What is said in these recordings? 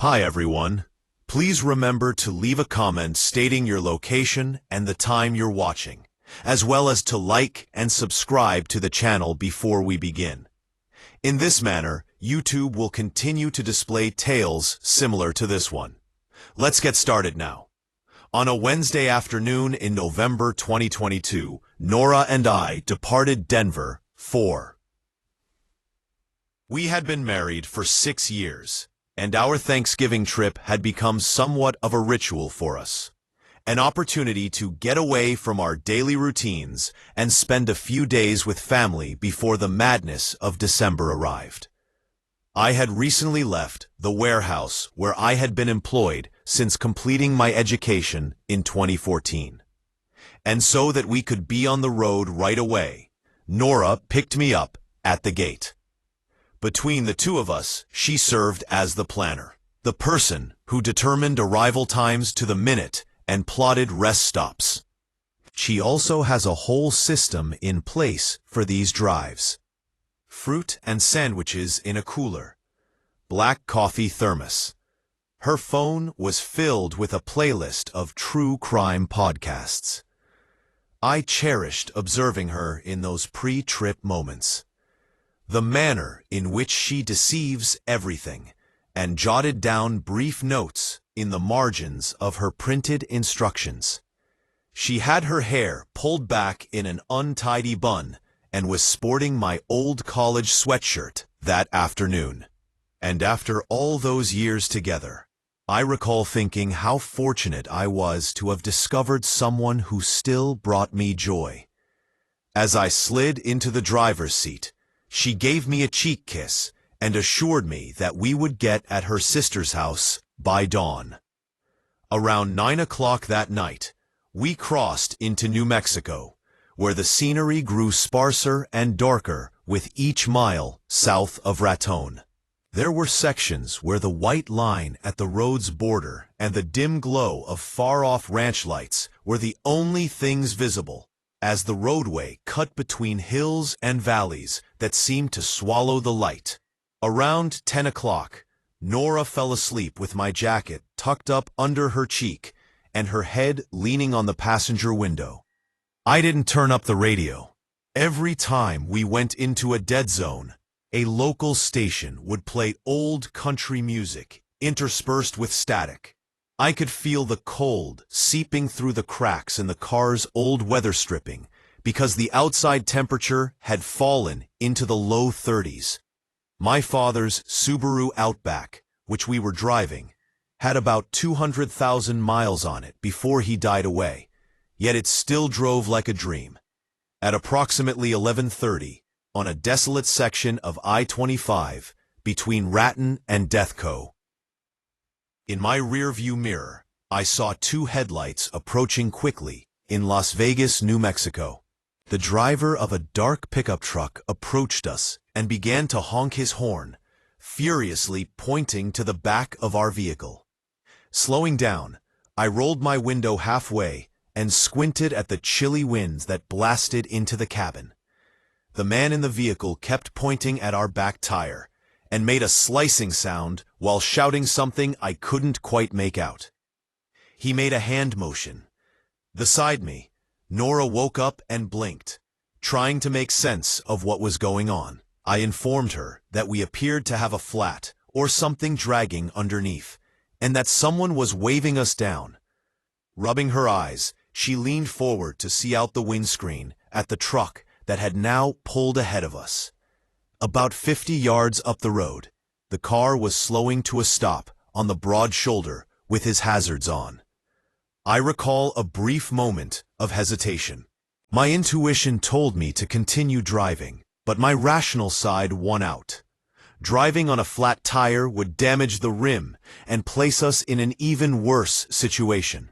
Hi everyone. Please remember to leave a comment stating your location and the time you're watching, as well as to like and subscribe to the channel before we begin. In this manner, YouTube will continue to display tales similar to this one. Let's get started now. On a Wednesday afternoon in November 2022, Nora and I departed Denver for. We had been married for 6 years, and our Thanksgiving trip had become somewhat of a ritual for us. An opportunity to get away from our daily routines and spend a few days with family before the madness of December arrived. I had recently left the warehouse where I had been employed since completing my education in 2014. And so that we could be on the road right away, Nora picked me up at the gate. Between the two of us, she served as the planner, the person who determined arrival times to the minute and plotted rest stops. She also has a whole system in place for these drives. Fruit and sandwiches in a cooler. Black coffee thermos. Her phone was filled with a playlist of true crime podcasts. I cherished observing her in those pre-trip moments. The manner in which she deceives everything and jotted down brief notes in the margins of her printed instructions. She had her hair pulled back in an untidy bun and was sporting my old college sweatshirt that afternoon. And after all those years together, I recall thinking how fortunate I was to have discovered someone who still brought me joy. As I slid into the driver's seat, she gave me a cheek kiss and assured me that we would get at her sister's house by dawn. Around 9 o'clock that night, we crossed into New Mexico, where the scenery grew sparser and darker with each mile south of Raton. There were sections where the white line at the road's border and the dim glow of far-off ranch lights were the only things visible, as the roadway cut between hills and valleys that seemed to swallow the light. Around 10 o'clock, Nora fell asleep with my jacket tucked up under her cheek and her head leaning on the passenger window. I didn't turn up the radio. Every time we went into a dead zone, a local station would play old country music interspersed with static. I could feel the cold seeping through the cracks in the car's old weather stripping because the outside temperature had fallen into the low 30s. My father's Subaru Outback, which we were driving, had about 200,000 miles on it before he died away, yet it still drove like a dream. At approximately 11:30, on a desolate section of I-25 between Raton and Deathco, in my rearview mirror, I saw 2 headlights approaching quickly in Las Vegas, New Mexico. The driver of a dark pickup truck approached us and began to honk his horn, furiously pointing to the back of our vehicle. Slowing down, I rolled my window halfway and squinted at the chilly winds that blasted into the cabin. The man in the vehicle kept pointing at our back tire and made a slicing sound while shouting something I couldn't quite make out. He made a hand motion. Beside me, Nora woke up and blinked, trying to make sense of what was going on. I informed her that we appeared to have a flat or something dragging underneath, and that someone was waving us down. Rubbing her eyes, she leaned forward to see out the windscreen at the truck that had now pulled ahead of us. About 50 yards up the road, the car was slowing to a stop on the broad shoulder with his hazards on. I recall a brief moment of hesitation. My intuition told me to continue driving, but my rational side won out. Driving on a flat tire would damage the rim and place us in an even worse situation.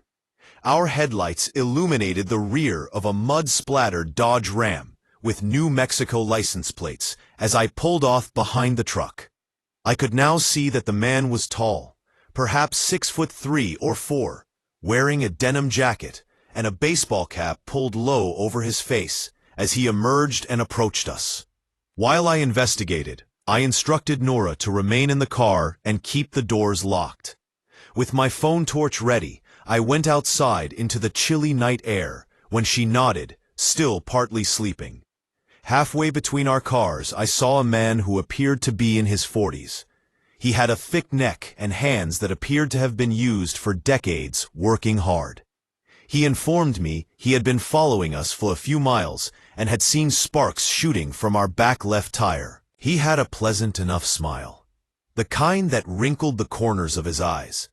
Our headlights illuminated the rear of a mud-splattered Dodge Ram with New Mexico license plates as I pulled off behind the truck. I could now see that the man was tall, perhaps 6'3" or 4", wearing a denim jacket and a baseball cap pulled low over his face as he emerged and approached us. While I investigated, I instructed Nora to remain in the car and keep the doors locked. With my phone torch ready, I went outside into the chilly night air when she nodded, still partly sleeping. Halfway between our cars, I saw a man who appeared to be in his 40s. He had a thick neck and hands that appeared to have been used for decades, working hard. He informed me he had been following us for a few miles and had seen sparks shooting from our back left tire. He had a pleasant enough smile, the kind that wrinkled the corners of his eyes.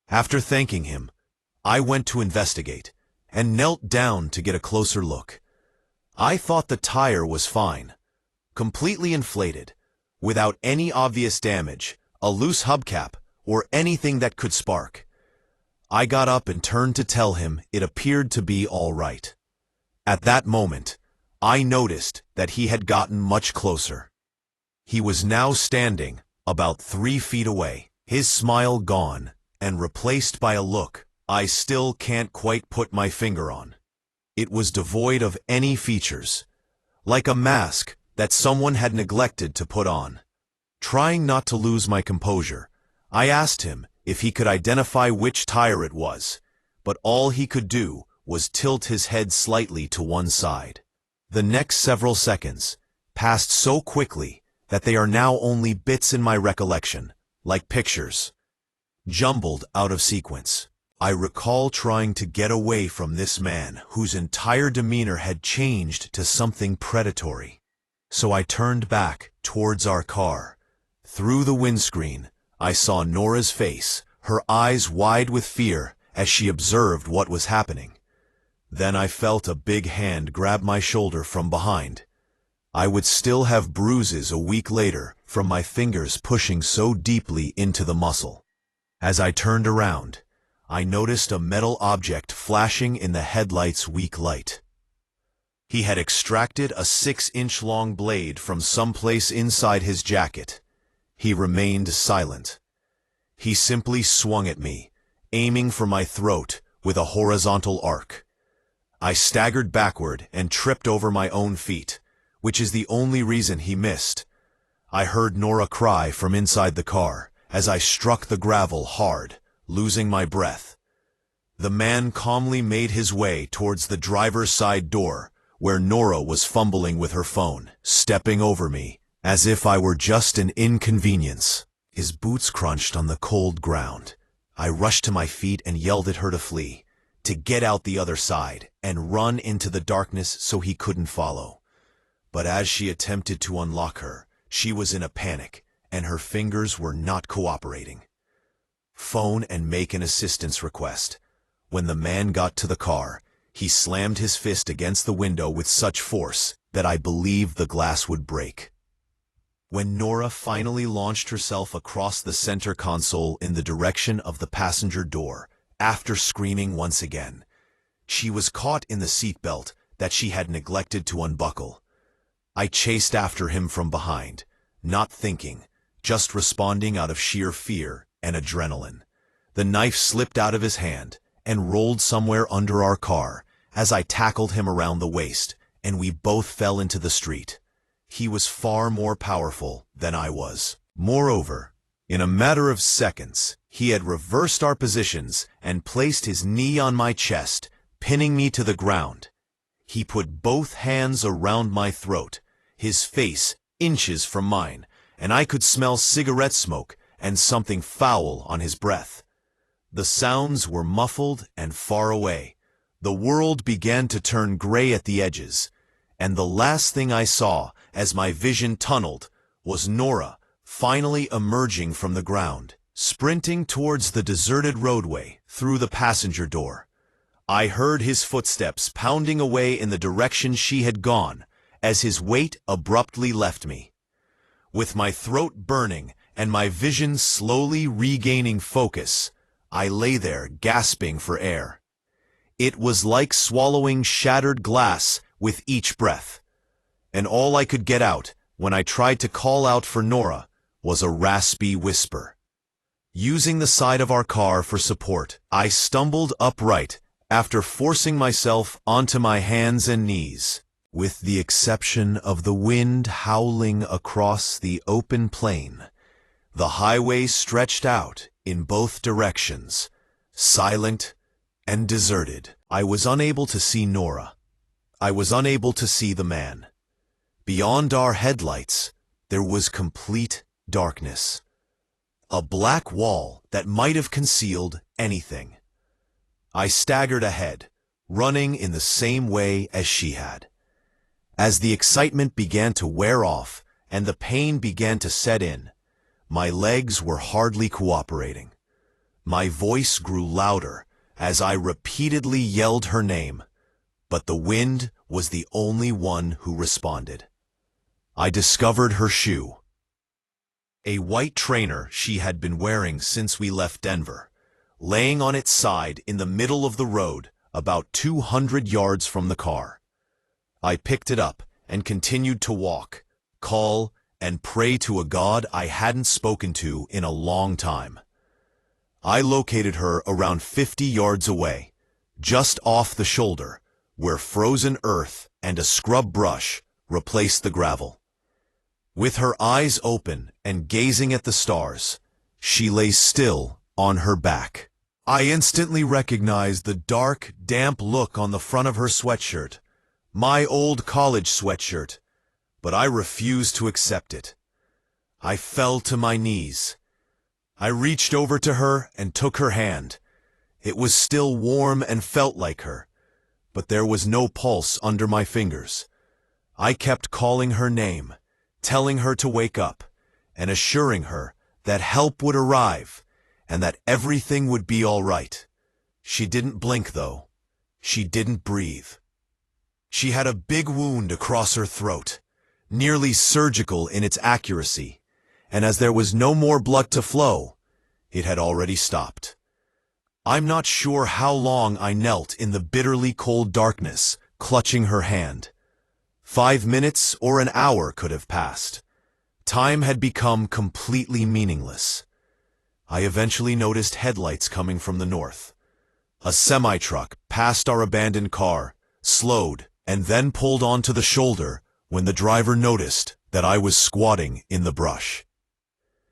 After thanking him, I went to investigate and knelt down to get a closer look. I thought the tire was fine, completely inflated, without any obvious damage, a loose hubcap, or anything that could spark. I got up and turned to tell him it appeared to be all right. At that moment, I noticed that he had gotten much closer. He was now standing about 3 feet away, his smile gone and replaced by a look I still can't quite put my finger on. It was devoid of any features, like a mask that someone had neglected to put on. Trying not to lose my composure, I asked him if he could identify which tire it was, but all he could do was tilt his head slightly to one side. The next several seconds passed so quickly that they are now only bits in my recollection, like pictures, jumbled out of sequence. I recall trying to get away from this man whose entire demeanor had changed to something predatory. So I turned back towards our car. Through the windscreen, I saw Nora's face, her eyes wide with fear as she observed what was happening. Then I felt a big hand grab my shoulder from behind. I would still have bruises a week later from my fingers pushing so deeply into the muscle. As I turned around, I noticed a metal object flashing in the headlight's weak light. He had extracted a 6-inch-long blade from someplace inside his jacket. He remained silent. He simply swung at me, aiming for my throat with a horizontal arc. I staggered backward and tripped over my own feet, which is the only reason he missed. I heard Nora cry from inside the car as I struck the gravel hard, losing my breath. The man calmly made his way towards the driver's side door, where Nora was fumbling with her phone, stepping over me, as if I were just an inconvenience. His boots crunched on the cold ground. I rushed to my feet and yelled at her to flee, to get out the other side and run into the darkness so he couldn't follow. But as she attempted to unlock her, she was in a panic, and her fingers were not cooperating. Phone and make an assistance request. When the man got to the car, he slammed his fist against the window with such force that I believed the glass would break. When Nora finally launched herself across the center console in the direction of the passenger door, after screaming once again, she was caught in the seatbelt that she had neglected to unbuckle. I chased after him from behind, not thinking, just responding out of sheer fear and adrenaline. The knife slipped out of his hand and rolled somewhere under our car as I tackled him around the waist, and we both fell into the street. He was far more powerful than I was. Moreover, in a matter of seconds, he had reversed our positions and placed his knee on my chest, pinning me to the ground. He put both hands around my throat, his face inches from mine, and I could smell cigarette smoke and something foul on his breath. The sounds were muffled and far away. The world began to turn gray at the edges, and the last thing I saw as my vision tunneled was Nora finally emerging from the ground, sprinting towards the deserted roadway through the passenger door. I heard his footsteps pounding away in the direction she had gone as his weight abruptly left me. With my throat burning and my vision slowly regaining focus, I lay there gasping for air. It was like swallowing shattered glass with each breath, and all I could get out when I tried to call out for Nora was a raspy whisper. Using the side of our car for support, I stumbled upright after forcing myself onto my hands and knees. With the exception of the wind howling across the open plain, the highway stretched out in both directions, silent and deserted. I was unable to see Nora. I was unable to see the man. Beyond our headlights, there was complete darkness. A black wall that might have concealed anything. I staggered ahead, running in the same way as she had. As the excitement began to wear off and the pain began to set in, my legs were hardly cooperating. My voice grew louder as I repeatedly yelled her name, but the wind was the only one who responded. I discovered her shoe. A white trainer she had been wearing since we left Denver, laying on its side in the middle of the road about 200 yards from the car. I picked it up and continued to walk, call, and pray to a God I hadn't spoken to in a long time. I located her around 50 yards away, just off the shoulder, where frozen earth and a scrub brush replaced the gravel. With her eyes open and gazing at the stars, she lay still on her back. I instantly recognized the dark, damp look on the front of her sweatshirt, my old college sweatshirt, but I refused to accept it. I fell to my knees. I reached over to her and took her hand. It was still warm and felt like her, but there was no pulse under my fingers. I kept calling her name, telling her to wake up, and assuring her that help would arrive and that everything would be all right. She didn't blink, though. She didn't breathe. She had a big wound across her throat, nearly surgical in its accuracy, and as there was no more blood to flow, it had already stopped. I'm not sure how long I knelt in the bitterly cold darkness, clutching her hand. 5 minutes or an hour could have passed. Time had become completely meaningless. I eventually noticed headlights coming from the north. A semi-truck passed our abandoned car, slowed, and then pulled onto the shoulder when the driver noticed that I was squatting in the brush.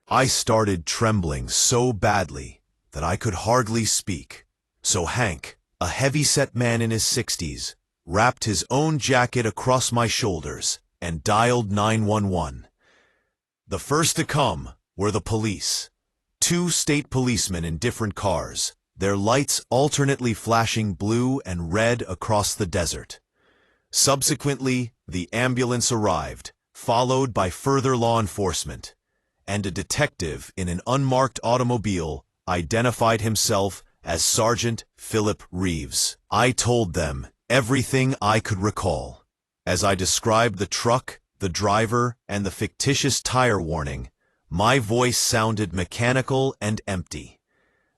I started trembling so badly that I could hardly speak, so Hank, a heavy-set man in his 60s, wrapped his own jacket across my shoulders and dialed 911. The first to come were the police. 2 state policemen in different cars, their lights alternately flashing blue and red across the desert. Subsequently, the ambulance arrived, followed by further law enforcement, and a detective in an unmarked automobile identified himself as Sergeant Philip Reeves. I told them everything I could recall. As I described the truck, the driver, and the fictitious tire warning, my voice sounded mechanical and empty.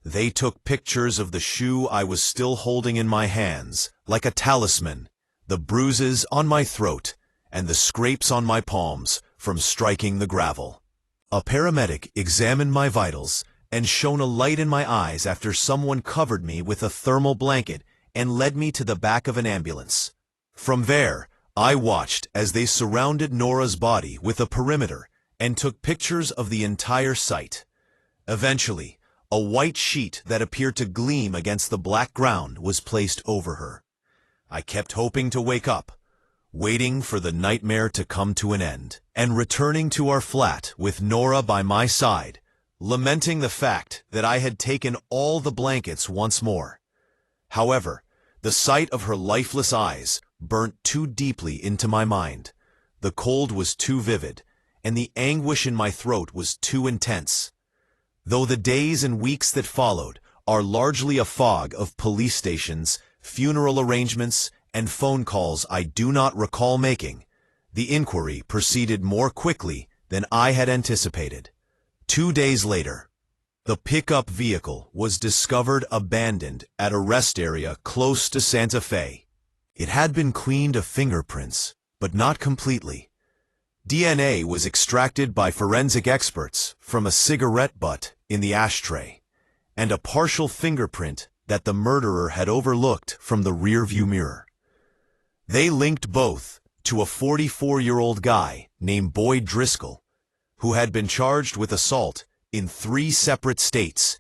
They took pictures of the shoe I was still holding in my hands, like a talisman, the bruises on my throat, and the scrapes on my palms from striking the gravel. A paramedic examined my vitals and shone a light in my eyes after someone covered me with a thermal blanket and led me to the back of an ambulance. From there, I watched as they surrounded Nora's body with a perimeter and took pictures of the entire site. Eventually, a white sheet that appeared to gleam against the black ground was placed over her. I kept hoping to wake up, waiting for the nightmare to come to an end, and returning to our flat with Nora by my side, lamenting the fact that I had taken all the blankets once more. However, the sight of her lifeless eyes burnt too deeply into my mind. The cold was too vivid, and the anguish in my throat was too intense. Though the days and weeks that followed are largely a fog of police stations, funeral arrangements, and phone calls I do not recall making, the inquiry proceeded more quickly than I had anticipated. 2 days later, the pickup vehicle was discovered abandoned at a rest area close to Santa Fe. It had been cleaned of fingerprints, but not completely. DNA was extracted by forensic experts from a cigarette butt in the ashtray, and a partial fingerprint that the murderer had overlooked from the rearview mirror. They linked both to a 44-year-old guy named Boyd Driscoll, who had been charged with assault in 3 separate states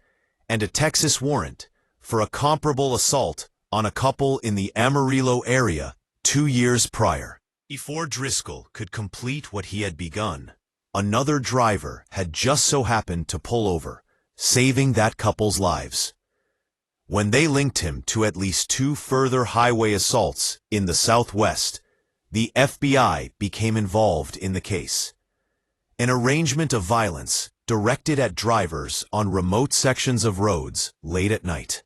and a Texas warrant for a comparable assault on a couple in the Amarillo area 2 years prior. Before Driscoll could complete what he had begun, another driver had just so happened to pull over, saving that couple's lives. When they linked him to at least 2 further highway assaults in the Southwest, the FBI became involved in the case. An arrangement of violence directed at drivers on remote sections of roads late at night.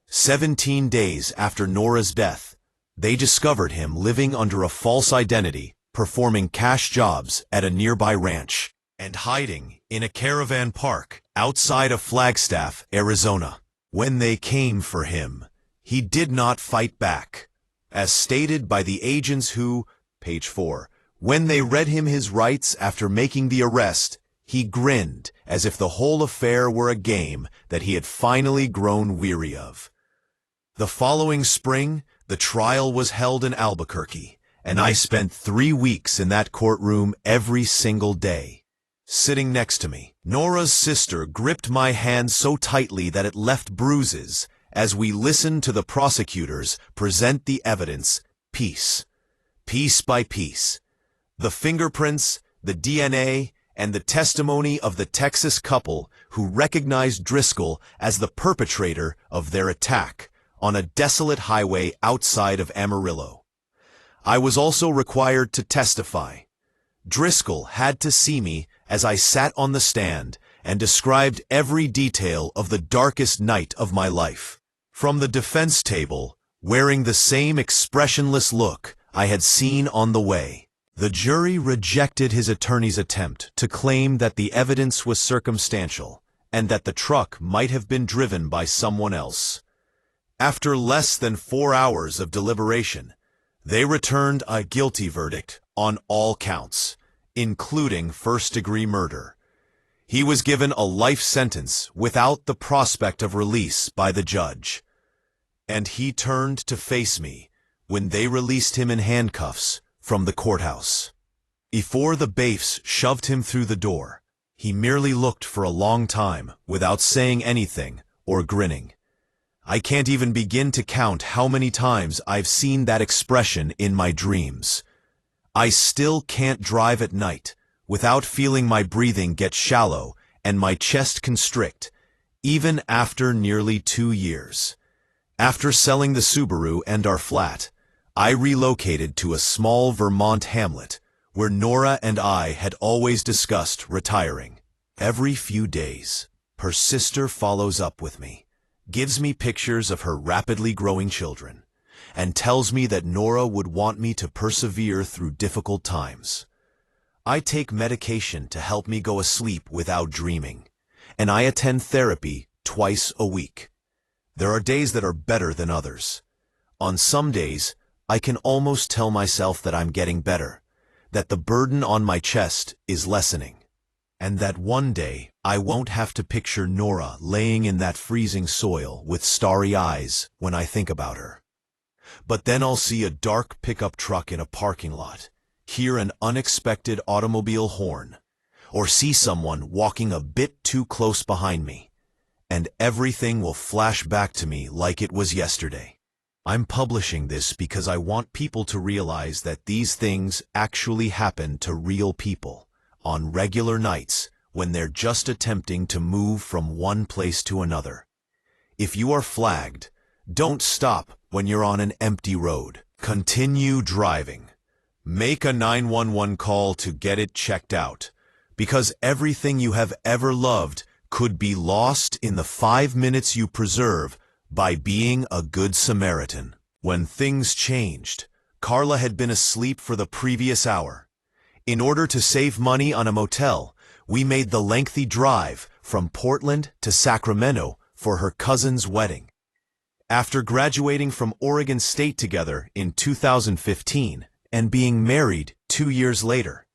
17 days after Nora's death, they discovered him living under a false identity, performing cash jobs at a nearby ranch, and hiding in a caravan park outside of Flagstaff, Arizona. When they came for him, he did not fight back, as stated by the agents who, page 4, when they read him his rights after making the arrest, he grinned as if the whole affair were a game that he had finally grown weary of. The following spring, the trial was held in Albuquerque, and I spent 3 weeks in that courtroom every single day. Sitting next to me, Nora's sister gripped my hand so tightly that it left bruises as we listened to the prosecutors present the evidence piece by piece. The fingerprints, the DNA, and the testimony of the Texas couple who recognized Driscoll as the perpetrator of their attack on a desolate highway outside of Amarillo. I was also required to testify. Driscoll had to see me as I sat on the stand and described every detail of the darkest night of my life. From the defense table, wearing the same expressionless look I had seen on the way, the jury rejected his attorney's attempt to claim that the evidence was circumstantial and that the truck might have been driven by someone else. After less than 4 hours of deliberation, they returned a guilty verdict on all counts, including first-degree murder. He was given a life sentence without the prospect of release by the judge. And he turned to face me when they released him in handcuffs from the courthouse. Before the bailiffs shoved him through the door, he merely looked for a long time without saying anything or grinning. I can't even begin to count how many times I've seen that expression in my dreams. I still can't drive at night without feeling my breathing get shallow and my chest constrict, even after nearly 2 years. After selling the Subaru and our flat, I relocated to a small Vermont hamlet where Nora and I had always discussed retiring. Every few days, her sister follows up with me, gives me pictures of her rapidly growing children, and tells me that Nora would want me to persevere through difficult times. I take medication to help me go asleep without dreaming, and I attend therapy twice a week. There are days that are better than others. On some days, I can almost tell myself that I'm getting better, that the burden on my chest is lessening, and that one day I won't have to picture Nora laying in that freezing soil with starry eyes when I think about her. But then I'll see a dark pickup truck in a parking lot, hear an unexpected automobile horn, or see someone walking a bit too close behind me, and everything will flash back to me like it was yesterday. I'm publishing this because I want people to realize that these things actually happen to real people on regular nights when they're just attempting to move from one place to another. If you are flagged, don't stop when you're on an empty road. Continue driving. Make a 911 call to get it checked out, because everything you have ever loved could be lost in the 5 minutes you preserve by being a good Samaritan. When things changed, Carla had been asleep for the previous hour. In order to save money on a motel, we made the lengthy drive from Portland to Sacramento for her cousin's wedding. After graduating from Oregon State together in 2015 and being married 2 years later,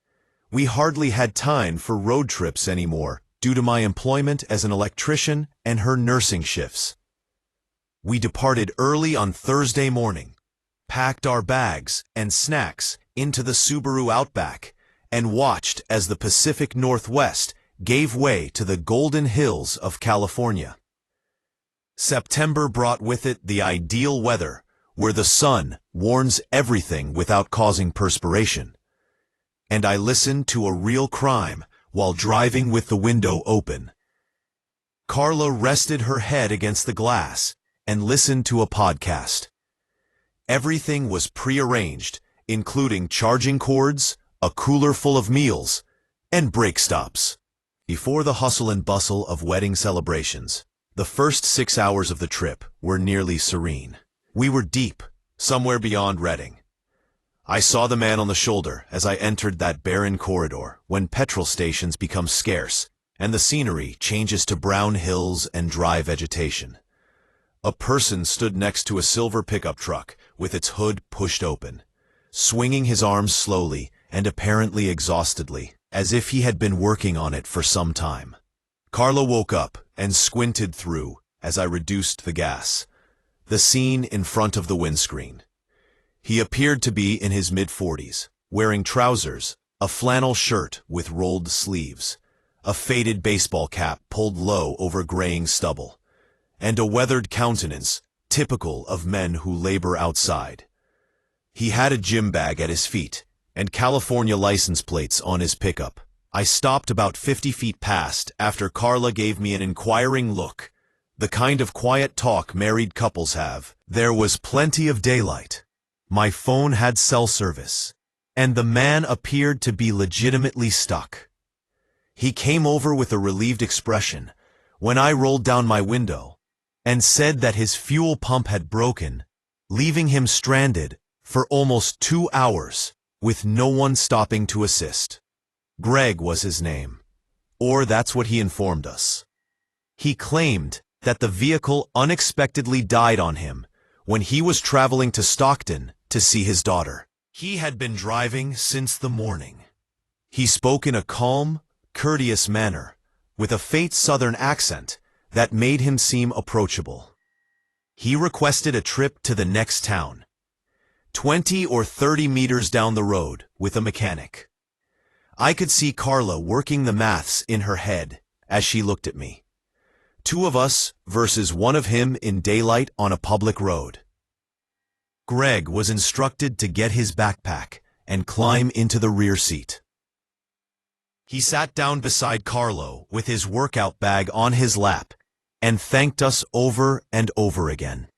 we hardly had time for road trips anymore due to my employment as an electrician and her nursing shifts. We departed early on Thursday morning, packed our bags and snacks into the Subaru Outback and watched as the Pacific Northwest gave way to the golden hills of California. September brought with it the ideal weather, where the sun warms everything without causing perspiration. And I listened to a real crime while driving with the window open. Carla rested her head against the glass and listened to a podcast. Everything was prearranged, including charging cords, a cooler full of meals, and brake stops. Before the hustle and bustle of wedding celebrations, the first 6 hours of the trip were nearly serene. We were deep, somewhere beyond Redding. I saw the man on the shoulder as I entered that barren corridor when petrol stations become scarce and the scenery changes to brown hills and dry vegetation. A person stood next to a silver pickup truck with its hood pushed open, swinging his arms slowly and apparently exhaustedly, as if he had been working on it for some time. Carla woke up and squinted through as I reduced the gas. The scene in front of the windscreen. He appeared to be in his mid-40s, wearing trousers, a flannel shirt with rolled sleeves, a faded baseball cap pulled low over graying stubble, and a weathered countenance typical of men who labor outside. He had a gym bag at his feet and California license plates on his pickup. I stopped about 50 feet past after Carla gave me an inquiring look, the kind of quiet talk married couples have. There was plenty of daylight. My phone had cell service, and the man appeared to be legitimately stuck. He came over with a relieved expression when I rolled down my window and said that his fuel pump had broken, leaving him stranded for almost 2 hours with no one stopping to assist. Greg was his name, or that's what he informed us. He claimed that the vehicle unexpectedly died on him when he was traveling to Stockton to see his daughter. He had been driving since the morning. He spoke in a calm, courteous manner, with a faint southern accent that made him seem approachable. He requested a trip to the next town, 20 or 30 meters down the road, with a mechanic. I could see Carla working the maths in her head as she looked at me. 2 of us versus 1 of him in daylight on a public road. Greg was instructed to get his backpack and climb into the rear seat. He sat down beside Carlo with his workout bag on his lap and thanked us over and over again.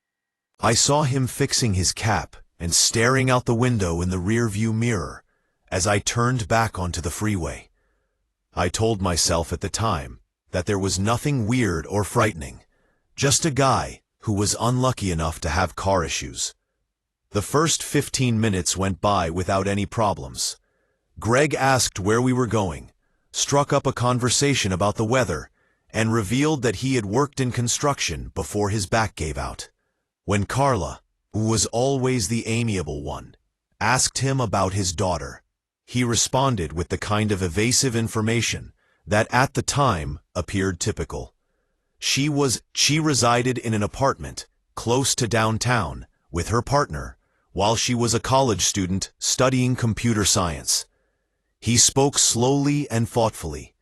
I saw him fixing his cap and staring out the window in the rear-view mirror as I turned back onto the freeway. I told myself at the time that there was nothing weird or frightening, just a guy who was unlucky enough to have car issues. The first 15 minutes went by without any problems. Greg asked where we were going, struck up a conversation about the weather, and revealed that he had worked in construction before his back gave out. When Carla, who was always the amiable one, asked him about his daughter, he responded with the kind of evasive information that at the time appeared typical. She resided in an apartment close to downtown with her partner while she was a college student studying computer science. He spoke slowly and thoughtfully,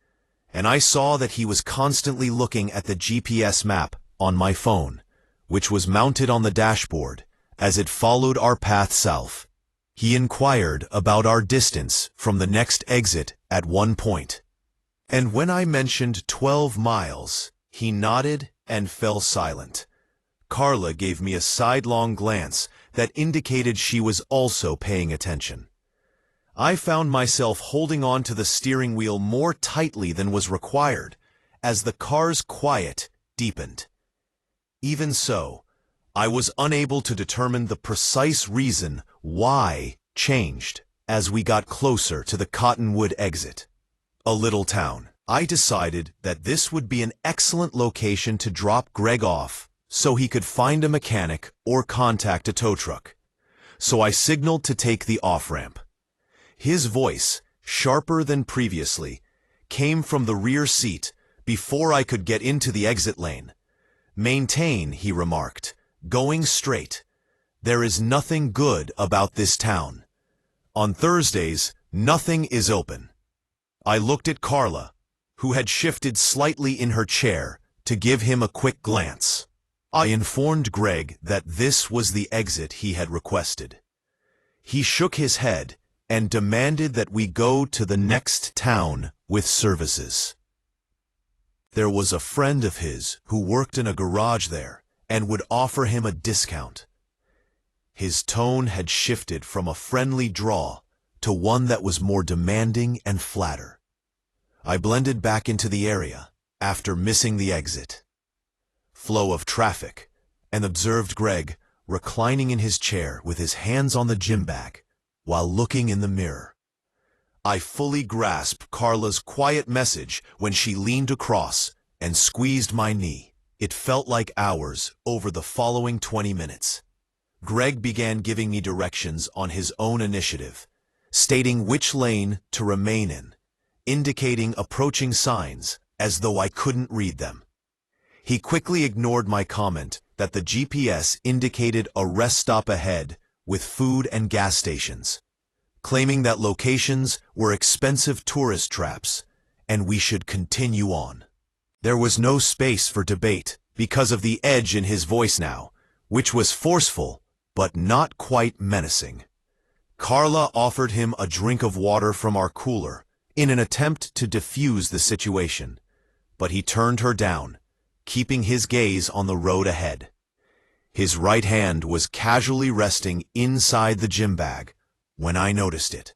and I saw that he was constantly looking at the GPS map on my phone, which was mounted on the dashboard as it followed our path south. He inquired about our distance from the next exit at one point, and when I mentioned 12 miles, he nodded and fell silent. Carla gave me a sidelong glance that indicated she was also paying attention. I found myself holding on to the steering wheel more tightly than was required as the car's quiet deepened. Even so, I was unable to determine the precise reason why changed as we got closer to the Cottonwood exit. A little town. I decided that this would be an excellent location to drop Greg off so he could find a mechanic or contact a tow truck. So I signaled to take the off-ramp. His voice, sharper than previously, came from the rear seat before I could get into the exit lane. "Maintain," he remarked, "going straight. There is nothing good about this town. On Thursdays, nothing is open. I looked at Carla, who had shifted slightly in her chair, to give him a quick glance. I informed Greg that this was the exit he had requested. He shook his head and demanded that we go to the next town with services. There was a friend of his who worked in a garage there and would offer him a discount. His tone had shifted from a friendly draw to one that was more demanding and flatter. I blended back into the area after missing the exit flow of traffic and observed Greg reclining in his chair with his hands on the gym bag while looking in the mirror. I fully grasped Carla's quiet message when she leaned across and squeezed my knee. It felt like hours over the following 20 minutes. Greg began giving me directions on his own initiative, stating which lane to remain in, indicating approaching signs as though I couldn't read them. He quickly ignored my comment that the GPS indicated a rest stop ahead with food and gas stations, claiming that locations were expensive tourist traps and we should continue on. There was no space for debate because of the edge in his voice now, which was forceful but not quite menacing. Carla offered him a drink of water from our cooler in an attempt to diffuse the situation, but he turned her down, keeping his gaze on the road ahead. His right hand was casually resting inside the gym bag when I noticed it,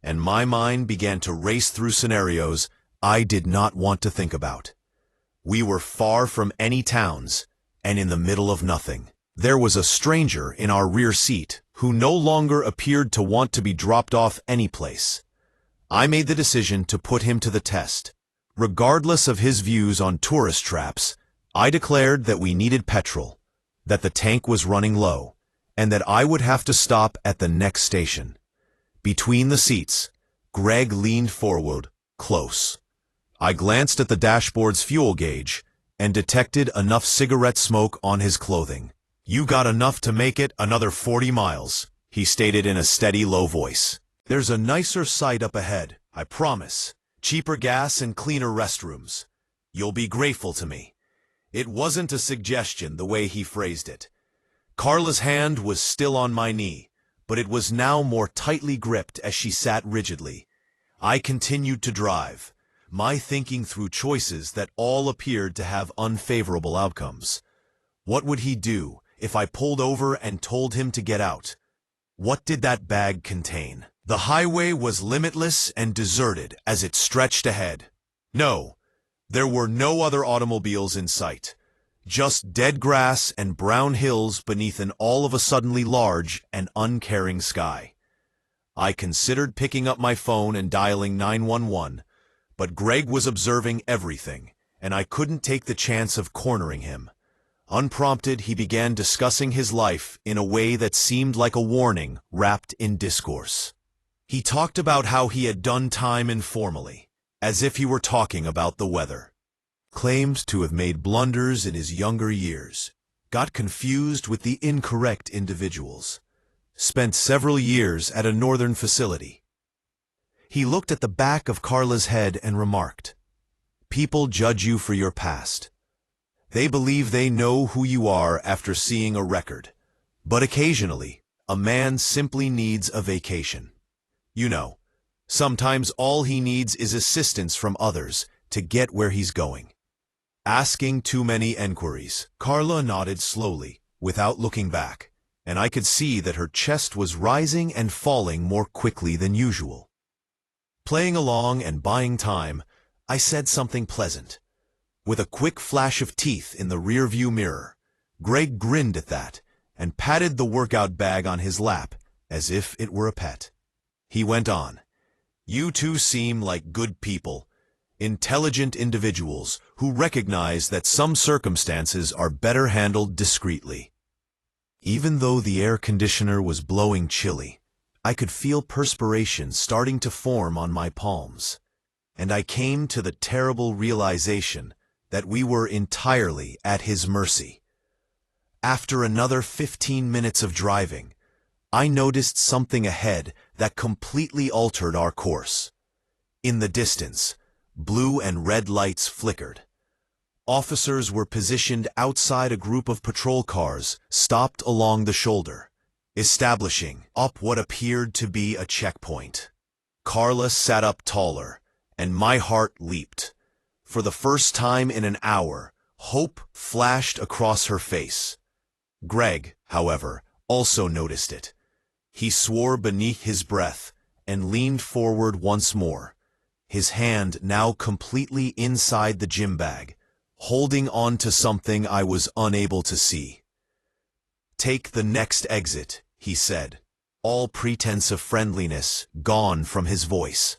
and my mind began to race through scenarios I did not want to think about. We were far from any towns and in the middle of nothing. There was a stranger in our rear seat who no longer appeared to want to be dropped off anyplace. I made the decision to put him to the test. Regardless of his views on tourist traps, I declared that we needed petrol, that the tank was running low, and that I would have to stop at the next station. Between the seats, Greg leaned forward, close. I glanced at the dashboard's fuel gauge and detected enough cigarette smoke on his clothing. "You got enough to make it another 40 miles, he stated in a steady, low voice. "There's a nicer sight up ahead, I promise. Cheaper gas and cleaner restrooms. You'll be grateful to me." It wasn't a suggestion the way he phrased it. Carla's hand was still on my knee, but it was now more tightly gripped as she sat rigidly. I continued to drive, my thinking through choices that all appeared to have unfavorable outcomes. What would he do if I pulled over and told him to get out? What did that bag contain? The highway was limitless and deserted as it stretched ahead. No, there were no other automobiles in sight. Just dead grass and brown hills beneath an all-of-a-suddenly large and uncaring sky. I considered picking up my phone and dialing 911, but Greg was observing everything, and I couldn't take the chance of cornering him. Unprompted, he began discussing his life in a way that seemed like a warning wrapped in discourse. He talked about how he had done time informally, as if he were talking about the weather. Claimed to have made blunders in his younger years, got confused with the incorrect individuals, spent several years at a northern facility. He looked at the back of Carla's head and remarked, "People judge you for your past. They believe they know who you are after seeing a record, but occasionally, a man simply needs a vacation. You know, sometimes all he needs is assistance from others to get where he's going." Asking too many enquiries. Carla nodded slowly, without looking back, and I could see that her chest was rising and falling more quickly than usual. Playing along and buying time, I said something pleasant. With a quick flash of teeth in the rearview mirror, Greg grinned at that and patted the workout bag on his lap as if it were a pet. He went on, "You two seem like good people, intelligent individuals who recognize that some circumstances are better handled discreetly." Even though the air conditioner was blowing chilly, I could feel perspiration starting to form on my palms, and I came to the terrible realization that we were entirely at his mercy. After another 15 minutes of driving, I noticed something ahead that completely altered our course. In the distance, blue and red lights flickered. Officers were positioned outside a group of patrol cars stopped along the shoulder, establishing up what appeared to be a checkpoint. Carla sat up taller, and my heart leaped. For the first time in an hour, hope flashed across her face. Greg, however, also noticed it. He swore beneath his breath and leaned forward once more, his hand now completely inside the gym bag, holding on to something I was unable to see. "Take the next exit," he said, all pretense of friendliness gone from his voice.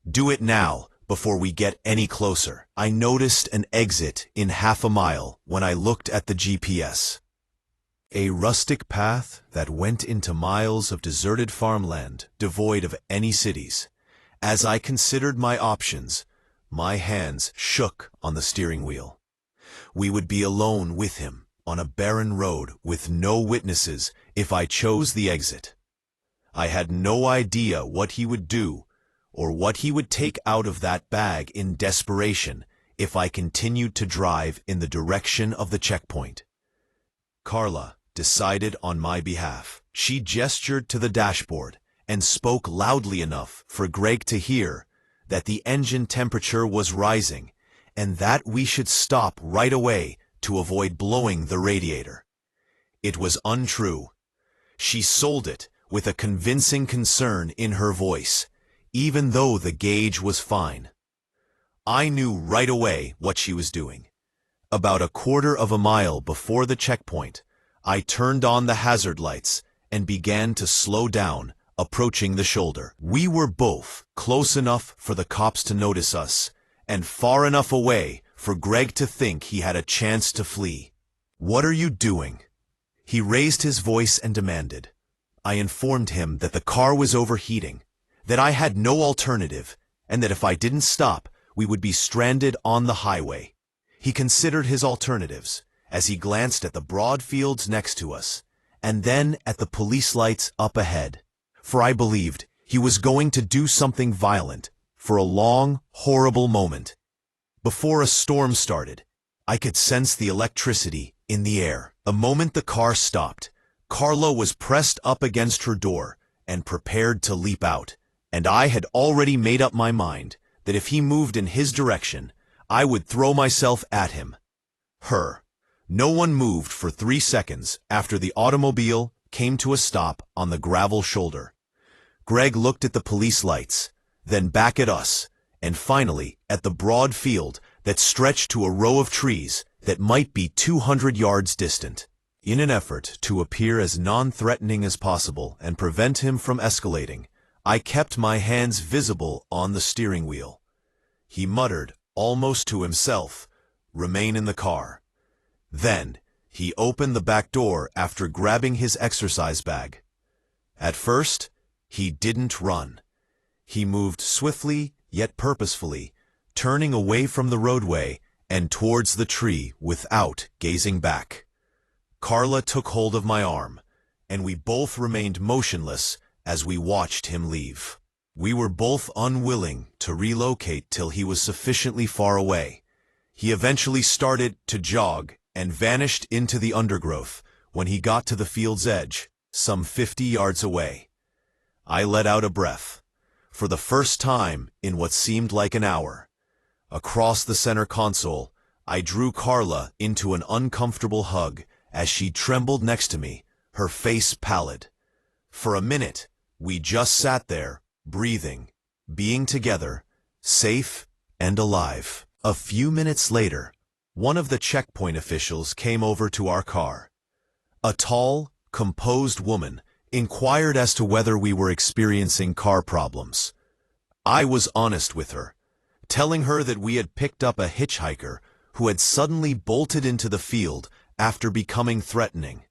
"Do it now, before we get any closer." I noticed an exit in half a mile when I looked at the GPS. A rustic path that went into miles of deserted farmland, devoid of any cities. As I considered my options, my hands shook on the steering wheel. We would be alone with him, on a barren road with no witnesses if I chose the exit. I had no idea what he would do, or what he would take out of that bag in desperation if I continued to drive in the direction of the checkpoint. Carla decided on my behalf. She gestured to the dashboard and spoke loudly enough for Greg to hear that the engine temperature was rising and that we should stop right away to avoid blowing the radiator. It was untrue. She sold it with a convincing concern in her voice, even though the gauge was fine. I knew right away what she was doing. About a quarter of a mile before the checkpoint, I turned on the hazard lights and began to slow down, approaching the shoulder. We were both close enough for the cops to notice us, and far enough away for Greg to think he had a chance to flee. "What are you doing?" He raised his voice and demanded. I informed him that the car was overheating, that I had no alternative, and that if I didn't stop, we would be stranded on the highway. He considered his alternatives as he glanced at the broad fields next to us, and then at the police lights up ahead, for I believed he was going to do something violent for a long, horrible moment. Before a storm started, I could sense the electricity in the air. The moment the car stopped, Carla was pressed up against her door and prepared to leap out, and I had already made up my mind that if he moved in his direction, I would throw myself at him. Her. No one moved for 3 seconds after the automobile came to a stop on the gravel shoulder. Greg looked at the police lights, then back at us, and finally at the broad field that stretched to a row of trees that might be 200 yards distant. In an effort to appear as non-threatening as possible and prevent him from escalating, I kept my hands visible on the steering wheel. He muttered, almost to himself, "Remain in the car." Then, he opened the back door after grabbing his exercise bag. At first, he didn't run. He moved swiftly yet purposefully, turning away from the roadway and towards the tree without gazing back. Carla took hold of my arm, and we both remained motionless as we watched him leave. We were both unwilling to relocate till he was sufficiently far away. He eventually started to jog and vanished into the undergrowth when he got to the field's edge, some 50 yards away. I let out a breath. For the first time in what seemed like an hour. Across the center console, I drew Carla into an uncomfortable hug as she trembled next to me, her face pallid. For a minute, we just sat there, breathing, being together, safe and alive. A few minutes later, one of the checkpoint officials came over to our car. A tall, composed woman inquired as to whether we were experiencing car problems. I was honest with her, telling her that we had picked up a hitchhiker who had suddenly bolted into the field after becoming threatening.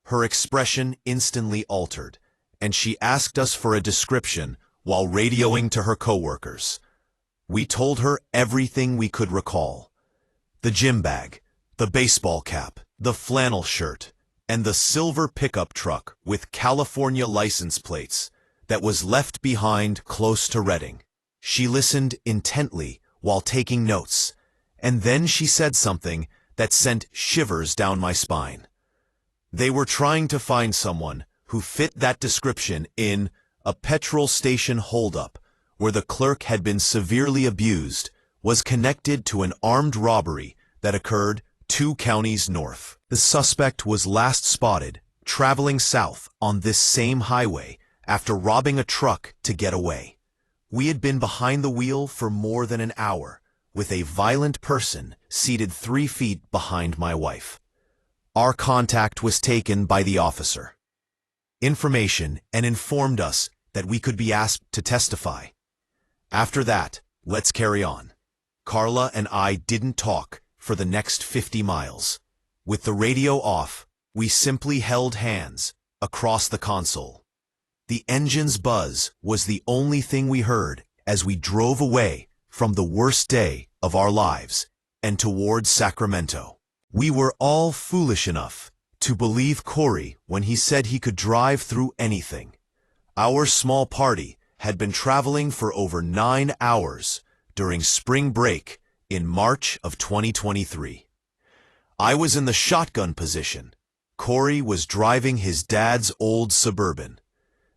Her expression instantly altered, and she asked us for a description while radioing to her coworkers. We told her everything we could recall. The gym bag, the baseball cap, the flannel shirt, and the silver pickup truck with California license plates that was left behind close to Reading. She listened intently while taking notes, and then she said something that sent shivers down my spine. They were trying to find someone who fit that description in a petrol station holdup where the clerk had been severely abused, was connected to an armed robbery that occurred 2 counties north. The suspect was last spotted traveling south on this same highway after robbing a truck to get away. We had been behind the wheel for more than an hour, with a violent person seated 3 feet behind my wife. Our contact was taken by the officer. Information and informed us that we could be asked to testify. After that, let's carry on. Carla and I didn't talk for the next 50 miles. With the radio off, we simply held hands across the console. The engine's buzz was the only thing we heard as we drove away from the worst day of our lives and towards Sacramento. We were all foolish enough to believe Corey when he said he could drive through anything. Our small party had been traveling for over 9 hours during spring break in March of 2023. I was in the shotgun position. Corey was driving his dad's old Suburban.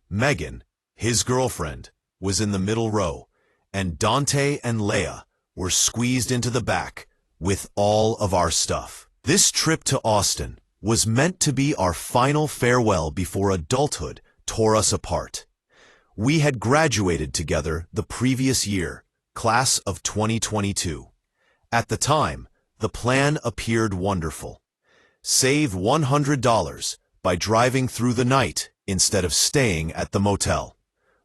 Megan, his girlfriend, was in the middle row, and Dante and Leia were squeezed into the back with all of our stuff. This trip to Austin was meant to be our final farewell before adulthood tore us apart. We had graduated together the previous year, class of 2022. At the time, the plan appeared wonderful. Save $100 by driving through the night instead of staying at the motel.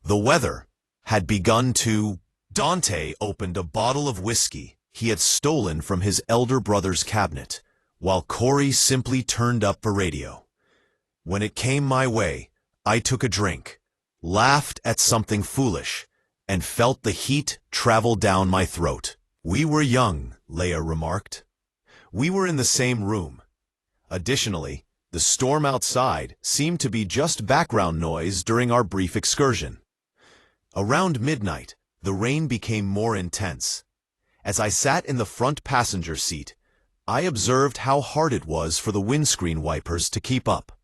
The weather had begun to... Dante opened a bottle of whiskey he had stolen from his elder brother's cabinet, while Corey simply turned up the radio. When it came my way, I took a drink, laughed at something foolish, and felt the heat travel down my throat. "We were young," Leia remarked. We were in the same room. Additionally, the storm outside seemed to be just background noise during our brief excursion. Around midnight, the rain became more intense. As I sat in the front passenger seat, I observed how hard it was for the windscreen wipers to keep up.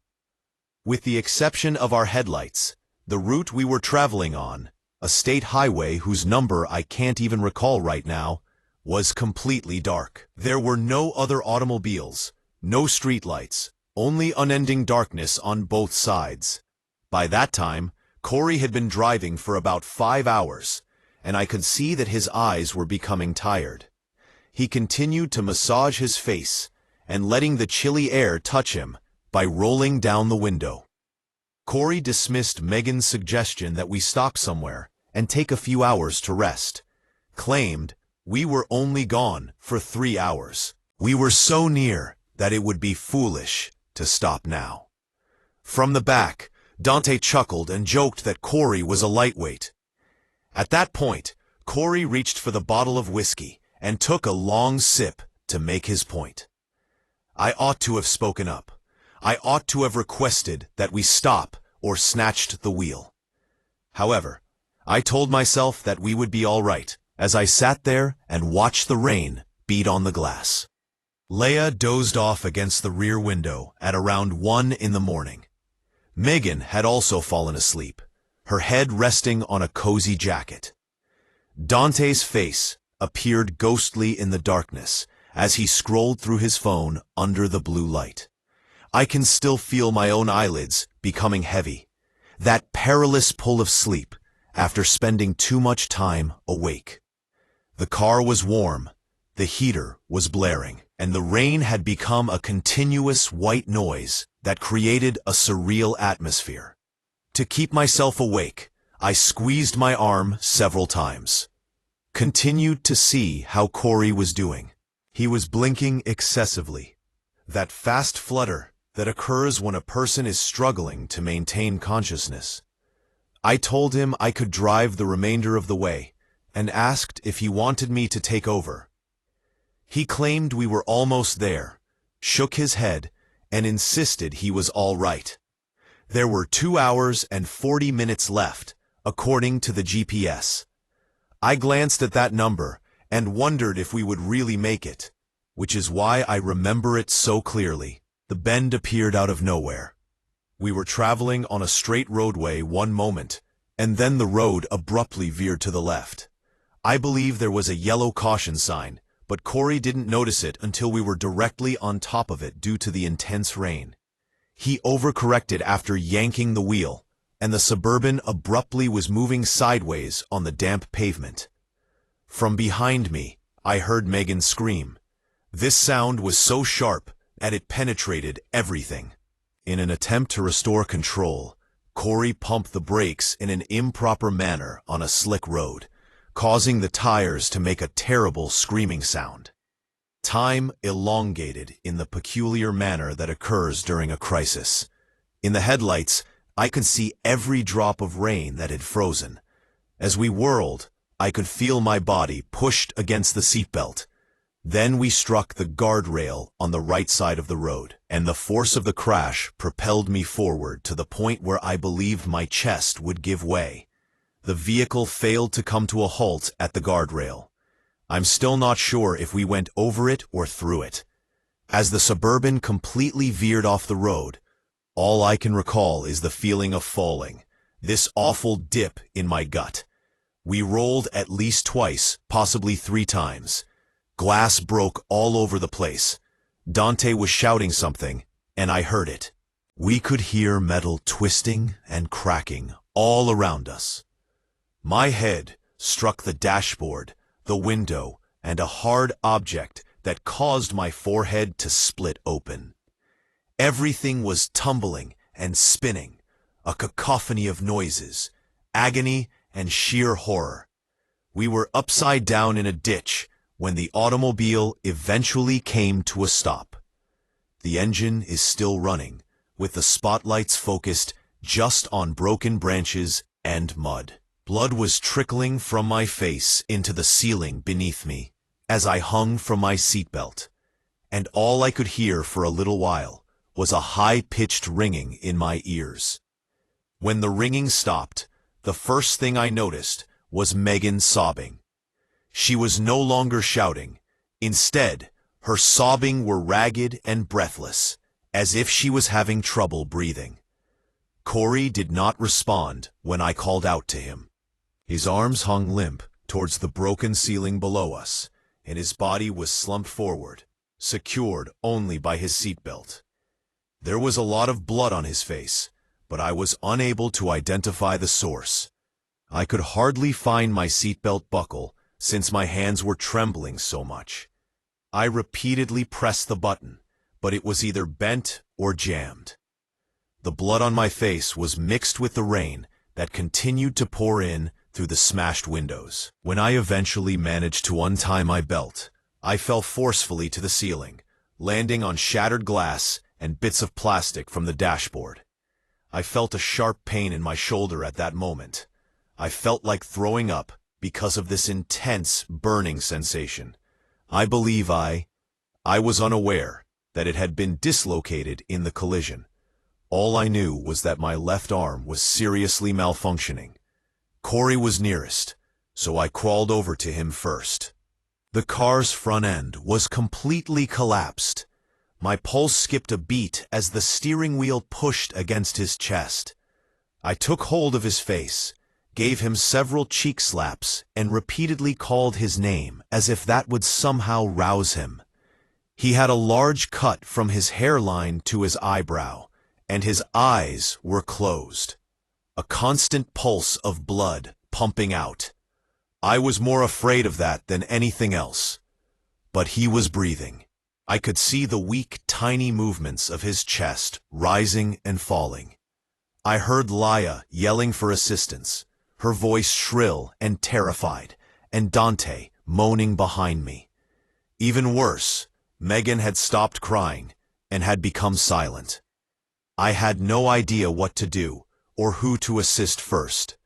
With the exception of our headlights, the route we were traveling on, a state highway whose number I can't even recall right now, was completely dark. There were no other automobiles, no streetlights, only unending darkness on both sides. By that time, Corey had been driving for about 5 hours, and I could see that his eyes were becoming tired. He continued to massage his face and letting the chilly air touch him by rolling down the window. Corey dismissed Megan's suggestion that we stop somewhere and take a few hours to rest, claimed we were only gone for 3 hours. We were so near that it would be foolish to stop now. From the back, Dante chuckled and joked that Corey was a lightweight. At that point, Corey reached for the bottle of whiskey and took a long sip to make his point. I ought to have spoken up. I ought to have requested that we stop or snatched the wheel. However, I told myself that we would be all right as I sat there and watched the rain beat on the glass. Leia dozed off against the rear window at around 1 in the morning. Megan had also fallen asleep, her head resting on a cozy jacket. Dante's face appeared ghostly in the darkness as he scrolled through his phone under the blue light. I can still feel my own eyelids becoming heavy, that perilous pull of sleep after spending too much time awake. The car was warm, the heater was blaring, and the rain had become a continuous white noise that created a surreal atmosphere. To keep myself awake, I squeezed my arm several times. Continued to see how Corey was doing. He was blinking excessively. That fast flutter that occurs when a person is struggling to maintain consciousness. I told him I could drive the remainder of the way and asked if he wanted me to take over. He claimed we were almost there, shook his head, and insisted he was all right. There were 2 hours and 40 minutes left according to the GPS. I glanced at that number and wondered if we would really make it, which is why I remember it so clearly. The bend appeared out of nowhere. We were traveling on a straight roadway one moment, and then the road abruptly veered to the left. I believe there was a yellow caution sign, but Corey didn't notice it until we were directly on top of it due to the intense rain. He overcorrected after yanking the wheel, and the Suburban abruptly was moving sideways on the damp pavement. From behind me, I heard Megan scream. This sound was so sharp that it penetrated everything. In an attempt to restore control, Corey pumped the brakes in an improper manner on a slick road, causing the tires to make a terrible screaming sound. Time elongated in the peculiar manner that occurs during a crisis. In the headlights, I could see every drop of rain that had frozen. As we whirled, I could feel my body pushed against the seatbelt. Then we struck the guardrail on the right side of the road, and the force of the crash propelled me forward to the point where I believed my chest would give way. The vehicle failed to come to a halt at the guardrail. I'm still not sure if we went over it or through it. As the Suburban completely veered off the road, all I can recall is the feeling of falling, this awful dip in my gut. We rolled at least twice, possibly 3 times. Glass broke all over the place. Dante was shouting something, and I heard it. We could hear metal twisting and cracking all around us. My head struck the dashboard, the window, and a hard object that caused my forehead to split open. Everything was tumbling and spinning, a cacophony of noises, agony, and sheer horror. We were upside down in a ditch when the automobile eventually came to a stop. The engine is still running, with the spotlights focused just on broken branches and mud. Blood was trickling from my face into the ceiling beneath me as I hung from my seatbelt, and all I could hear for a little while was a high-pitched ringing in my ears. When the ringing stopped, the first thing I noticed was Megan sobbing. She was no longer shouting. Instead, her sobbing were ragged and breathless, as if she was having trouble breathing. Corey did not respond when I called out to him. His arms hung limp towards the broken ceiling below us, and his body was slumped forward, secured only by his seatbelt. There was a lot of blood on his face, but I was unable to identify the source. I could hardly find my seatbelt buckle since my hands were trembling so much. I repeatedly pressed the button, but it was either bent or jammed. The blood on my face was mixed with the rain that continued to pour in through the smashed windows. When I eventually managed to untie my belt, I fell forcefully to the ceiling, landing on shattered glass and bits of plastic from the dashboard. I felt a sharp pain in my shoulder at that moment. I felt like throwing up because of this intense burning sensation. I believe I was unaware that it had been dislocated in the collision. All I knew was that my left arm was seriously malfunctioning. Corey was nearest, so I crawled over to him first. The car's front end was completely collapsed. My pulse skipped a beat as the steering wheel pushed against his chest. I took hold of his face, gave him several cheek slaps, and repeatedly called his name as if that would somehow rouse him. He had a large cut from his hairline to his eyebrow, and his eyes were closed. A constant pulse of blood pumping out. I was more afraid of that than anything else. But he was breathing. I could see the weak, tiny movements of his chest rising and falling. I heard Laia yelling for assistance, her voice shrill and terrified, and Dante moaning behind me. Even worse, Megan had stopped crying and had become silent. I had no idea what to do or who to assist first.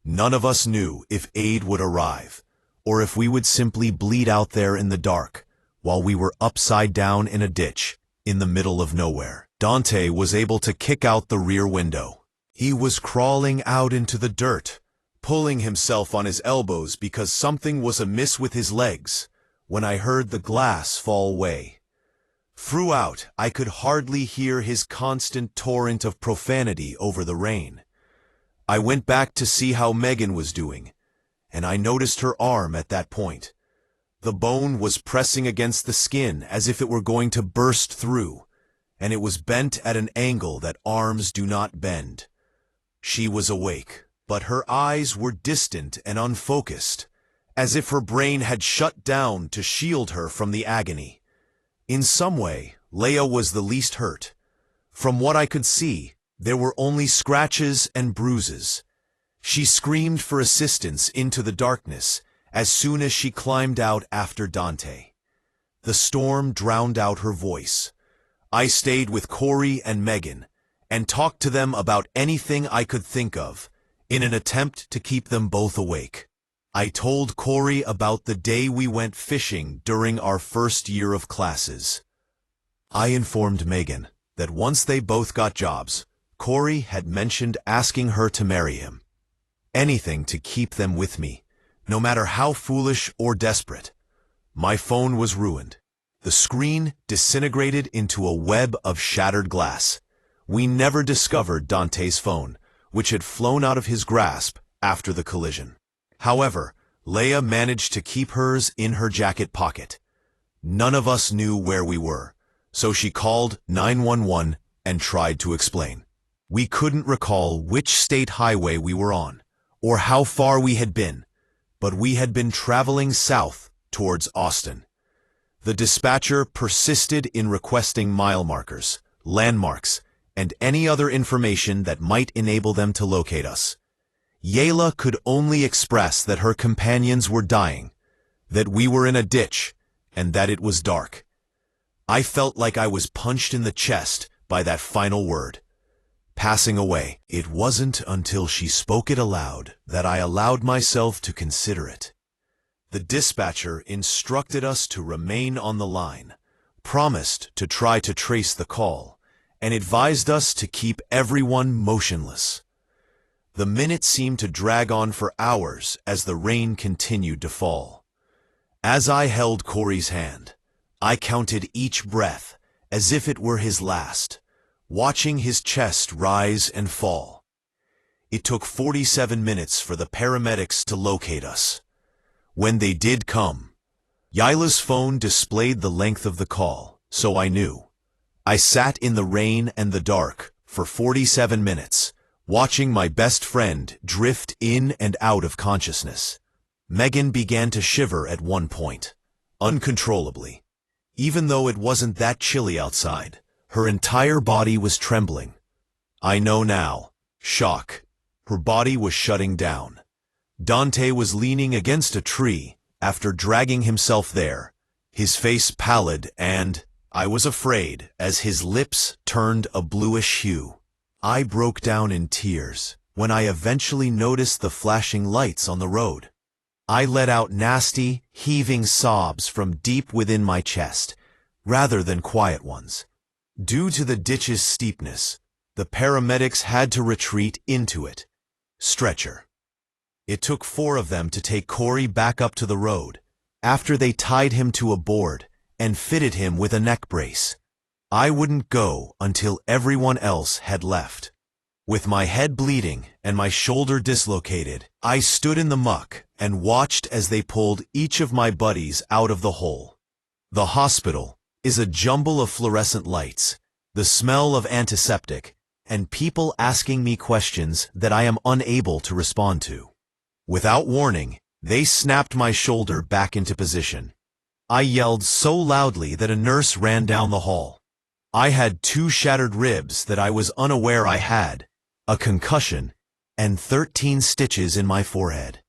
None of us knew if aid would arrive, or if we would simply bleed out there in the dark while we were upside down in a ditch in the middle of nowhere. Dante was able to kick out the rear window. He was crawling out into the dirt, pulling himself on his elbows because something was amiss with his legs, when I heard the glass fall away. Throughout, I could hardly hear his constant torrent of profanity over the rain. I went back to see how Megan was doing, and I noticed her arm at that point. The bone was pressing against the skin as if it were going to burst through, and it was bent at an angle that arms do not bend. She was awake, but her eyes were distant and unfocused, as if her brain had shut down to shield her from the agony. In some way, Leia was the least hurt. From what I could see, there were only scratches and bruises. She screamed for assistance into the darkness as soon as she climbed out after Dante. The storm drowned out her voice. I stayed with Corey and Megan and talked to them about anything I could think of in an attempt to keep them both awake. I told Corey about the day we went fishing during our first year of classes. I informed Megan that once they both got jobs, Corey had mentioned asking her to marry him. Anything to keep them with me, no matter how foolish or desperate. My phone was ruined. The screen disintegrated into a web of shattered glass. We never discovered Dante's phone, which had flown out of his grasp after the collision. However, Leia managed to keep hers in her jacket pocket. None of us knew where we were, so she called 911 and tried to explain. We couldn't recall which state highway we were on, or how far we had been, but we had been traveling south towards Austin. The dispatcher persisted in requesting mile markers, landmarks, and any other information that might enable them to locate us. Yayla could only express that her companions were dying, that we were in a ditch, and that it was dark. I felt like I was punched in the chest by that final word. Passing away. It wasn't until she spoke it aloud that I allowed myself to consider it. The dispatcher instructed us to remain on the line, promised to try to trace the call, and advised us to keep everyone motionless. The minutes seemed to drag on for hours as the rain continued to fall. As I held Corey's hand, I counted each breath as if it were his last, watching his chest rise and fall. It took 47 minutes for the paramedics to locate us. When they did come, Yayla's phone displayed the length of the call, so I knew. I sat in the rain and the dark for 47 minutes, watching my best friend drift in and out of consciousness. Megan began to shiver at one point, uncontrollably. Even though it wasn't that chilly outside, her entire body was trembling. I know now. Shock. Her body was shutting down. Dante was leaning against a tree after dragging himself there, his face pallid and, I was afraid, as his lips turned a bluish hue. I broke down in tears when I eventually noticed the flashing lights on the road. I let out nasty, heaving sobs from deep within my chest, rather than quiet ones. Due to the ditch's steepness, the paramedics had to retreat into it. Stretcher. It took 4 of them to take Corey back up to the road, after they tied him to a board and fitted him with a neck brace. I wouldn't go until everyone else had left. With my head bleeding and my shoulder dislocated, I stood in the muck and watched as they pulled each of my buddies out of the hole. The hospital is a jumble of fluorescent lights, the smell of antiseptic, and people asking me questions that I am unable to respond to. Without warning, they snapped my shoulder back into position. I yelled so loudly that a nurse ran down the hall. I had 2 shattered ribs that I was unaware I had, a concussion, and 13 stitches in my forehead.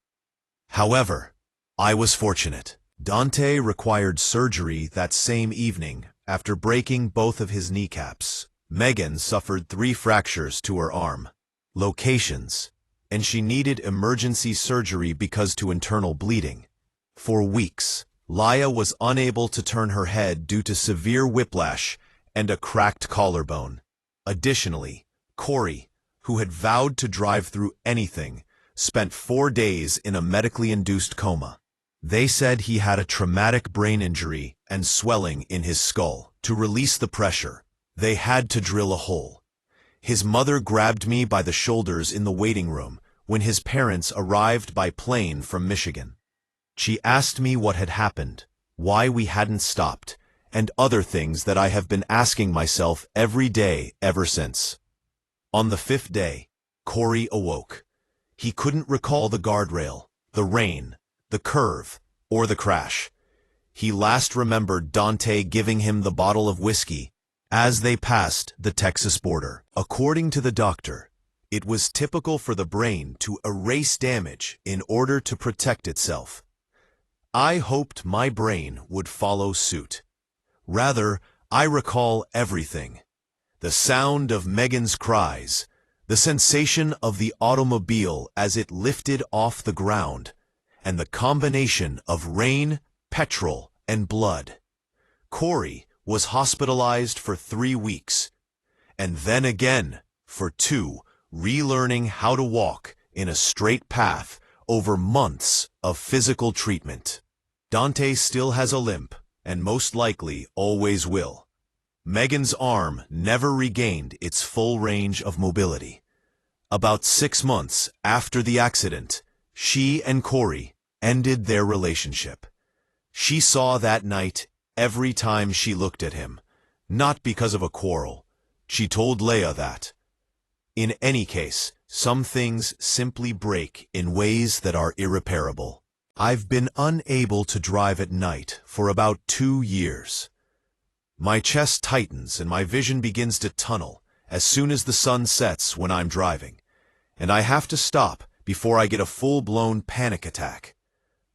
However, I was fortunate. Dante required surgery that same evening after breaking both of his kneecaps. Megan suffered 3 fractures to her arm, locations, and she needed emergency surgery because to internal bleeding. For weeks, Leia was unable to turn her head due to severe whiplash and a cracked collarbone. Additionally, Corey, who had vowed to drive through anything, spent 4 days in a medically induced coma. They said he had a traumatic brain injury and swelling in his skull. To release the pressure, they had to drill a hole. His mother grabbed me by the shoulders in the waiting room when his parents arrived by plane from Michigan. She asked me what had happened, why we hadn't stopped, and other things that I have been asking myself every day ever since. On the 5th day, Corey awoke. He couldn't recall the guardrail, the rain, the curve, or the crash. He last remembered Dante giving him the bottle of whiskey as they passed the Texas border. According to the doctor, it was typical for the brain to erase damage in order to protect itself. I hoped my brain would follow suit. Rather, I recall everything. The sound of Megan's cries, the sensation of the automobile as it lifted off the ground, and the combination of rain, petrol, and blood. Corey was hospitalized for 3 weeks, and then again for 2, relearning how to walk in a straight path over months of physical treatment. Dante still has a limp, and most likely always will. Megan's arm never regained its full range of mobility. About 6 months after the accident, she and Corey ended their relationship. She saw that night every time she looked at him, not because of a quarrel. She told Leah that. In any case, some things simply break in ways that are irreparable. I've been unable to drive at night for about 2 years. My chest tightens and my vision begins to tunnel as soon as the sun sets when I'm driving, and I have to stop before I get a full-blown panic attack.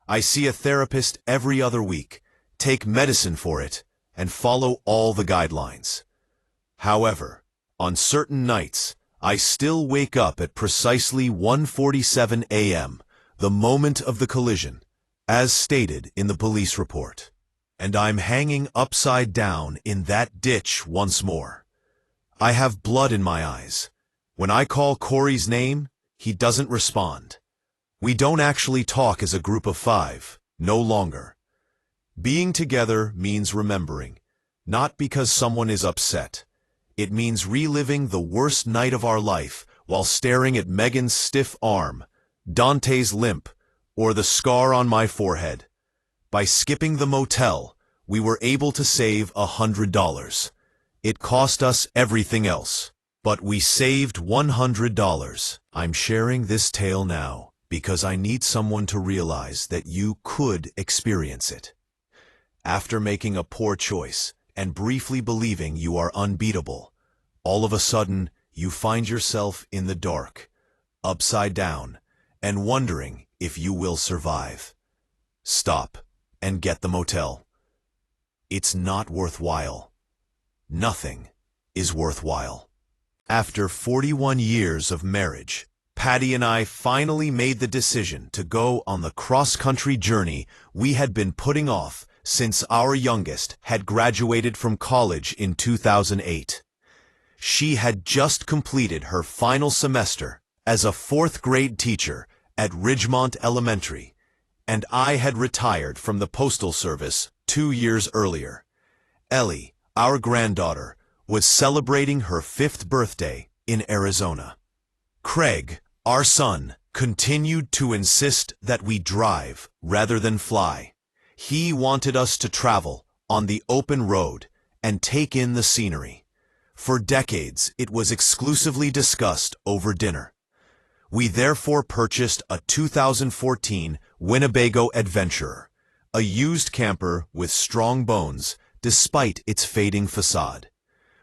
I see a therapist every other week, take medicine for it, and follow all the guidelines. However, on certain nights, I still wake up at precisely 1:47 a.m., the moment of the collision, as stated in the police report. And I'm hanging upside down in that ditch once more. I have blood in my eyes. When I call Corey's name, he doesn't respond. We don't actually talk as a group of 5, no longer. Being together means remembering, not because someone is upset. It means reliving the worst night of our life while staring at Megan's stiff arm, Dante's limp, or the scar on my forehead. By skipping the motel, we were able to save $100. It cost us everything else, but we saved $100. I'm sharing this tale now because I need someone to realize that you could experience it. After making a poor choice and briefly believing you are unbeatable, all of a sudden you find yourself in the dark, upside down, and wondering if you will survive. Stop and get the motel. It's not worthwhile. Nothing is worthwhile. After 41 years of marriage, Patty and I finally made the decision to go on the cross-country journey we had been putting off since our youngest had graduated from college in 2008. She had just completed her final semester as a 4th-grade teacher at Ridgemont Elementary, and I had retired from the Postal Service 2 years earlier. Ellie, our granddaughter, was celebrating her 5th birthday in Arizona. Craig, our son, continued to insist that we drive rather than fly. He wanted us to travel on the open road and take in the scenery. For decades, it was exclusively discussed over dinner. We therefore purchased a 2014 Winnebago Adventurer, a used camper with strong bones despite its fading facade.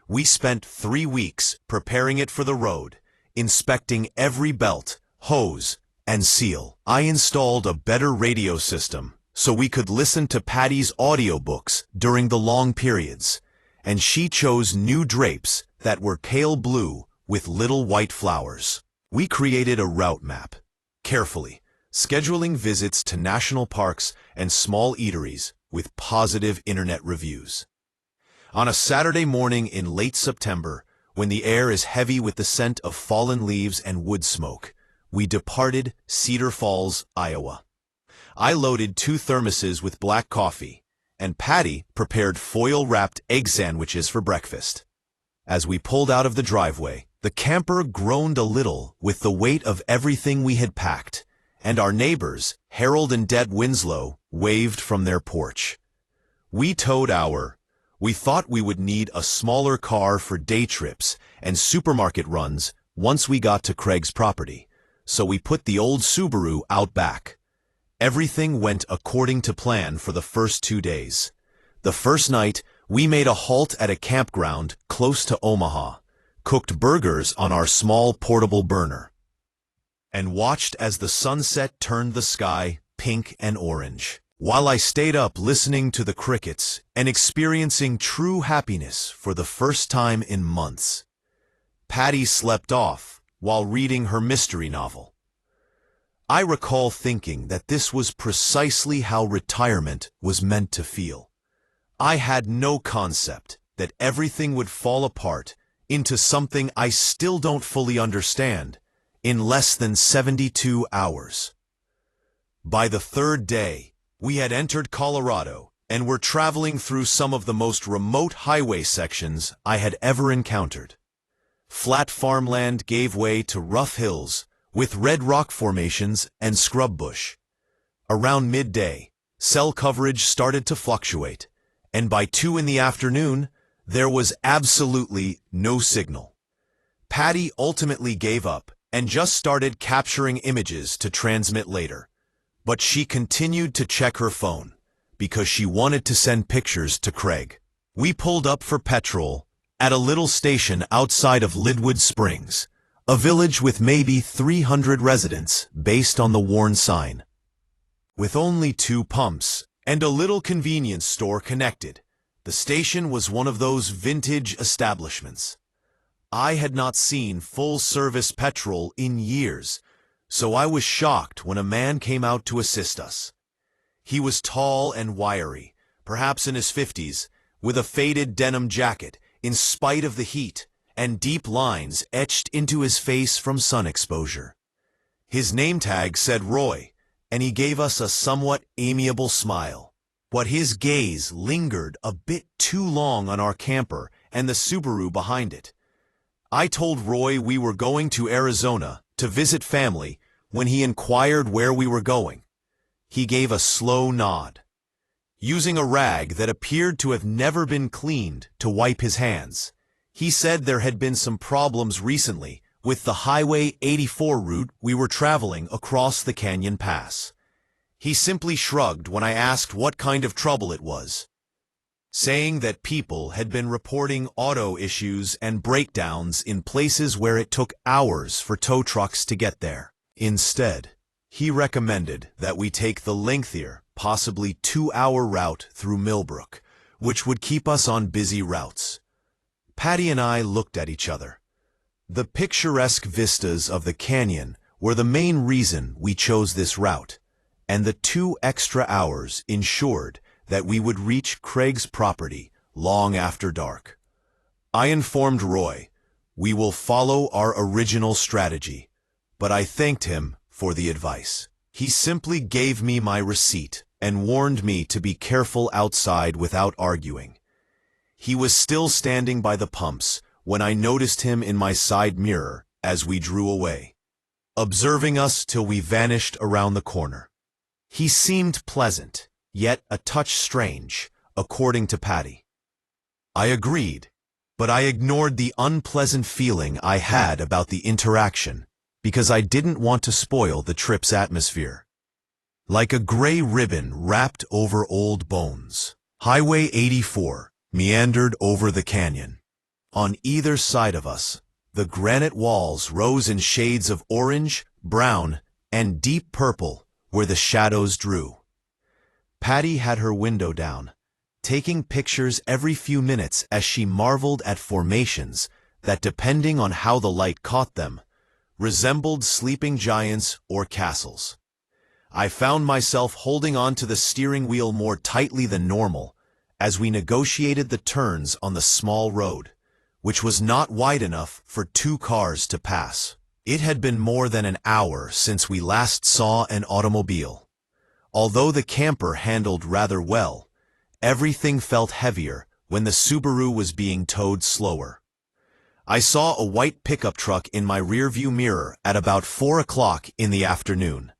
We spent 3 weeks preparing it for the road, inspecting every belt, hose, and seal. I installed a better radio system so we could listen to Patty's audiobooks during the long periods, and she chose new drapes that were pale blue with little white flowers. We created a route map, carefully, scheduling visits to national parks and small eateries with positive internet reviews. On a Saturday morning in late September, when the air is heavy with the scent of fallen leaves and wood smoke, we departed Cedar Falls, Iowa. I loaded 2 thermoses with black coffee, and Patty prepared foil-wrapped egg sandwiches for breakfast. As we pulled out of the driveway, the camper groaned a little with the weight of everything we had packed, and our neighbors, Harold and Deb Winslow, waved from their porch. We thought we would need a smaller car for day trips and supermarket runs once we got to Craig's property, so we put the old Subaru out back. Everything went according to plan for the first 2 days. The first night, we made a halt at a campground close to Omaha, cooked burgers on our small portable burner, and watched as the sunset turned the sky pink and orange, while I stayed up listening to the crickets and experiencing true happiness for the first time in months. Patty slept off while reading her mystery novel. I recall thinking that this was precisely how retirement was meant to feel. I had no concept that everything would fall apart into something I still don't fully understand in less than 72 hours. By the 3rd day, we had entered Colorado and were traveling through some of the most remote highway sections I had ever encountered. Flat farmland gave way to rough hills with red rock formations and scrub bush. Around midday, cell coverage started to fluctuate, and by 2 in the afternoon, there was absolutely no signal. Patty ultimately gave up and just started capturing images to transmit later. But she continued to check her phone because she wanted to send pictures to Craig. We pulled up for petrol at a little station outside of Lidwood Springs, a village with maybe 300 residents based on the worn sign. With only 2 pumps and a little convenience store connected, the station was one of those vintage establishments. I had not seen full-service petrol in years, so I was shocked when a man came out to assist us. He was tall and wiry, perhaps in his 50s, with a faded denim jacket in spite of the heat, and deep lines etched into his face from sun exposure. His name tag said Roy, and he gave us a somewhat amiable smile. But his gaze lingered a bit too long on our camper and the Subaru behind it. I told Roy we were going to Arizona to visit family when he inquired where we were going. He gave a slow nod. Using a rag that appeared to have never been cleaned to wipe his hands, he said there had been some problems recently with the Highway 84 route we were traveling across the Canyon Pass. He simply shrugged when I asked what kind of trouble it was, saying that people had been reporting auto issues and breakdowns in places where it took hours for tow trucks to get there. Instead, he recommended that we take the lengthier, possibly 2-hour route through Millbrook, which would keep us on busy routes. Patty and I looked at each other. The picturesque vistas of the canyon were the main reason we chose this route, and the 2 extra hours ensured that we would reach Craig's property long after dark. I informed Roy, we will follow our original strategy, but I thanked him for the advice. He simply gave me my receipt and warned me to be careful outside without arguing. He was still standing by the pumps when I noticed him in my side mirror as we drew away, observing us till we vanished around the corner. He seemed pleasant, yet a touch strange, according to Patty. I agreed, but I ignored the unpleasant feeling I had about the interaction because I didn't want to spoil the trip's atmosphere. Like a gray ribbon wrapped over old bones, Highway 84 meandered over the canyon. On either side of us, the granite walls rose in shades of orange, brown, and deep purple where the shadows drew. Patty had her window down, taking pictures every few minutes as she marveled at formations that, depending on how the light caught them, resembled sleeping giants or castles. I found myself holding on to the steering wheel more tightly than normal as we negotiated the turns on the small road, which was not wide enough for 2 cars to pass. It had been more than an hour since we last saw an automobile. Although the camper handled rather well, everything felt heavier when the Subaru was being towed slower. I saw a white pickup truck in my rearview mirror at about 4 o'clock in the afternoon.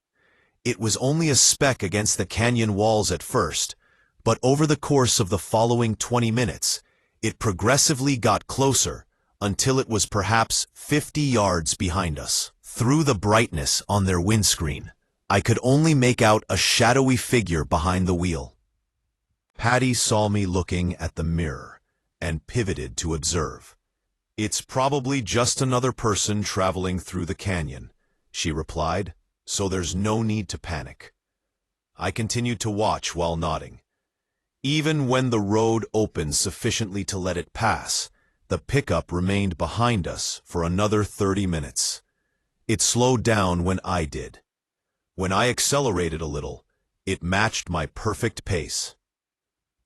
It was only a speck against the canyon walls at first, but over the course of the following 20 minutes, it progressively got closer until it was perhaps 50 yards behind us. Through the brightness on their windscreen, I could only make out a shadowy figure behind the wheel. Patty saw me looking at the mirror and pivoted to observe. "It's probably just another person traveling through the canyon," she replied, "so there's no need to panic." I continued to watch while nodding. Even when the road opened sufficiently to let it pass, the pickup remained behind us for another 30 minutes. It slowed down when I did. When I accelerated a little, it matched my perfect pace.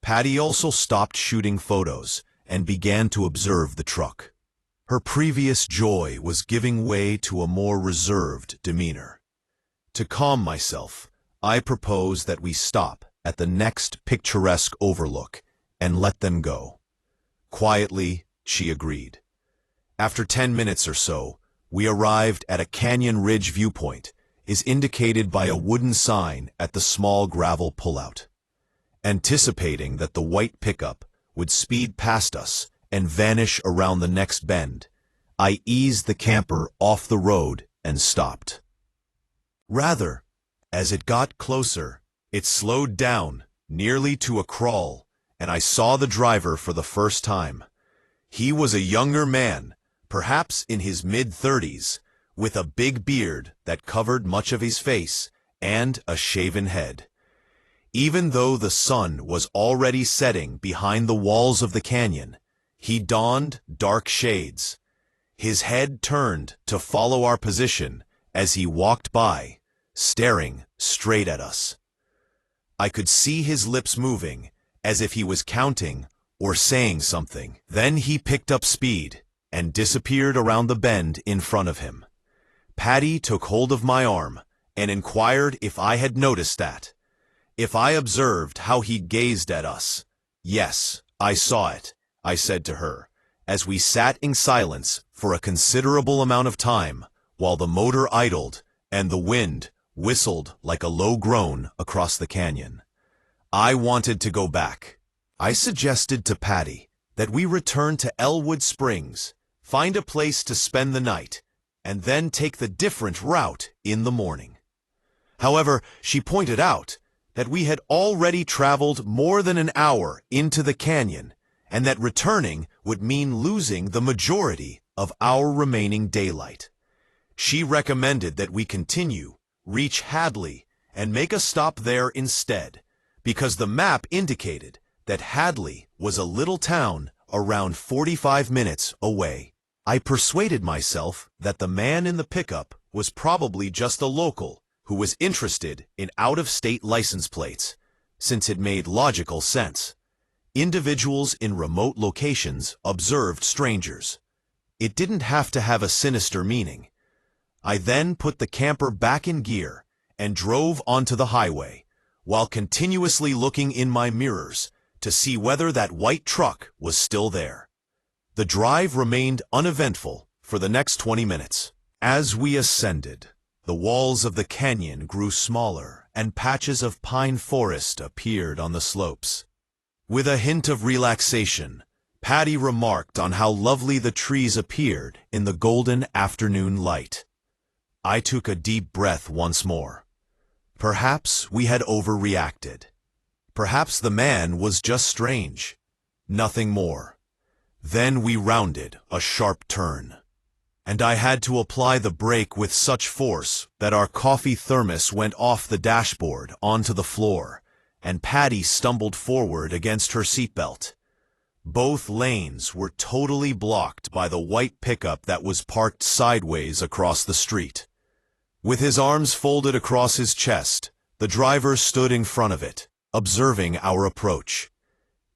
Patty also stopped shooting photos and began to observe the truck. Her previous joy was giving way to a more reserved demeanor. To calm myself, I proposed that we stop at the next picturesque overlook and let them go. Quietly, she agreed. After 10 minutes or so, we arrived at a canyon ridge viewpoint, as indicated by a wooden sign at the small gravel pullout. Anticipating that the white pickup would speed past us and vanish around the next bend, I eased the camper off the road and stopped. Rather, as it got closer, it slowed down, nearly to a crawl, and I saw the driver for the first time. He was a younger man, perhaps in his mid-30s, with a big beard that covered much of his face and a shaven head. Even though the sun was already setting behind the walls of the canyon, he donned dark shades. His head turned to follow our position as he walked by, staring straight at us. I could see his lips moving, as if he was counting or saying something. Then he picked up speed and disappeared around the bend in front of him. Patty took hold of my arm and inquired if I had noticed that. If I observed how he gazed at us. "Yes, I saw it," I said to her, as we sat in silence for a considerable amount of time while the motor idled and the wind whistled like a low groan across the canyon. I wanted to go back. I suggested to Patty that we return to Elwood Springs, find a place to spend the night, and then take the different route in the morning. However, she pointed out that we had already traveled more than an hour into the canyon, and that returning would mean losing the majority of our remaining daylight. She recommended that we continue, reach Hadley, and make a stop there instead, because the map indicated that Hadley was a little town around 45 minutes away. I persuaded myself that the man in the pickup was probably just a local who was interested in out-of-state license plates, since it made logical sense. Individuals in remote locations observed strangers. It didn't have to have a sinister meaning. I then put the camper back in gear and drove onto the highway, while continuously looking in my mirrors to see whether that white truck was still there. The drive remained uneventful for the next 20 minutes. As we ascended, the walls of the canyon grew smaller and patches of pine forest appeared on the slopes. With a hint of relaxation, Patty remarked on how lovely the trees appeared in the golden afternoon light. I took a deep breath once more. Perhaps we had overreacted. Perhaps the man was just strange. Nothing more. Then we rounded a sharp turn, and I had to apply the brake with such force that our coffee thermos went off the dashboard onto the floor, and Patty stumbled forward against her seatbelt. Both lanes were totally blocked by the white pickup that was parked sideways across the street. With his arms folded across his chest, the driver stood in front of it, observing our approach.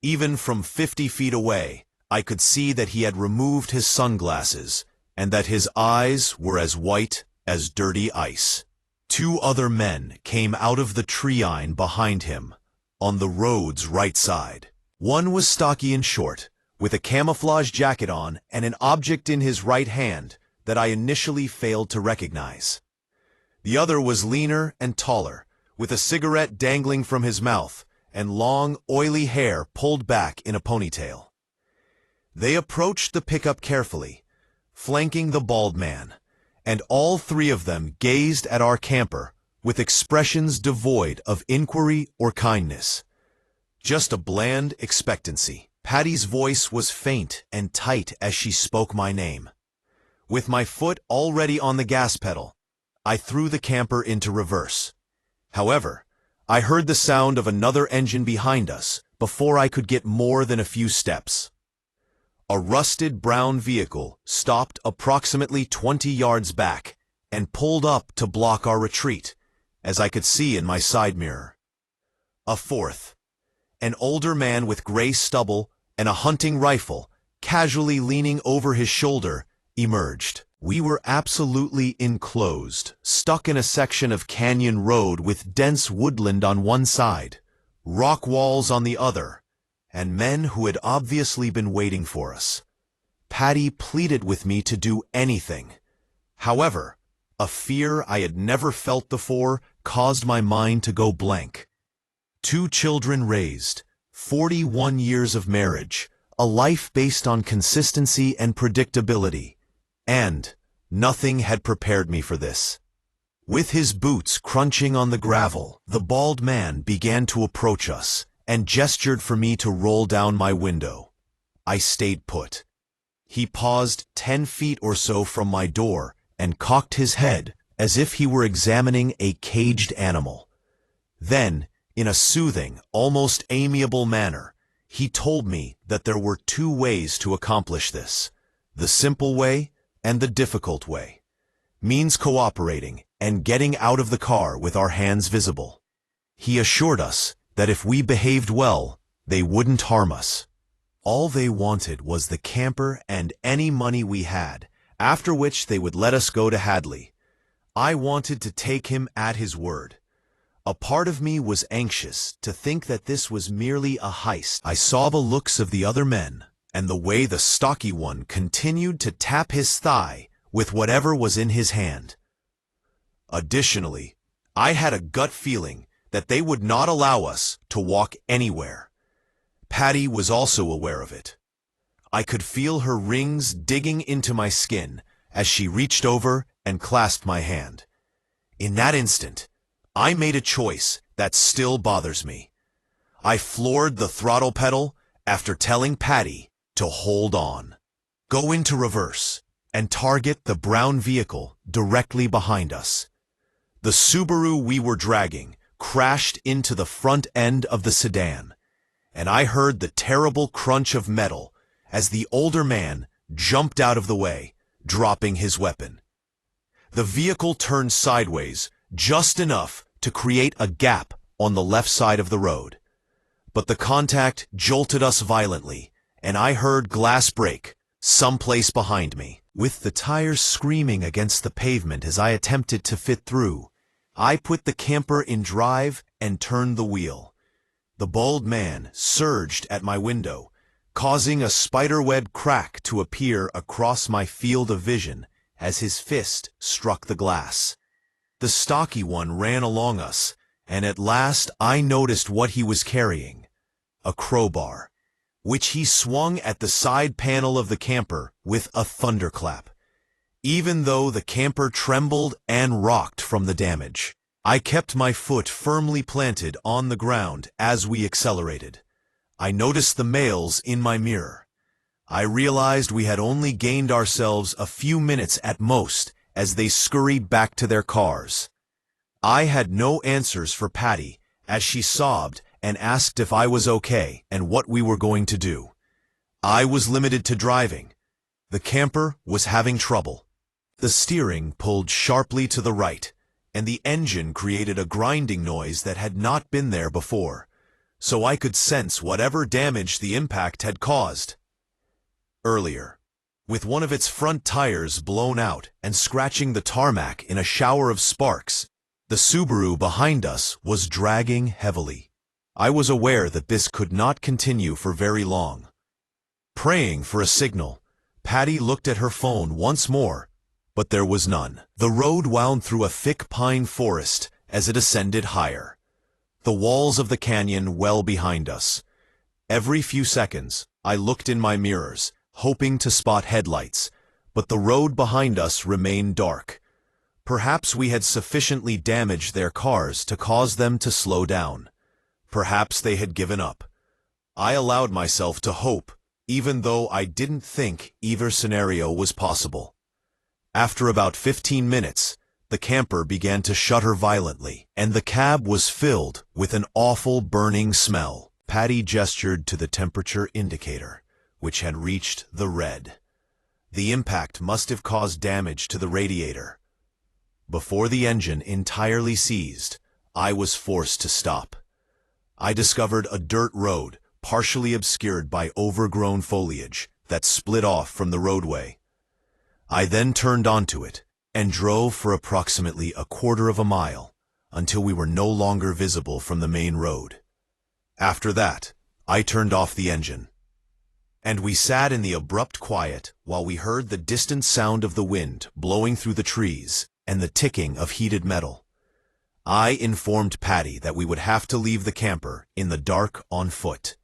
Even from 50 feet away, I could see that he had removed his sunglasses and that his eyes were as white as dirty ice. 2 other men came out of the treine behind him, on the road's right side. One was stocky and short, with a camouflage jacket on and an object in his right hand that I initially failed to recognize. The other was leaner and taller, with a cigarette dangling from his mouth and long, oily hair pulled back in a ponytail. They approached the pickup carefully, flanking the bald man, and all 3 of them gazed at our camper with expressions devoid of inquiry or kindness. Just a bland expectancy. Patty's voice was faint and tight as she spoke my name. With my foot already on the gas pedal, I threw the camper into reverse. However, I heard the sound of another engine behind us before I could get more than a few steps. A rusted brown vehicle stopped approximately 20 yards back and pulled up to block our retreat, as I could see in my side mirror. A fourth, an older man with gray stubble and a hunting rifle, casually leaning over his shoulder, emerged. We were absolutely enclosed, stuck in a section of canyon road with dense woodland on one side, rock walls on the other, and men who had obviously been waiting for us. Patty pleaded with me to do anything. However, a fear I had never felt before caused my mind to go blank. 2 children raised, 41 years of marriage, a life based on consistency and predictability, and nothing had prepared me for this. With his boots crunching on the gravel, the bald man began to approach us and gestured for me to roll down my window. I stayed put. He paused 10 feet or so from my door and cocked his head as if he were examining a caged animal. Then, in a soothing, almost amiable manner, he told me that there were 2 ways to accomplish this: the simple way and the difficult way. Means cooperating and getting out of the car with our hands visible. He assured us that if we behaved well, they wouldn't harm us. All they wanted was the camper and any money we had, after which they would let us go to Hadley. I wanted to take him at his word. A part of me was anxious to think that this was merely a heist. I saw the looks of the other men, and the way the stocky one continued to tap his thigh with whatever was in his hand. Additionally, I had a gut feeling that they would not allow us to walk anywhere. Patty was also aware of it. I could feel her rings digging into my skin as she reached over and clasped my hand. In that instant, I made a choice that still bothers me. I floored the throttle pedal after telling Patty to hold on. Go into reverse and target the brown vehicle directly behind us. The Subaru we were dragging crashed into the front end of the sedan, and I heard the terrible crunch of metal as the older man jumped out of the way, dropping his weapon. The vehicle turned sideways just enough to create a gap on the left side of the road. But the contact jolted us violently, and I heard glass break someplace behind me. With the tires screaming against the pavement as I attempted to fit through, I put the camper in drive and turned the wheel. The bald man surged at my window, causing a spiderweb crack to appear across my field of vision as his fist struck the glass. The stocky one ran along us, and at last I noticed what he was carrying: a crowbar, which he swung at the side panel of the camper with a thunderclap. Even though the camper trembled and rocked from the damage, I kept my foot firmly planted on the ground as we accelerated. I noticed the males in my mirror. I realized we had only gained ourselves a few minutes at most as they scurried back to their cars. I had no answers for Patty as she sobbed and asked if I was okay and what we were going to do. I was limited to driving. The camper was having trouble. The steering pulled sharply to the right, and the engine created a grinding noise that had not been there before, so I could sense whatever damage the impact had caused. Earlier, with one of its front tires blown out and scratching the tarmac in a shower of sparks. The Subaru behind us was dragging heavily. I was aware that this could not continue for very long. Praying for a signal, Patty looked at her phone once more, but there was none. The road wound through a thick pine forest as it ascended higher, the walls of the canyon well behind us. Every few seconds, I looked in my mirrors, hoping to spot headlights, but the road behind us remained dark. Perhaps we had sufficiently damaged their cars to cause them to slow down. Perhaps they had given up. I allowed myself to hope, even though I didn't think either scenario was possible. After about 15 minutes, the camper began to shudder violently, and the cab was filled with an awful burning smell. Patty gestured to the temperature indicator, which had reached the red. The impact must have caused damage to the radiator. Before the engine entirely seized, I was forced to stop. I discovered a dirt road, partially obscured by overgrown foliage, that split off from the roadway. I then turned onto it and drove for approximately a quarter of a mile until we were no longer visible from the main road. After that, I turned off the engine, and we sat in the abrupt quiet while we heard the distant sound of the wind blowing through the trees and the ticking of heated metal. I informed Patty that we would have to leave the camper in the dark on foot.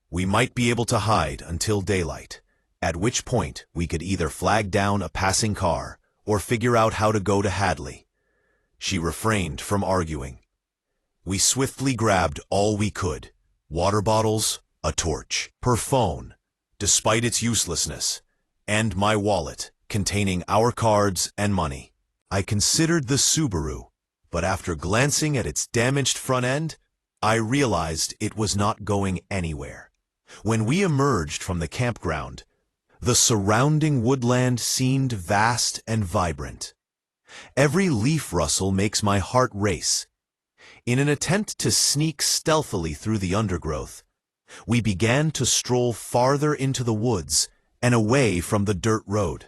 We might be able to hide until daylight, at which point we could either flag down a passing car or figure out how to go to Hadley. She refrained from arguing. We swiftly grabbed all we could: water bottles, a torch, her phone, despite its uselessness, and my wallet containing our cards and money. I considered the Subaru, but after glancing at its damaged front end, I realized it was not going anywhere. When we emerged from the campground, the surrounding woodland seemed vast and vibrant. Every leaf rustle makes my heart race. In an attempt to sneak stealthily through the undergrowth, we began to stroll farther into the woods and away from the dirt road.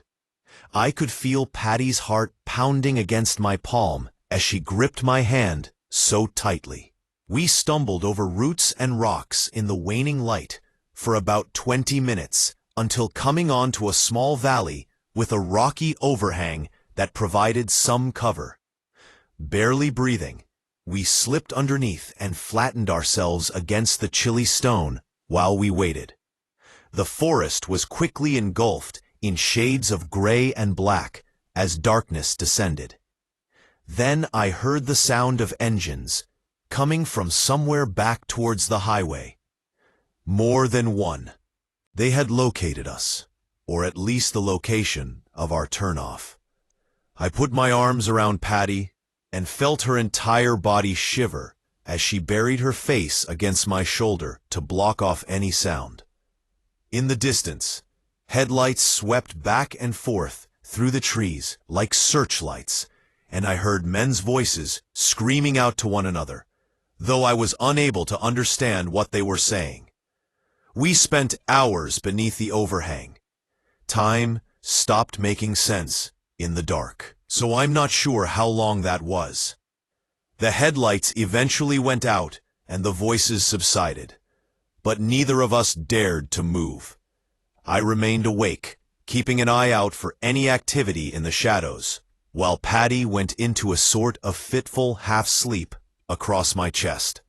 I could feel Patty's heart pounding against my palm as she gripped my hand so tightly. We stumbled over roots and rocks in the waning light for about 20 minutes until coming onto a small valley with a rocky overhang that provided some cover. Barely breathing, we slipped underneath and flattened ourselves against the chilly stone while we waited. The forest was quickly engulfed in shades of gray and black as darkness descended. Then I heard the sound of engines coming from somewhere back towards the highway. More than one. They had located us, or at least the location of our turnoff. I put my arms around Patty and felt her entire body shiver as she buried her face against my shoulder to block off any sound. In the distance, headlights swept back and forth through the trees like searchlights, and I heard men's voices screaming out to one another, though I was unable to understand what they were saying. We spent hours beneath the overhang. Time stopped making sense in the dark, so I'm not sure how long that was. The headlights eventually went out and the voices subsided, but neither of us dared to move. I remained awake, keeping an eye out for any activity in the shadows, while Patty went into a sort of fitful half-sleep across my chest,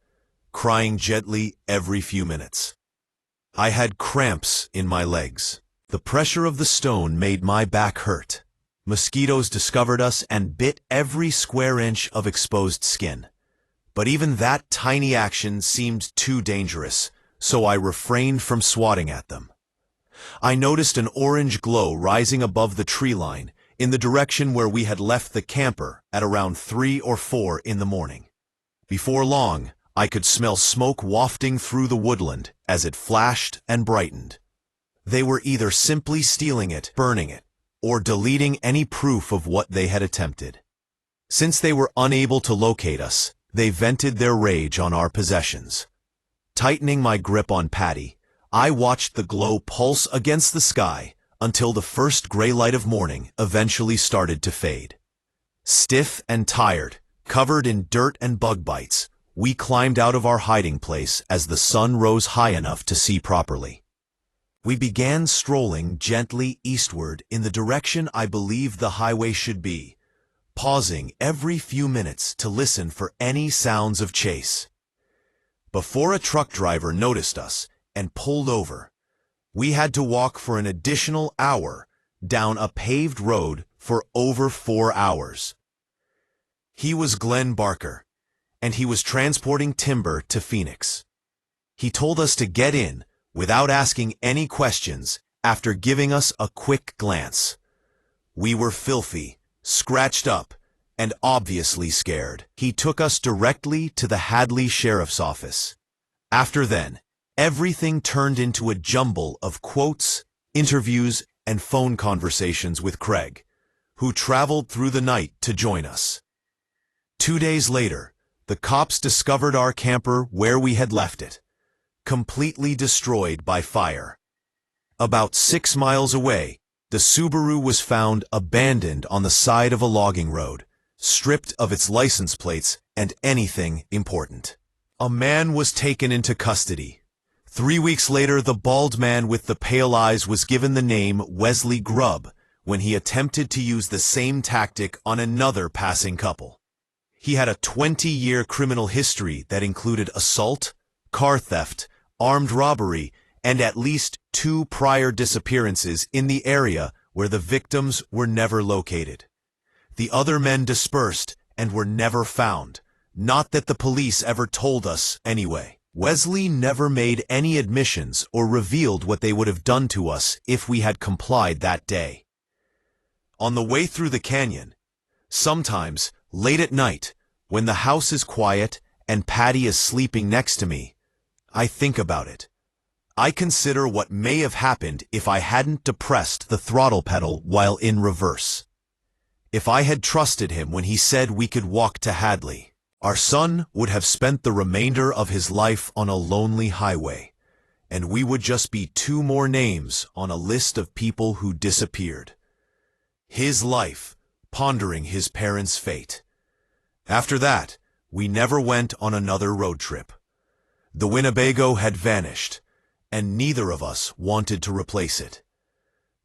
crying gently every few minutes. I had cramps in my legs. The pressure of the stone made my back hurt. Mosquitoes discovered us and bit every square inch of exposed skin. But even that tiny action seemed too dangerous, so I refrained from swatting at them. I noticed an orange glow rising above the tree line in the direction where we had left the camper at around 3 or 4 in the morning. Before long, I could smell smoke wafting through the woodland as it flashed and brightened. They were either simply stealing it, burning it, or deleting any proof of what they had attempted. Since they were unable to locate us, they vented their rage on our possessions. Tightening my grip on Patty, I watched the glow pulse against the sky until the first gray light of morning eventually started to fade. Stiff and tired, covered in dirt and bug bites, we climbed out of our hiding place as the sun rose high enough to see properly. We began strolling gently eastward in the direction I believed the highway should be, pausing every few minutes to listen for any sounds of chase. Before a truck driver noticed us and pulled over, we had to walk for an additional hour down a paved road for over 4 hours. He was Glenn Barker, and he was transporting timber to Phoenix. He told us to get in without asking any questions after giving us a quick glance. We were filthy, scratched up, and obviously scared. He took us directly to the Hadley Sheriff's Office. After then, everything turned into a jumble of quotes, interviews, and phone conversations with Craig, who traveled through the night to join us. 2 days later, the cops discovered our camper where we had left it, completely destroyed by fire. About 6 miles away, the Subaru was found abandoned on the side of a logging road, stripped of its license plates and anything important. A man was taken into custody. 3 weeks later, the bald man with the pale eyes was given the name Wesley Grubb when he attempted to use the same tactic on another passing couple. He had a 20-year criminal history that included assault, car theft, armed robbery, and at least 2 prior disappearances in the area where the victims were never located. The other men dispersed and were never found. Not that the police ever told us anyway. Wesley never made any admissions or revealed what they would have done to us if we had complied that day. On the way through the canyon, sometimes, late at night, when the house is quiet and Patty is sleeping next to me, I think about it. I consider what may have happened if I hadn't depressed the throttle pedal while in reverse. If I had trusted him when he said we could walk to Hadley, our son would have spent the remainder of his life on a lonely highway, and we would just be 2 more names on a list of people who disappeared. His life, pondering his parents' fate. After that, we never went on another road trip. The Winnebago had vanished, and neither of us wanted to replace it.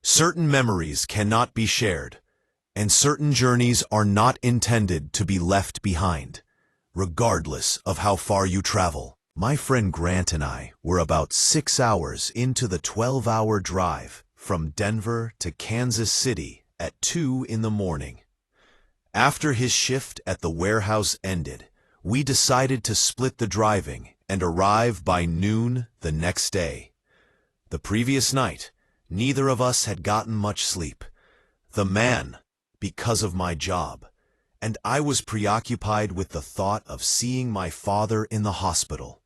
Certain memories cannot be shared, and certain journeys are not intended to be left behind, regardless of how far you travel. My friend Grant and I were about 6 hours into the 12-hour drive from Denver to Kansas City at 2 in the morning. After his shift at the warehouse ended, we decided to split the driving and arrive by noon the next day. The previous night, neither of us had gotten much sleep. The man, because of my job, and I was preoccupied with the thought of seeing my father in the hospital.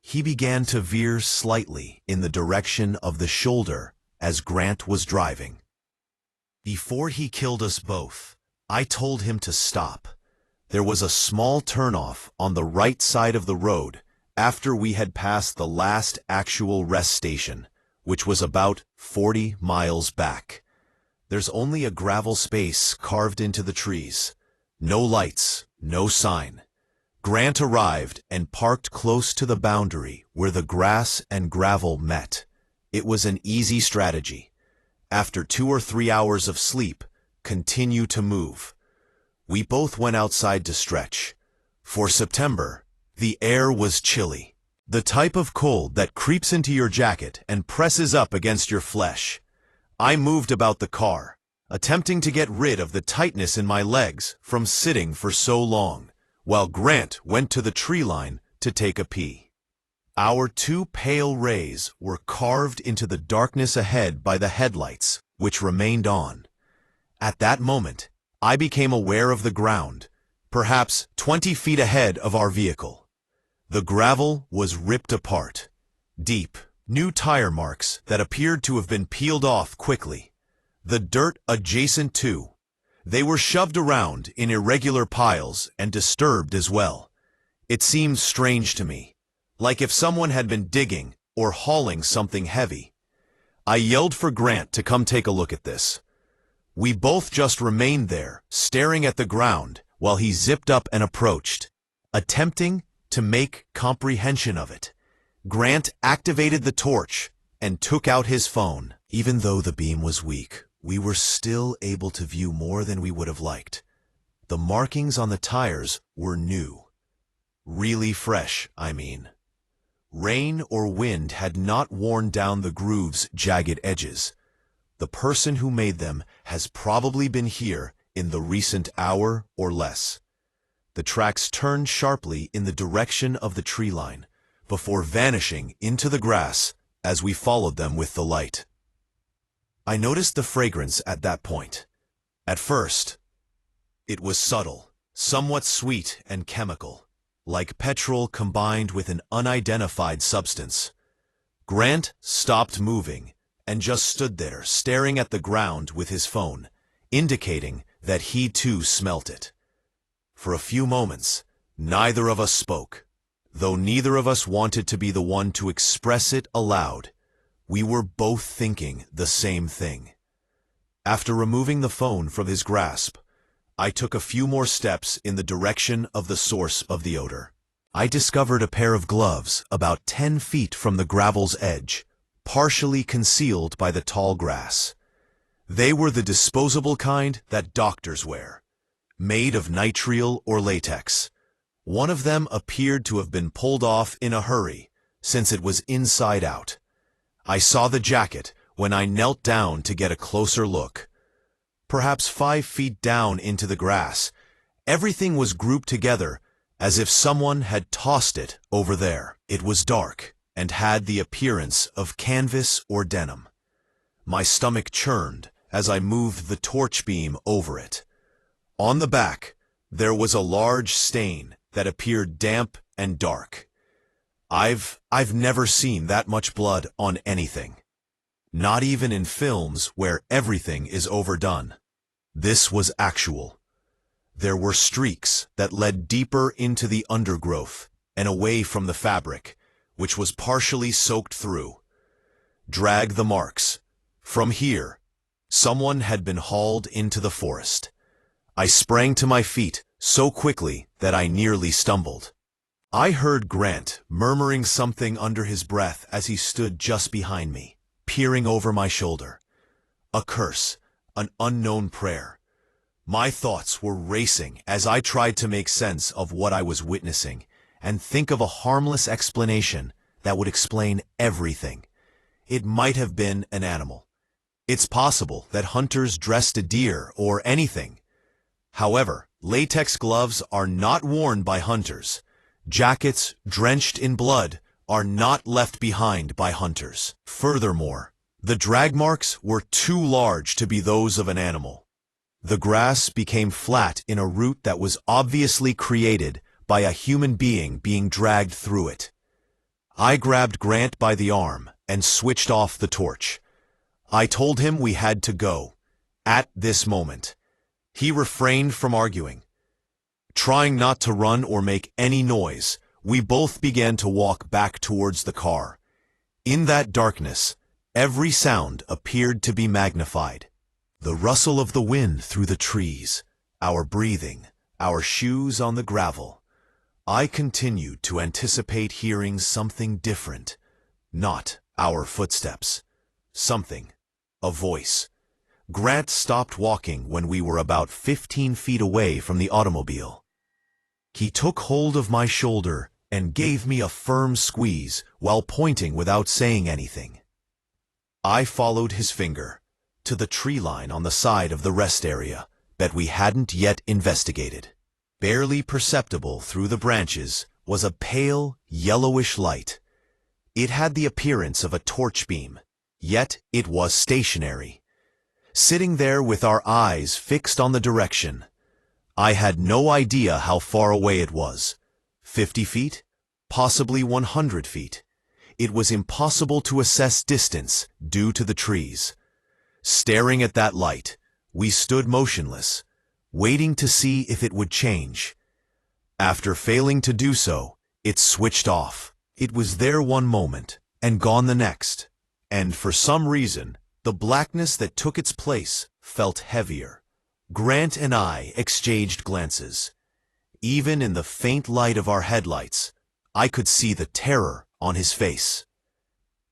He began to veer slightly in the direction of the shoulder as Grant was driving. Before he killed us both, I told him to stop. There was a small turnoff on the right side of the road after we had passed the last actual rest station, which was about 40 miles back. There's only a gravel space carved into the trees. No lights, no sign. Grant arrived and parked close to the boundary where the grass and gravel met. It was an easy strategy. After 2 or 3 hours of sleep, continue to move. We both went outside to stretch. For September, the air was chilly. The type of cold that creeps into your jacket and presses up against your flesh. I moved about the car, attempting to get rid of the tightness in my legs from sitting for so long, while Grant went to the tree line to take a pee. Our 2 pale rays were carved into the darkness ahead by the headlights, which remained on. At that moment, I became aware of the ground, perhaps 20 feet ahead of our vehicle. The gravel was ripped apart. Deep, new tire marks that appeared to have been peeled off quickly. The dirt adjacent to. They were shoved around in irregular piles and disturbed as well. It seemed strange to me, like if someone had been digging or hauling something heavy. I yelled for Grant to come take a look at this. We both just remained there, staring at the ground, while he zipped up and approached, attempting to make comprehension of it. Grant activated the torch and took out his phone. Even though the beam was weak, we were still able to view more than we would have liked. The markings on the tires were new. Really fresh, I mean. Rain or wind had not worn down the groove's jagged edges. The person who made them has probably been here in the recent hour or less. The tracks turned sharply in the direction of the tree line, before vanishing into the grass as we followed them with the light. I noticed the fragrance at that point. At first, it was subtle, somewhat sweet and chemical, like petrol combined with an unidentified substance. Grant stopped moving and just stood there staring at the ground with his phone, indicating that he too smelt it. For a few moments, neither of us spoke. Though neither of us wanted to be the one to express it aloud, we were both thinking the same thing. After removing the phone from his grasp, I took a few more steps in the direction of the source of the odor. I discovered a pair of gloves about 10 feet from the gravel's edge, partially concealed by the tall grass. They were the disposable kind that doctors wear, made of nitrile or latex. One of them appeared to have been pulled off in a hurry, since it was inside out. I saw the jacket when I knelt down to get a closer look. Perhaps 5 feet down into the grass, everything was grouped together as if someone had tossed it over there. It was dark and had the appearance of canvas or denim. My stomach churned as I moved the torch beam over it. On the back, there was a large stain that appeared damp and dark. I've never seen that much blood on anything. Not even in films where everything is overdone. This was actual. There were streaks that led deeper into the undergrowth and away from the fabric, which was partially soaked through. Drag the marks. From here, someone had been hauled into the forest. I sprang to my feet so quickly that I nearly stumbled. I heard Grant murmuring something under his breath as he stood just behind me, peering over my shoulder. A curse, an unknown prayer. My thoughts were racing as I tried to make sense of what I was witnessing and think of a harmless explanation that would explain everything. It might have been an animal. It's possible that hunters dressed a deer or anything. However, latex gloves are not worn by hunters. Jackets drenched in blood are not left behind by hunters. Furthermore, the drag marks were too large to be those of an animal. The grass became flat in a route that was obviously created by a human being dragged through it. I grabbed Grant by the arm and switched off the torch. I told him we had to go, at this moment. He refrained from arguing. Trying not to run or make any noise, we both began to walk back towards the car. In that darkness, every sound appeared to be magnified. The rustle of the wind through the trees, our breathing, our shoes on the gravel. I continued to anticipate hearing something different. Not our footsteps. Something. A voice. Grant stopped walking when we were about 15 feet away from the automobile. He took hold of my shoulder and gave me a firm squeeze while pointing without saying anything. I followed his finger to the tree line on the side of the rest area that we hadn't yet investigated. Barely perceptible through the branches was a pale, yellowish light. It had the appearance of a torch beam, yet it was stationary. Sitting there with our eyes fixed on the direction, I had no idea how far away it was. 50 feet? Possibly 100 feet. It was impossible to assess distance due to the trees. Staring at that light, we stood motionless, waiting to see if it would change. After failing to do so, it switched off. It was there one moment and gone the next, and for some reason, the blackness that took its place felt heavier. Grant and I exchanged glances. Even in the faint light of our headlights, I could see the terror on his face.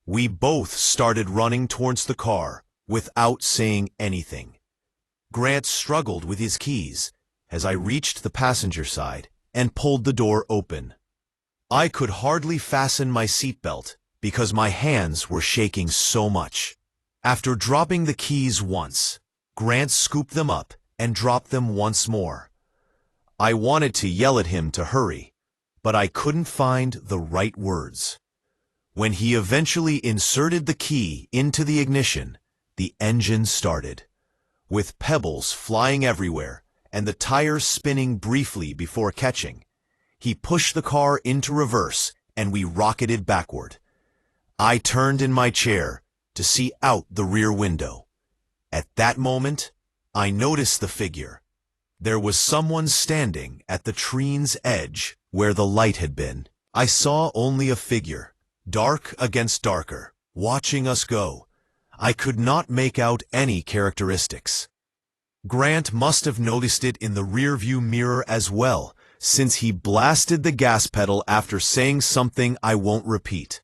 We both started running towards the car without saying anything. Grant struggled with his keys as I reached the passenger side and pulled the door open. I could hardly fasten my seatbelt because my hands were shaking so much. After dropping the keys once, Grant scooped them up and dropped them once more. I wanted to yell at him to hurry, but I couldn't find the right words. When he eventually inserted the key into the ignition, the engine started. With pebbles flying everywhere and the tires spinning briefly before catching, he pushed the car into reverse and we rocketed backward. I turned in my chair to see out the rear window. At that moment, I noticed the figure. There was someone standing at the treen's edge where the light had been. I saw only a figure, dark against darker, watching us go. I could not make out any characteristics. Grant must have noticed it in the rearview mirror as well, since he blasted the gas pedal after saying something I won't repeat.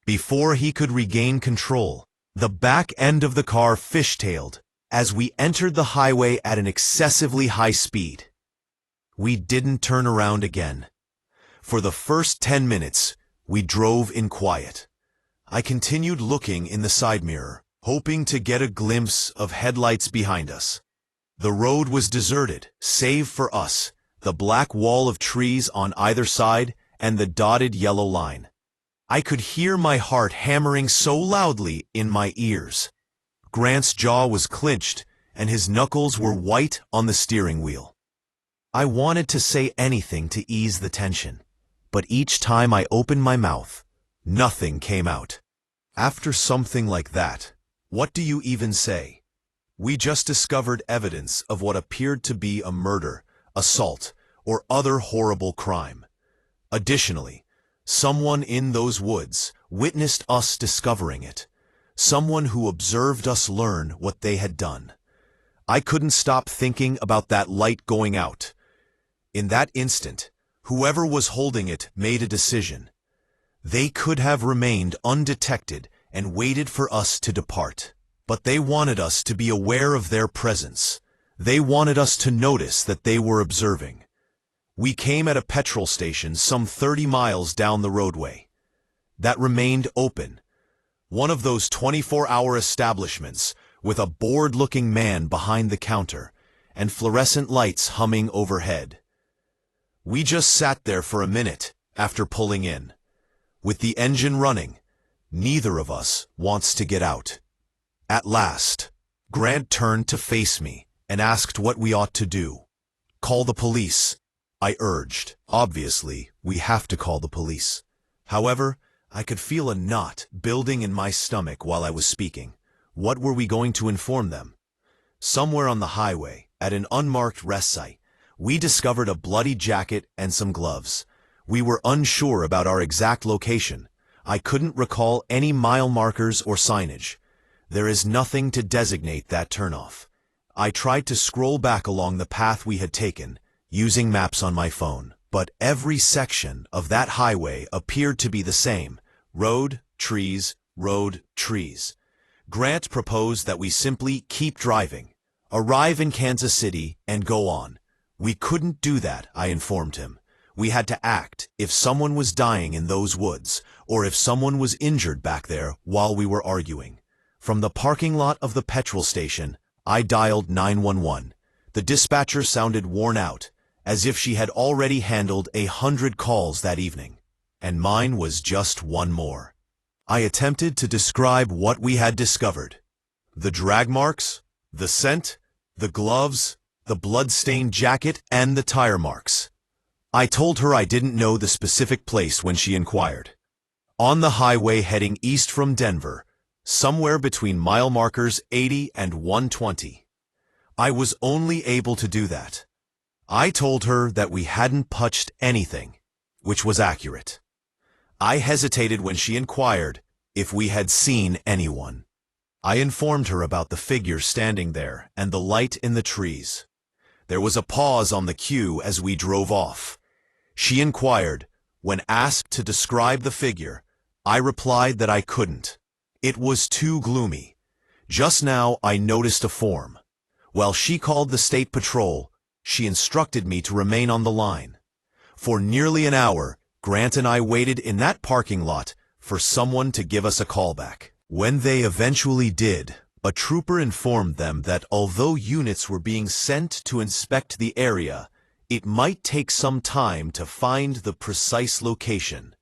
Before he could regain control, the back end of the car fishtailed as we entered the highway at an excessively high speed. We didn't turn around again. For the first 10 minutes, we drove in quiet. I continued looking in the side mirror, hoping to get a glimpse of headlights behind us. The road was deserted, save for us, the black wall of trees on either side, and the dotted yellow line. I could hear my heart hammering so loudly in my ears. Grant's jaw was clenched, and his knuckles were white on the steering wheel. I wanted to say anything to ease the tension, but each time I opened my mouth, nothing came out. After something like that, what do you even say? We just discovered evidence of what appeared to be a murder, assault, or other horrible crime. Additionally, someone in those woods witnessed us discovering it. Someone who observed us learn what they had done. I couldn't stop thinking about that light going out. In that instant, whoever was holding it made a decision. They could have remained undetected and waited for us to depart. But they wanted us to be aware of their presence. They wanted us to notice that they were observing. We came at a petrol station some 30 miles down the roadway. That remained open. One of those 24-hour establishments with a bored-looking man behind the counter and fluorescent lights humming overhead. We just sat there for a minute after pulling in. With the engine running, neither of us wants to get out. At last, Grant turned to face me and asked what we ought to do. Call the police, I urged. Obviously, we have to call the police. However, I could feel a knot building in my stomach while I was speaking. What were we going to inform them? Somewhere on the highway, at an unmarked rest site, we discovered a bloody jacket and some gloves. We were unsure about our exact location. I couldn't recall any mile markers or signage. There is nothing to designate that turnoff. I tried to scroll back along the path we had taken, using maps on my phone, but every section of that highway appeared to be the same. Road, trees, road, trees. Grant proposed that we simply keep driving, arrive in Kansas City, and go on. We couldn't do that, I informed him. We had to act if someone was dying in those woods, or if someone was injured back there while we were arguing. From the parking lot of the petrol station, I dialed 911. The dispatcher sounded worn out, as if she had already handled 100 calls that evening, and mine was just one more. I attempted to describe what we had discovered. The drag marks, the scent, the gloves, the blood-stained jacket, and the tire marks. I told her I didn't know the specific place when she inquired. On the highway heading east from Denver, somewhere between mile markers 80 and 120. I was only able to do that. I told her that we hadn't touched anything, which was accurate. I hesitated when she inquired if we had seen anyone. I informed her about the figure standing there and the light in the trees. There was a pause on the queue as we drove off. She inquired. When asked to describe the figure, I replied that I couldn't. It was too gloomy. Just now I noticed a form. While she called the state patrol, she instructed me to remain on the line. For nearly an hour, Grant and I waited in that parking lot for someone to give us a call back. When they eventually did, a trooper informed them that although units were being sent to inspect the area, it might take some time to find the precise location.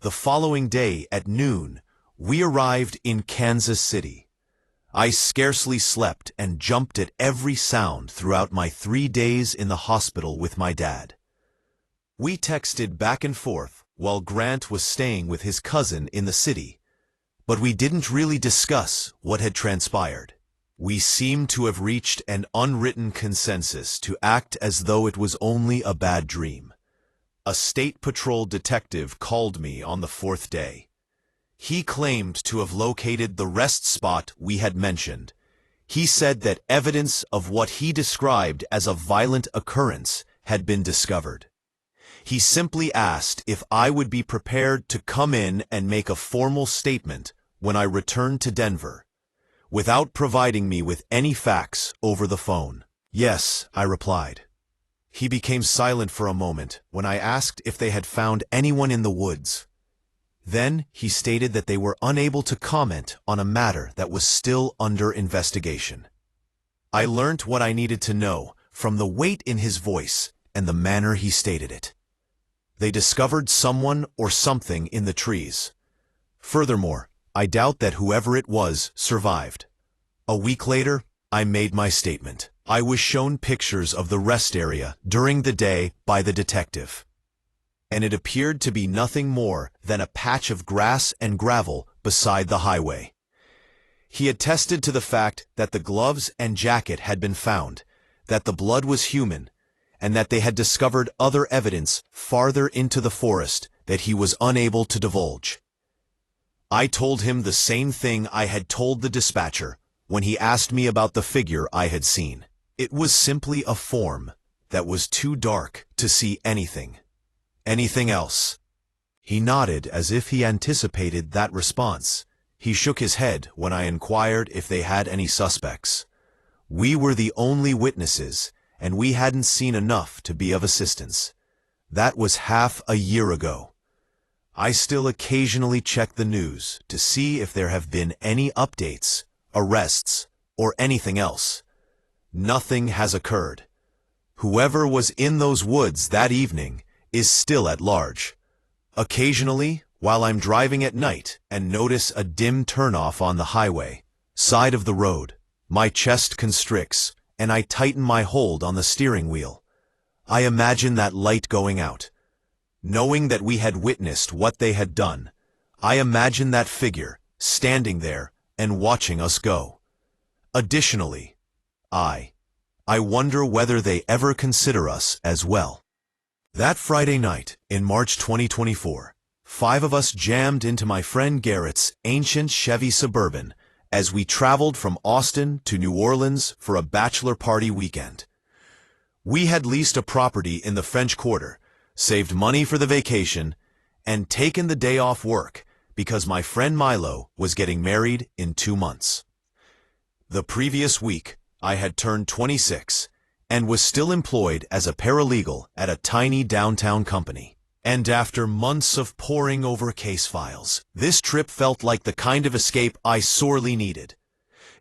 The following day at noon, we arrived in Kansas City. I scarcely slept and jumped at every sound throughout my 3 days in the hospital with my dad. We texted back and forth while Grant was staying with his cousin in the city, but we didn't really discuss what had transpired. We seemed to have reached an unwritten consensus to act as though it was only a bad dream. A state patrol detective called me on the 4th day. He claimed to have located the rest spot we had mentioned. He said that evidence of what he described as a violent occurrence had been discovered. He simply asked if I would be prepared to come in and make a formal statement when I returned to Denver, without providing me with any facts over the phone. Yes, I replied. He became silent for a moment when I asked if they had found anyone in the woods. Then he stated that they were unable to comment on a matter that was still under investigation. I learnt what I needed to know from the weight in his voice and the manner he stated it. They discovered someone or something in the trees. Furthermore, I doubt that whoever it was survived. A week later, I made my statement. I was shown pictures of the rest area during the day by the detective, and it appeared to be nothing more than a patch of grass and gravel beside the highway. He attested to the fact that the gloves and jacket had been found, that the blood was human, and that they had discovered other evidence farther into the forest that he was unable to divulge. I told him the same thing I had told the dispatcher when he asked me about the figure I had seen. It was simply a form that was too dark to see anything else. He nodded as if he anticipated that response. He shook his head when I inquired if they had any suspects. We were the only witnesses, and we hadn't seen enough to be of assistance. That was half a year ago. I still occasionally check the news to see if there have been any updates, arrests, or anything else. Nothing has occurred. Whoever was in those woods that evening is still at large. Occasionally, while I'm driving at night and notice a dim turnoff on the highway, side of the road, my chest constricts and I tighten my hold on the steering wheel. I imagine that light going out. Knowing that we had witnessed what they had done, I imagine that figure standing there and watching us go. Additionally, I wonder whether they ever consider us as well. That Friday night, in March 2024, 5 of us jammed into my friend Garrett's ancient Chevy Suburban as we traveled from Austin to New Orleans for a bachelor party weekend. We had leased a property in the French Quarter, saved money for the vacation, and taken the day off work because my friend Milo was getting married in 2 months. The previous week, I had turned 26 and was still employed as a paralegal at a tiny downtown company. And after months of poring over case files, this trip felt like the kind of escape I sorely needed.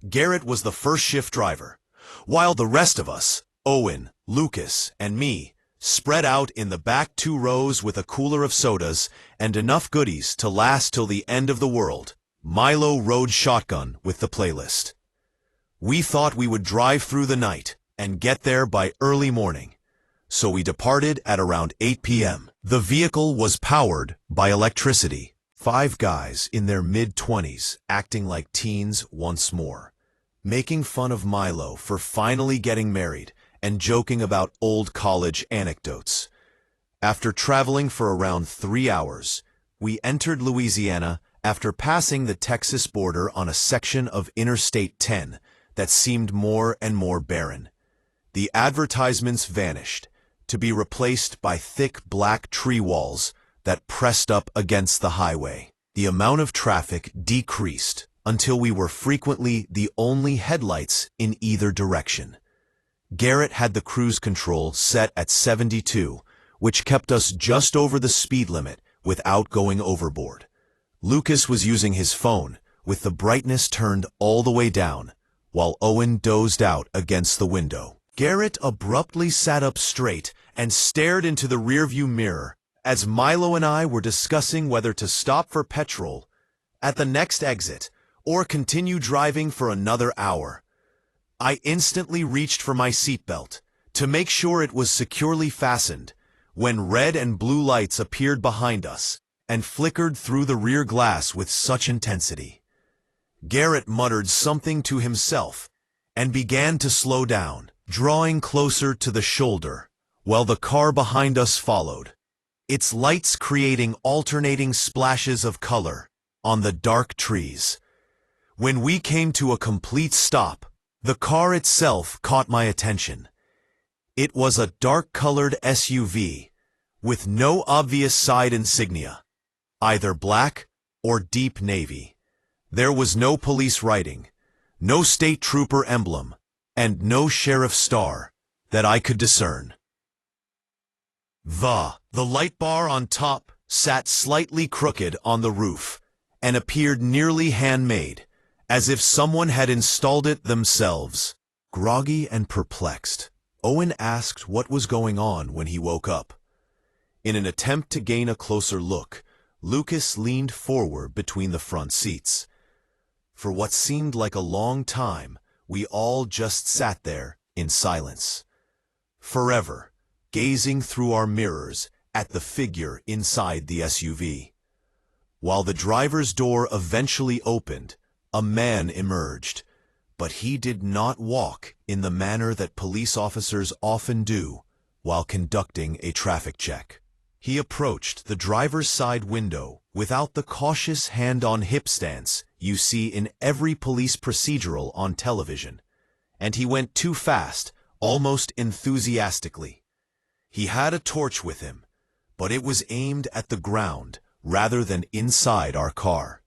Garrett was the first shift driver, while the rest of us, Owen, Lucas, and me, spread out in the back 2 rows with a cooler of sodas and enough goodies to last till the end of the world. Milo rode shotgun with the playlist. We thought we would drive through the night and get there by early morning, so we departed at around 8 p.m. The vehicle was powered by electricity. 5 guys in their mid-20s acting like teens once more, making fun of Milo for finally getting married and joking about old college anecdotes. After traveling for around 3 hours, we entered Louisiana after passing the Texas border on a section of Interstate 10 that seemed more and more barren. The advertisements vanished, to be replaced by thick black tree walls that pressed up against the highway. The amount of traffic decreased until we were frequently the only headlights in either direction. Garrett had the cruise control set at 72, which kept us just over the speed limit without going overboard. Lucas was using his phone, with the brightness turned all the way down, while Owen dozed out against the window. Garrett abruptly sat up straight and stared into the rearview mirror as Milo and I were discussing whether to stop for petrol at the next exit or continue driving for another hour. I instantly reached for my seatbelt to make sure it was securely fastened when red and blue lights appeared behind us and flickered through the rear glass with such intensity. Garrett muttered something to himself and began to slow down, drawing closer to the shoulder, while the car behind us followed, its lights creating alternating splashes of color on the dark trees. When we came to a complete stop, the car itself caught my attention. It was a dark-colored SUV with no obvious side insignia, either black or deep navy. There was no police writing, no state trooper emblem, and no sheriff's star that I could discern. The light bar on top sat slightly crooked on the roof and appeared nearly handmade, as if someone had installed it themselves. Groggy and perplexed, Owen asked what was going on when he woke up. In an attempt to gain a closer look, Lucas leaned forward between the front seats. For what seemed like a long time, we all just sat there in silence, forever, gazing through our mirrors at the figure inside the SUV. While the driver's door eventually opened, a man emerged, but he did not walk in the manner that police officers often do while conducting a traffic check. He approached the driver's side window without the cautious hand-on-hip stance you see in every police procedural on television, and he went too fast, almost enthusiastically. He had a torch with him, but it was aimed at the ground rather than inside our car.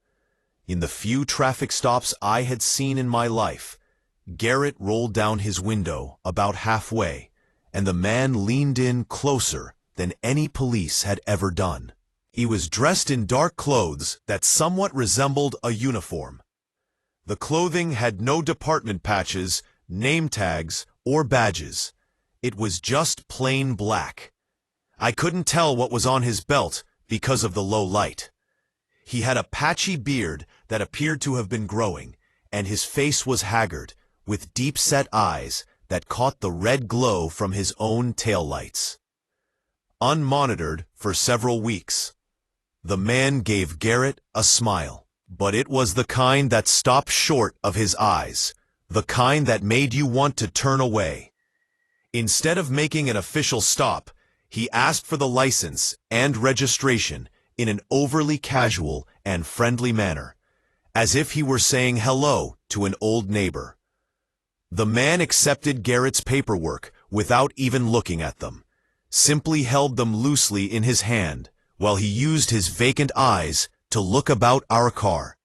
In the few traffic stops I had seen in my life, Garrett rolled down his window about halfway, and the man leaned in closer than any police had ever done. He was dressed in dark clothes that somewhat resembled a uniform. The clothing had no department patches, name tags, or badges. It was just plain black. I couldn't tell what was on his belt because of the low light. He had a patchy beard that appeared to have been growing, and his face was haggard, with deep-set eyes that caught the red glow from his own taillights. Unmonitored for several weeks, the man gave Garrett a smile, but it was the kind that stopped short of his eyes, the kind that made you want to turn away. Instead of making an official stop, he asked for the license and registration in an overly casual and friendly manner, as if he were saying hello to an old neighbor. The man accepted Garrett's paperwork without even looking at them, simply held them loosely in his hand while he used his vacant eyes to look about our car.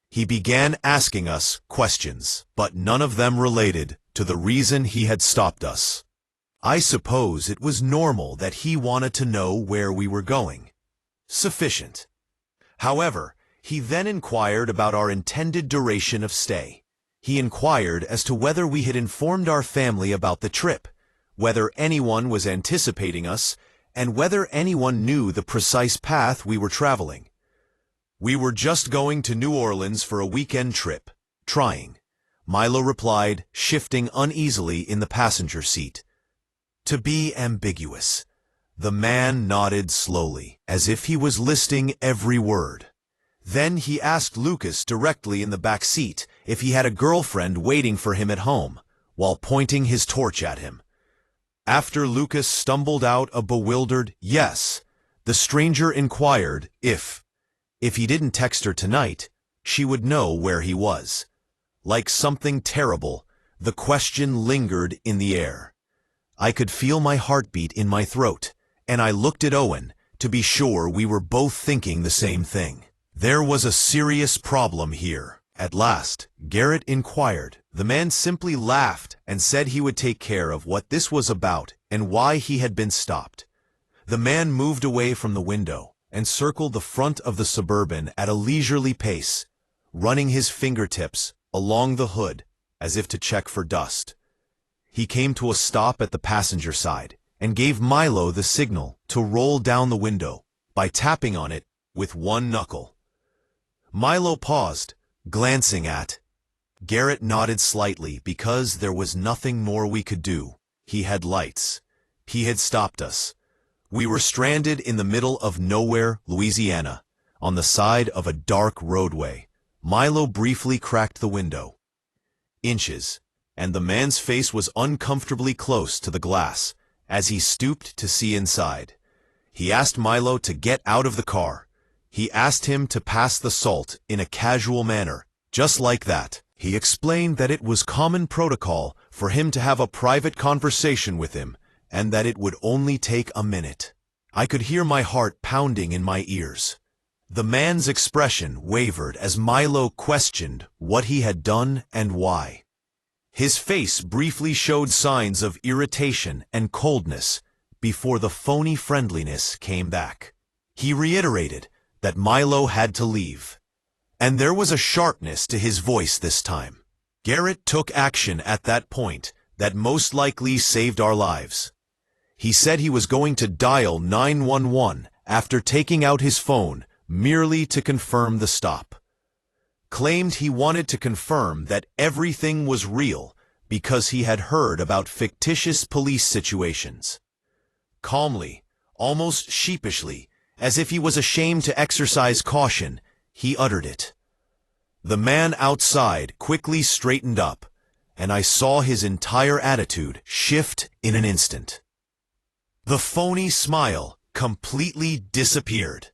He began asking us questions, but none of them related to the reason he had stopped us. I suppose it was normal that he wanted to know where we were going. Sufficient. However, he then inquired about our intended duration of stay. He inquired as to whether we had informed our family about the trip, whether anyone was anticipating us, and whether anyone knew the precise path we were traveling. We were just going to New Orleans for a weekend trip. Trying, Milo replied, shifting uneasily in the passenger seat. To be ambiguous. The man nodded slowly, as if he was listing every word. Then he asked Lucas directly in the back seat if he had a girlfriend waiting for him at home, while pointing his torch at him. After Lucas stumbled out a bewildered yes, the stranger inquired if If he didn't text her tonight, she would know where he was. Like something terrible, the question lingered in the air. I could feel my heartbeat in my throat, and I looked at Owen to be sure we were both thinking the same thing. There was a serious problem here. At last, Garrett inquired. The man simply laughed and said he would take care of what this was about and why he had been stopped. The man moved away from the window and circled the front of the Suburban at a leisurely pace, running his fingertips along the hood as if to check for dust. He came to a stop at the passenger side and gave Milo the signal to roll down the window by tapping on it with one knuckle. Milo paused, glancing at. Garrett nodded slightly because there was nothing more we could do. He had lights. He had stopped us. We were stranded in the middle of nowhere, Louisiana, on the side of a dark roadway. Milo briefly cracked the window. Inches, and the man's face was uncomfortably close to the glass as he stooped to see inside. He asked Milo to get out of the car. He asked him to pass the salt in a casual manner, just like that. He explained that it was common protocol for him to have a private conversation with him, and that it would only take a minute. I could hear my heart pounding in my ears. The man's expression wavered as Milo questioned what he had done and why. His face briefly showed signs of irritation and coldness before the phony friendliness came back. He reiterated that Milo had to leave, and there was a sharpness to his voice this time. Garrett took action at that point that most likely saved our lives. He said he was going to dial 911 after taking out his phone merely to confirm the stop. Claimed he wanted to confirm that everything was real because he had heard about fictitious police situations. Calmly, almost sheepishly, as if he was ashamed to exercise caution, he uttered it. The man outside quickly straightened up, and I saw his entire attitude shift in an instant. The phony smile completely disappeared.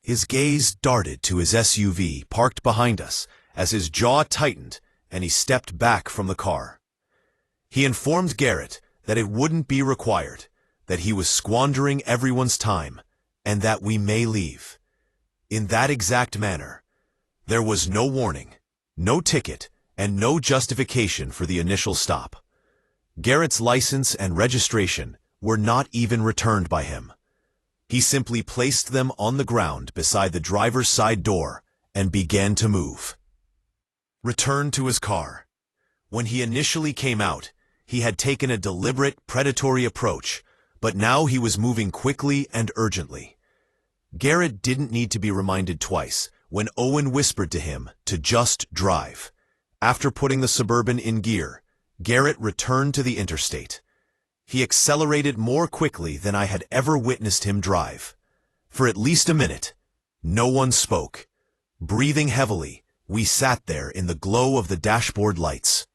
His gaze darted to his SUV parked behind us as his jaw tightened and he stepped back from the car. He informed Garrett that it wouldn't be required, that he was squandering everyone's time, and that we may leave. In that exact manner. There was no warning, no ticket, and no justification for the initial stop. Garrett's license and registration were not even returned by him. He simply placed them on the ground beside the driver's side door and began to move. Returned to his car. When he initially came out, he had taken a deliberate, predatory approach, but now he was moving quickly and urgently. Garrett didn't need to be reminded twice when Owen whispered to him to just drive. After putting the Suburban in gear, Garrett returned to the interstate. He accelerated more quickly than I had ever witnessed him drive. For at least a minute, no one spoke. Breathing heavily, we sat there in the glow of the dashboard lights,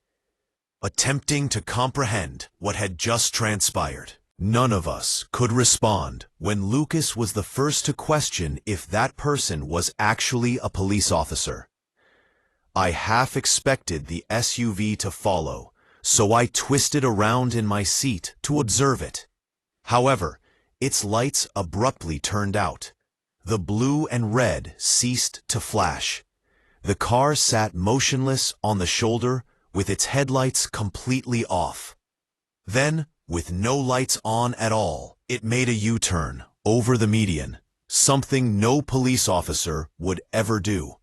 attempting to comprehend what had just transpired. None of us could respond when Lucas was the first to question if that person was actually a police officer. I half expected the SUV to follow, so I twisted around in my seat to observe it. However, its lights abruptly turned out. The blue and red ceased to flash. The car sat motionless on the shoulder with its headlights completely off. Then, with no lights on at all, it made a U-turn over the median, something no police officer would ever do,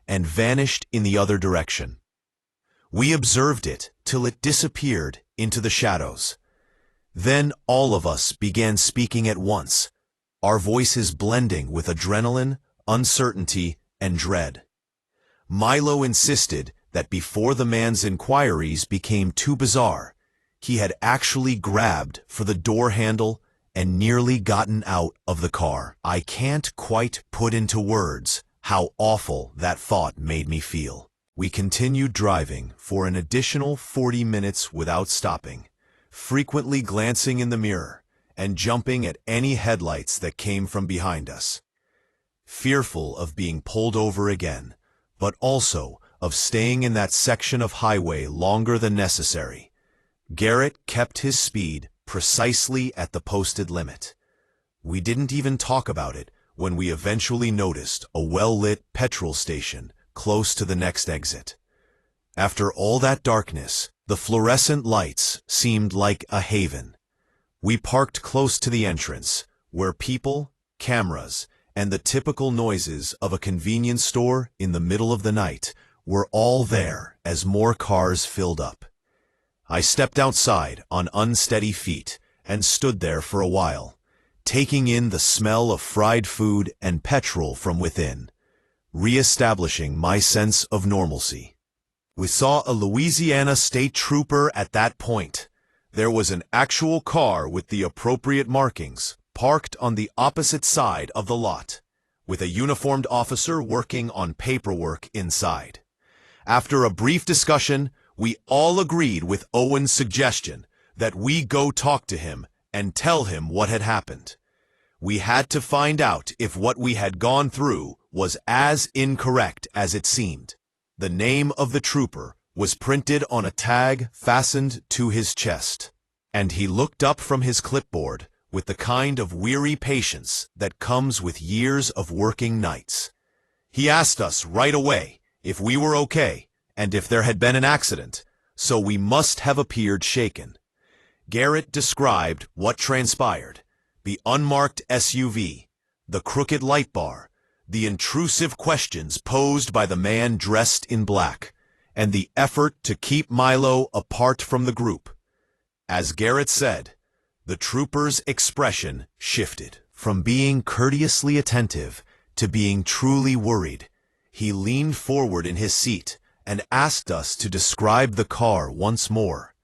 and vanished in the other direction. We observed it till it disappeared into the shadows. Then all of us began speaking at once, our voices blending with adrenaline, uncertainty, and dread. Milo insisted that before the man's inquiries became too bizarre, he had actually grabbed for the door handle and nearly gotten out of the car. I can't quite put into words how awful that thought made me feel. We continued driving for an additional 40 minutes without stopping, frequently glancing in the mirror and jumping at any headlights that came from behind us. fearful of being pulled over again, but also of staying in that section of highway longer than necessary. Garrett kept his speed precisely at the posted limit. We didn't even talk about it when we eventually noticed a well-lit petrol station close to the next exit. After all that darkness, the fluorescent lights seemed like a haven. We parked close to the entrance, where people, cameras, and the typical noises of a convenience store in the middle of the night were all there as more cars filled up. I stepped outside on unsteady feet and stood there for a while, taking in the smell of fried food and petrol from within, re-establishing my sense of normalcy. We saw a Louisiana state trooper at that point. There was an actual car with the appropriate markings parked on the opposite side of the lot, with a uniformed officer working on paperwork inside. After a brief discussion, we all agreed with Owen's suggestion that we go talk to him and tell him what had happened. We had to find out if what we had gone through was as incorrect as it seemed. The name of the trooper was printed on a tag fastened to his chest, and he looked up from his clipboard with the kind of weary patience that comes with years of working nights. He asked us right away if we were okay and if there had been an accident, so we must have appeared shaken. Garrett described what transpired: the unmarked SUV, the crooked light bar, the intrusive questions posed by the man dressed in black, and the effort to keep Milo apart from the group. As Garrett said, the trooper's expression shifted from being courteously attentive to being truly worried. He leaned forward in his seat and asked us to describe the car once more,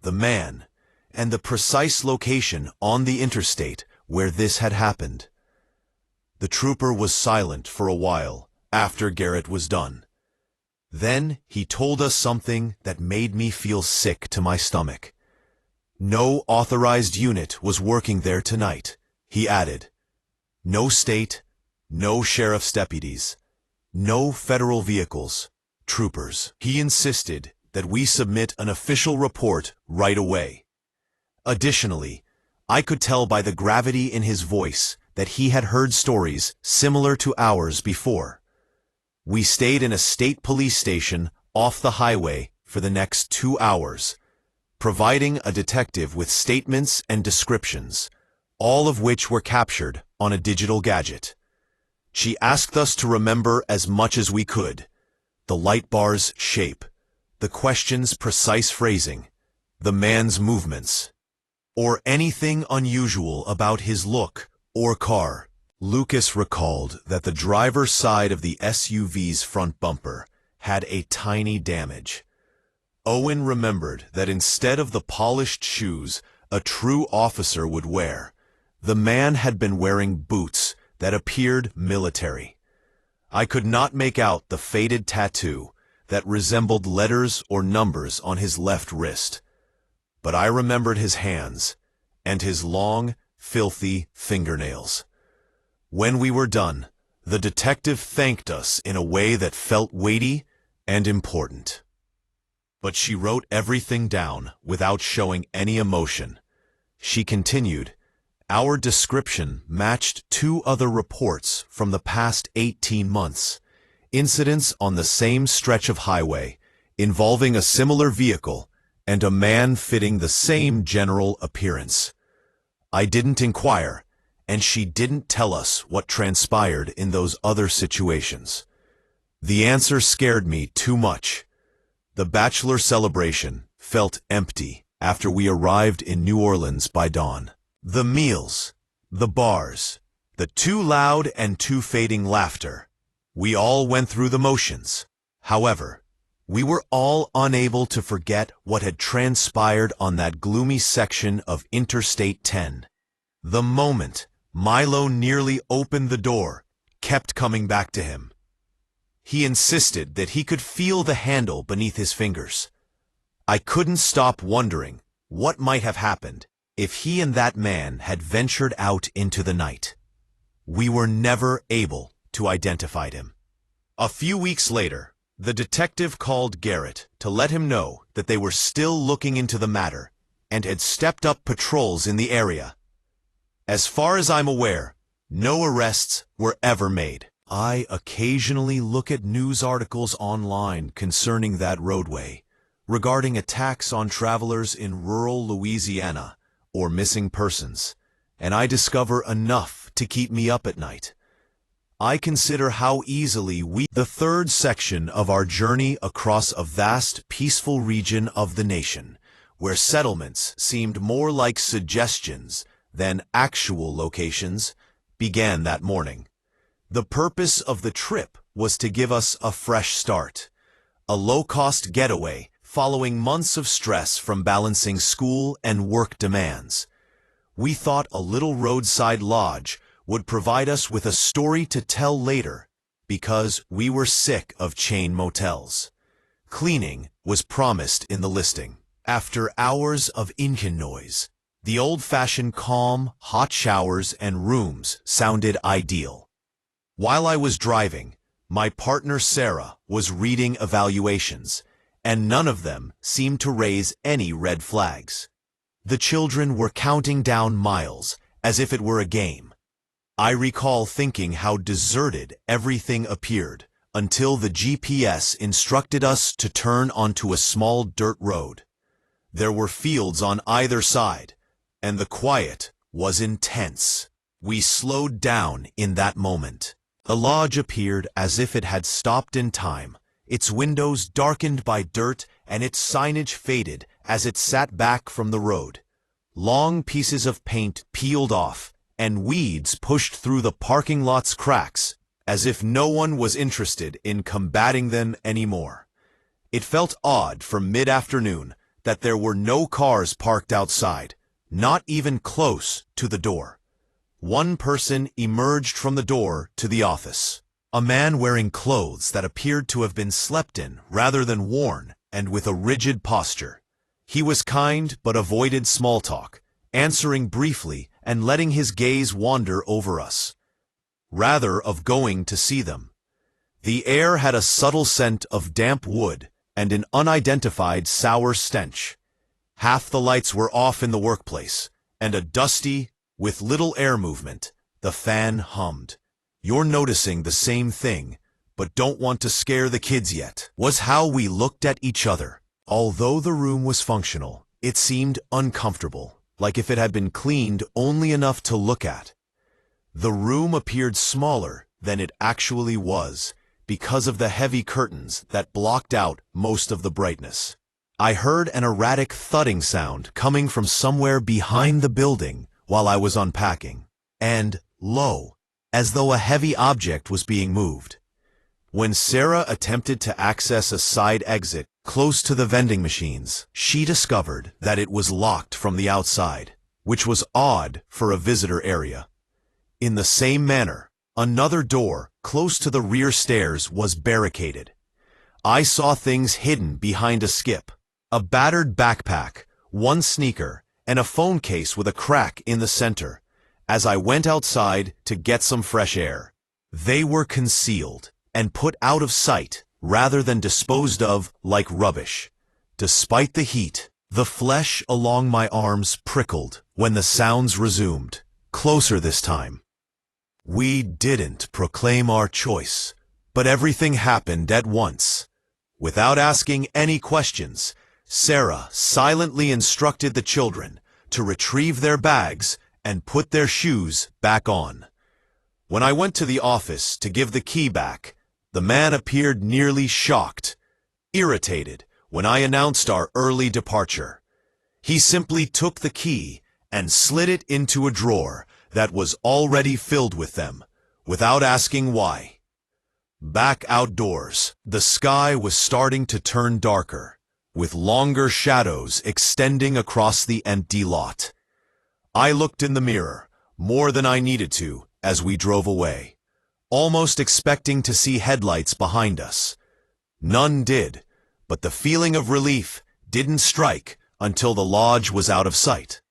the man, and the precise location on the interstate where this had happened. The trooper was silent for a while after Garrett was done. Then he told us something that made me feel sick to my stomach. No authorized unit was working there tonight, he added. No state, no sheriff's deputies, no federal vehicles, troopers. He insisted that we submit an official report right away. Additionally, I could tell by the gravity in his voice that he had heard stories similar to ours before. We stayed in a state police station off the highway for the next 2 hours, providing a detective with statements and descriptions, all of which were captured on a digital gadget. She asked us to remember as much as we could: the light bar's shape, the question's precise phrasing, the man's movements, or anything unusual about his look or car. Lucas recalled that the driver's side of the SUV's front bumper had a tiny damage. Owen remembered that instead of the polished shoes a true officer would wear, the man had been wearing boots that appeared military. I could not make out the faded tattoo that resembled letters or numbers on his left wrist, but I remembered his hands and his long, filthy fingernails. When we were done, the detective thanked us in a way that felt weighty and important. But she wrote everything down without showing any emotion. She continued, "Our description matched 2 other reports from the past 18 months, incidents on the same stretch of highway, involving a similar vehicle and a man fitting the same general appearance. I didn't inquire, and she didn't tell us what transpired in those other situations. The answer scared me too much. The bachelor celebration felt empty after we arrived in New Orleans by dawn. The meals, the bars, the too loud and too fading laughter. We all went through the motions. However, we were all unable to forget what had transpired on that gloomy section of Interstate 10. The moment Milo nearly opened the door kept coming back to him. He insisted that he could feel the handle beneath his fingers. I couldn't stop wondering what might have happened if he and that man had ventured out into the night. We were never able to identify him. A few weeks later, the detective called Garrett to let him know that they were still looking into the matter and had stepped up patrols in the area. As far as I'm aware, no arrests were ever made. I occasionally look at news articles online concerning that roadway, regarding attacks on travelers in rural Louisiana or missing persons, and I discover enough to keep me up at night. I consider how easily the third section of our journey across a vast, peaceful region of the nation, where settlements seemed more like suggestions than actual locations, began that morning. The purpose of the trip was to give us a fresh start, a low-cost getaway following months of stress from balancing school and work demands. We thought a little roadside lodge would provide us with a story to tell later, because we were sick of chain motels. Cleaning was promised in the listing. After hours of engine noise, the old-fashioned calm, hot showers and rooms sounded ideal. While I was driving, my partner Sarah was reading evaluations, and none of them seemed to raise any red flags. The children were counting down miles as if it were a game. I recall thinking how deserted everything appeared until the GPS instructed us to turn onto a small dirt road. There were fields on either side, and the quiet was intense. We slowed down in that moment. The lodge appeared as if it had stopped in time, its windows darkened by dirt and its signage faded as it sat back from the road. Long pieces of paint peeled off, and weeds pushed through the parking lot's cracks, as if no one was interested in combating them anymore. It felt odd for mid-afternoon that there were no cars parked outside, not even close to the door. One person emerged from the door to the office, a man wearing clothes that appeared to have been slept in rather than worn, and with a rigid posture. He was kind but avoided small talk, answering briefly and letting his gaze wander over us, rather of going to see them. The air had a subtle scent of damp wood and an unidentified sour stench. Half the lights were off in the workplace, and a dusty, with little air movement, the fan hummed. "You're noticing the same thing, but don't want to scare the kids yet," was how we looked at each other. Although the room was functional, it seemed uncomfortable, like if it had been cleaned only enough to look at. The room appeared smaller than it actually was, because of the heavy curtains that blocked out most of the brightness. I heard an erratic thudding sound coming from somewhere behind the building while I was unpacking, and, lo, as though a heavy object was being moved. When Sarah attempted to access a side exit close to the vending machines, she discovered that it was locked from the outside, which was odd for a visitor area. In the same manner, another door close to the rear stairs was barricaded. I saw things hidden behind a skip, a battered backpack, one sneaker, and a phone case with a crack in the center, as I went outside to get some fresh air. They were concealed and put out of sight rather than disposed of like rubbish. Despite the heat, the flesh along my arms prickled when the sounds resumed, closer this time. We didn't proclaim our choice, but everything happened at once. Without asking any questions, Sarah silently instructed the children to retrieve their bags and put their shoes back on. When I went to the office to give the key back, the man appeared nearly shocked, irritated when I announced our early departure. He simply took the key and slid it into a drawer that was already filled with them, without asking why. Back outdoors, the sky was starting to turn darker, with longer shadows extending across the empty lot. I looked in the mirror, more than I needed to, as we drove away, almost expecting to see headlights behind us. None did, but the feeling of relief didn't strike until the lodge was out of sight.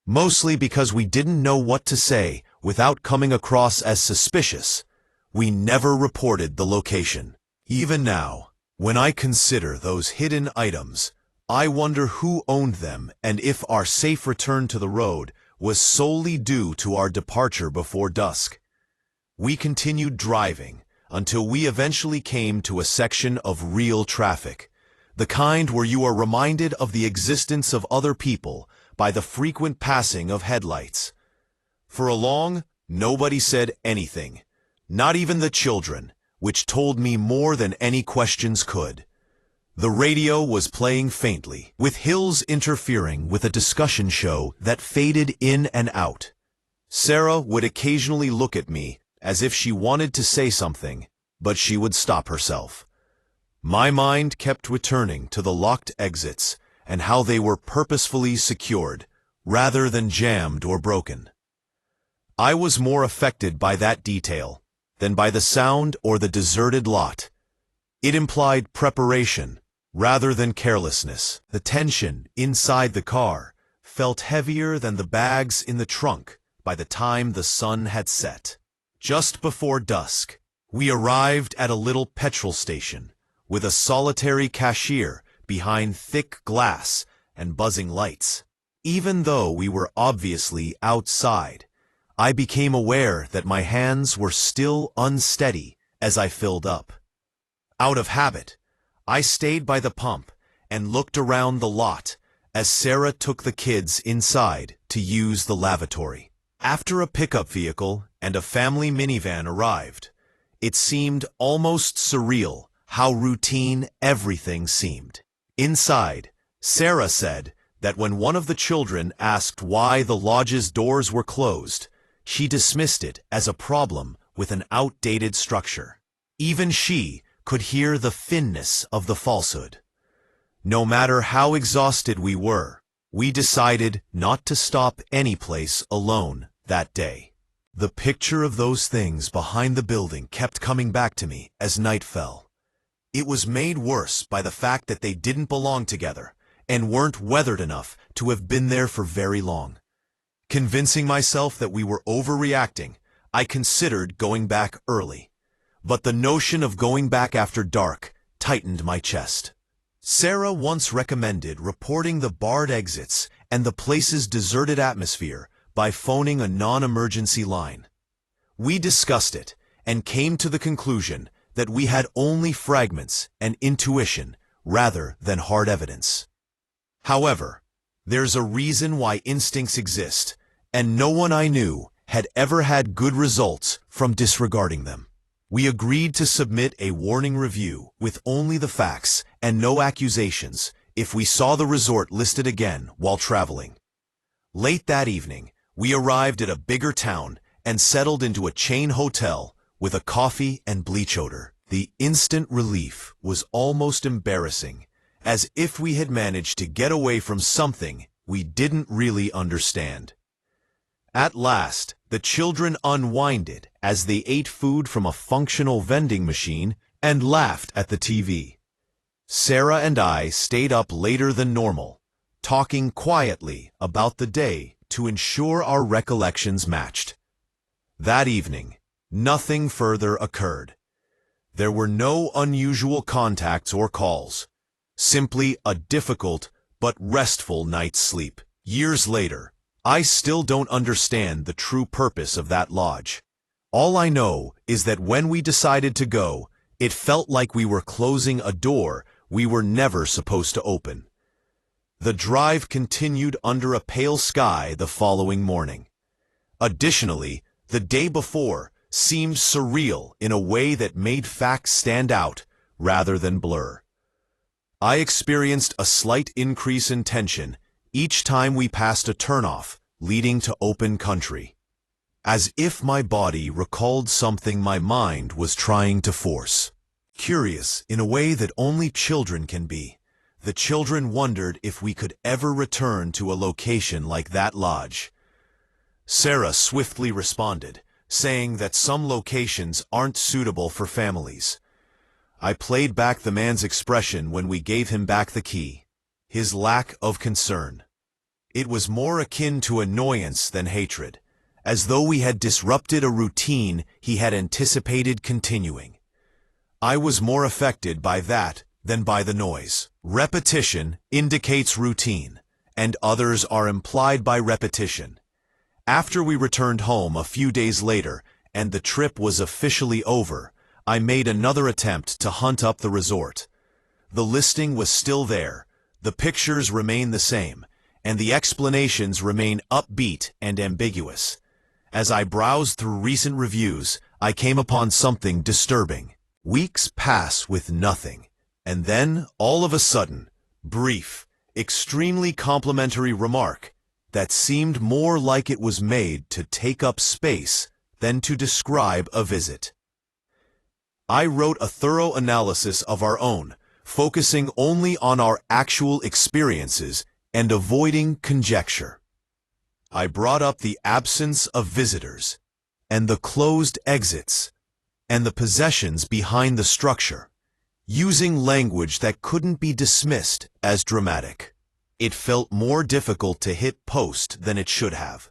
Mostly because we didn't know what to say without coming across as suspicious. we never reported the location. Even now, when I consider those hidden items, I wonder who owned them and if our safe return to the road was solely due to our departure before dusk. We continued driving until we eventually came to a section of real traffic, the kind where you are reminded of the existence of other people by the frequent passing of headlights. For long, nobody said anything, not even the children, which told me more than any questions could. The radio was playing faintly, with hills interfering with a discussion show that faded in and out. Sarah would occasionally look at me as if she wanted to say something, but she would stop herself. My mind kept returning to the locked exits and how they were purposefully secured, rather than jammed or broken. I was more affected by that detail than by the sound or the deserted lot. It implied preparation, rather than carelessness. The tension inside the car felt heavier than the bags in the trunk by the time the sun had set. Just before dusk, we arrived at a little petrol station with a solitary cashier behind thick glass and buzzing lights. Even though we were obviously outside, I became aware that my hands were still unsteady as I filled up. Out of habit, I stayed by the pump and looked around the lot as Sarah took the kids inside to use the lavatory. After a pickup vehicle and a family minivan arrived, it seemed almost surreal how routine everything seemed. Inside, Sarah said that when one of the children asked why the lodge's doors were closed, she dismissed it as a problem with an outdated structure. Even she could hear the thinness of the falsehood. No matter how exhausted we were, we decided not to stop any place alone that day. The picture of those things behind the building kept coming back to me as night fell. It was made worse by the fact that they didn't belong together and weren't weathered enough to have been there for very long. Convincing myself that we were overreacting, I considered going back early. But the notion of going back after dark tightened my chest. Sarah once recommended reporting the barred exits and the place's deserted atmosphere by phoning a non-emergency line. We discussed it and came to the conclusion that we had only fragments and intuition rather than hard evidence. However, there's a reason why instincts exist, and no one I knew had ever had good results from disregarding them. We agreed to submit a warning review with only the facts and no accusations if we saw the resort listed again while traveling. Late that evening, we arrived at a bigger town and settled into a chain hotel with a coffee and bleach odor. The instant relief was almost embarrassing, as if we had managed to get away from something we didn't really understand. At last, the children unwinded as they ate food from a functional vending machine and laughed at the TV. Sarah and I stayed up later than normal, talking quietly about the day to ensure our recollections matched. That evening, nothing further occurred. There were no unusual contacts or calls, simply a difficult but restful night's sleep. Years later, I still don't understand the true purpose of that lodge. All I know is that when we decided to go, it felt like we were closing a door we were never supposed to open. The drive continued under a pale sky the following morning. Additionally, the day before seemed surreal in a way that made facts stand out rather than blur. I experienced a slight increase in tension each time we passed a turnoff leading to open country, as if my body recalled something my mind was trying to force. Curious in a way that only children can be, the children wondered if we could ever return to a location like that lodge. Sarah swiftly responded, saying that some locations aren't suitable for families. I played back the man's expression when we gave him back the key, his lack of concern. It was more akin to annoyance than hatred, as though we had disrupted a routine he had anticipated continuing. I was more affected by that than by the noise. Repetition indicates routine, and others are implied by repetition. After we returned home a few days later and the trip was officially over, I made another attempt to hunt up the resort. The listing was still there, the pictures remained the same, and the explanations remain upbeat and ambiguous. As I browsed through recent reviews, I came upon something disturbing. Weeks pass with nothing, and then, all of a sudden, brief, extremely complimentary remark that seemed more like it was made to take up space than to describe a visit. I wrote a thorough analysis of our own, focusing only on our actual experiences and avoiding conjecture. I brought up the absence of visitors, and the closed exits, and the possessions behind the structure, using language that couldn't be dismissed as dramatic. It felt more difficult to hit post than it should have,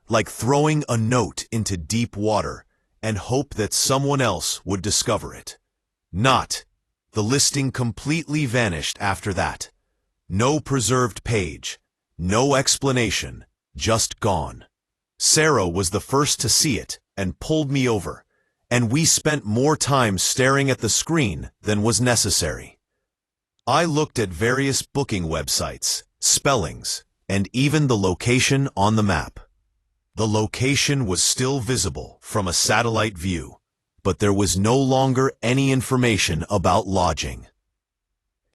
like throwing a note into deep water and hope that someone else would discover it. Not. The listing completely vanished after that. No preserved page, no explanation, just gone. Sarah was the first to see it and pulled me over, and we spent more time staring at the screen than was necessary. I looked at various booking websites, spellings, and even the location on the map. The location was still visible from a satellite view, but there was no longer any information about lodging.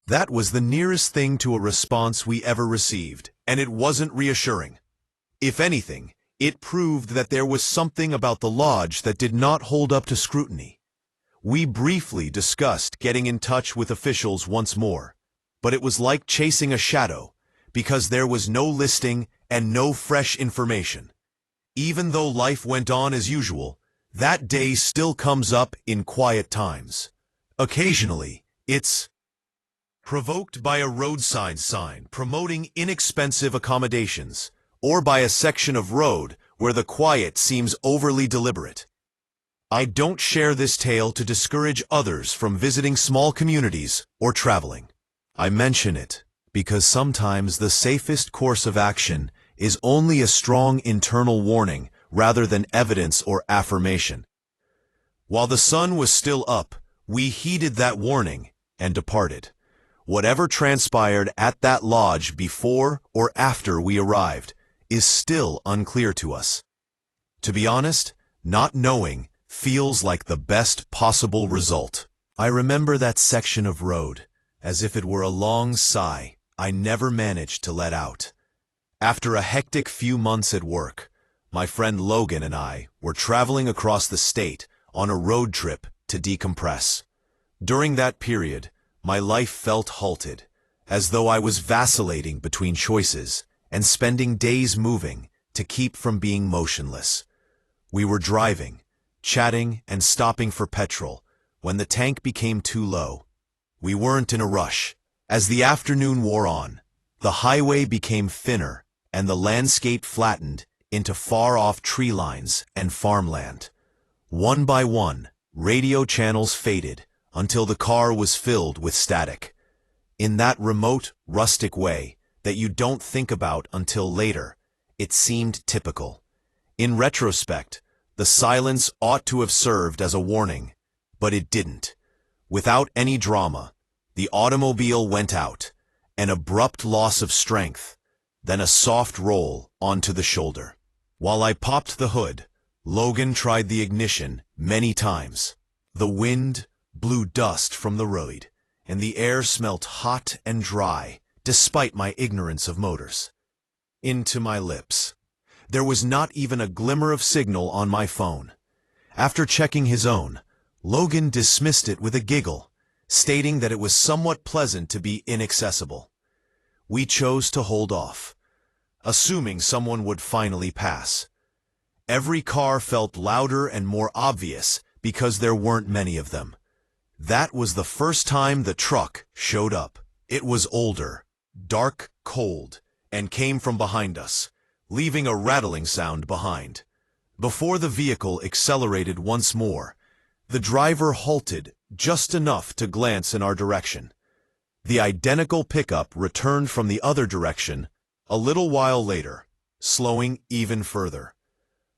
That was the nearest thing to a response we ever received, and it wasn't reassuring. If anything, it proved that there was something about the lodge that did not hold up to scrutiny. We briefly discussed getting in touch with officials once more, but it was like chasing a shadow, because there was no listing and no fresh information. Even though life went on as usual, that day still comes up in quiet times. Occasionally, it's provoked by a roadside sign promoting inexpensive accommodations, or by a section of road where the quiet seems overly deliberate. I don't share this tale to discourage others from visiting small communities or traveling. I mention it because sometimes the safest course of action is only a strong internal warning rather than evidence or affirmation. While the sun was still up, we heeded that warning and departed. Whatever transpired at that lodge before or after we arrived is still unclear to us. To be honest, not knowing feels like the best possible result. I remember that section of road as if it were a long sigh I never managed to let out. After a hectic few months at work, my friend Logan and I were traveling across the state on a road trip to decompress. During that period, my life felt halted, as though I was vacillating between choices and spending days moving to keep from being motionless. We were driving, chatting, and stopping for petrol when the tank became too low. We weren't in a rush. As the afternoon wore on, the highway became thinner and the landscape flattened into far-off tree lines and farmland. One by one, radio channels faded until the car was filled with static. In that remote, rustic way that you don't think about until later, it seemed typical. In retrospect, the silence ought to have served as a warning, but it didn't. Without any drama, the automobile went out, an abrupt loss of strength, then a soft roll onto the shoulder. While I popped the hood, Logan tried the ignition many times. The wind blew dust from the road, and the air smelt hot and dry, despite my ignorance of motors. Into my lips. There was not even a glimmer of signal on my phone. After checking his own, Logan dismissed it with a giggle, stating that it was somewhat pleasant to be inaccessible. We chose to hold off, assuming someone would finally pass. Every car felt louder and more obvious because there weren't many of them. That was the first time the truck showed up. It was older, dark, cold, and came from behind us, leaving a rattling sound behind. Before the vehicle accelerated once more, the driver halted just enough to glance in our direction. The identical pickup returned from the other direction a little while later, slowing even further.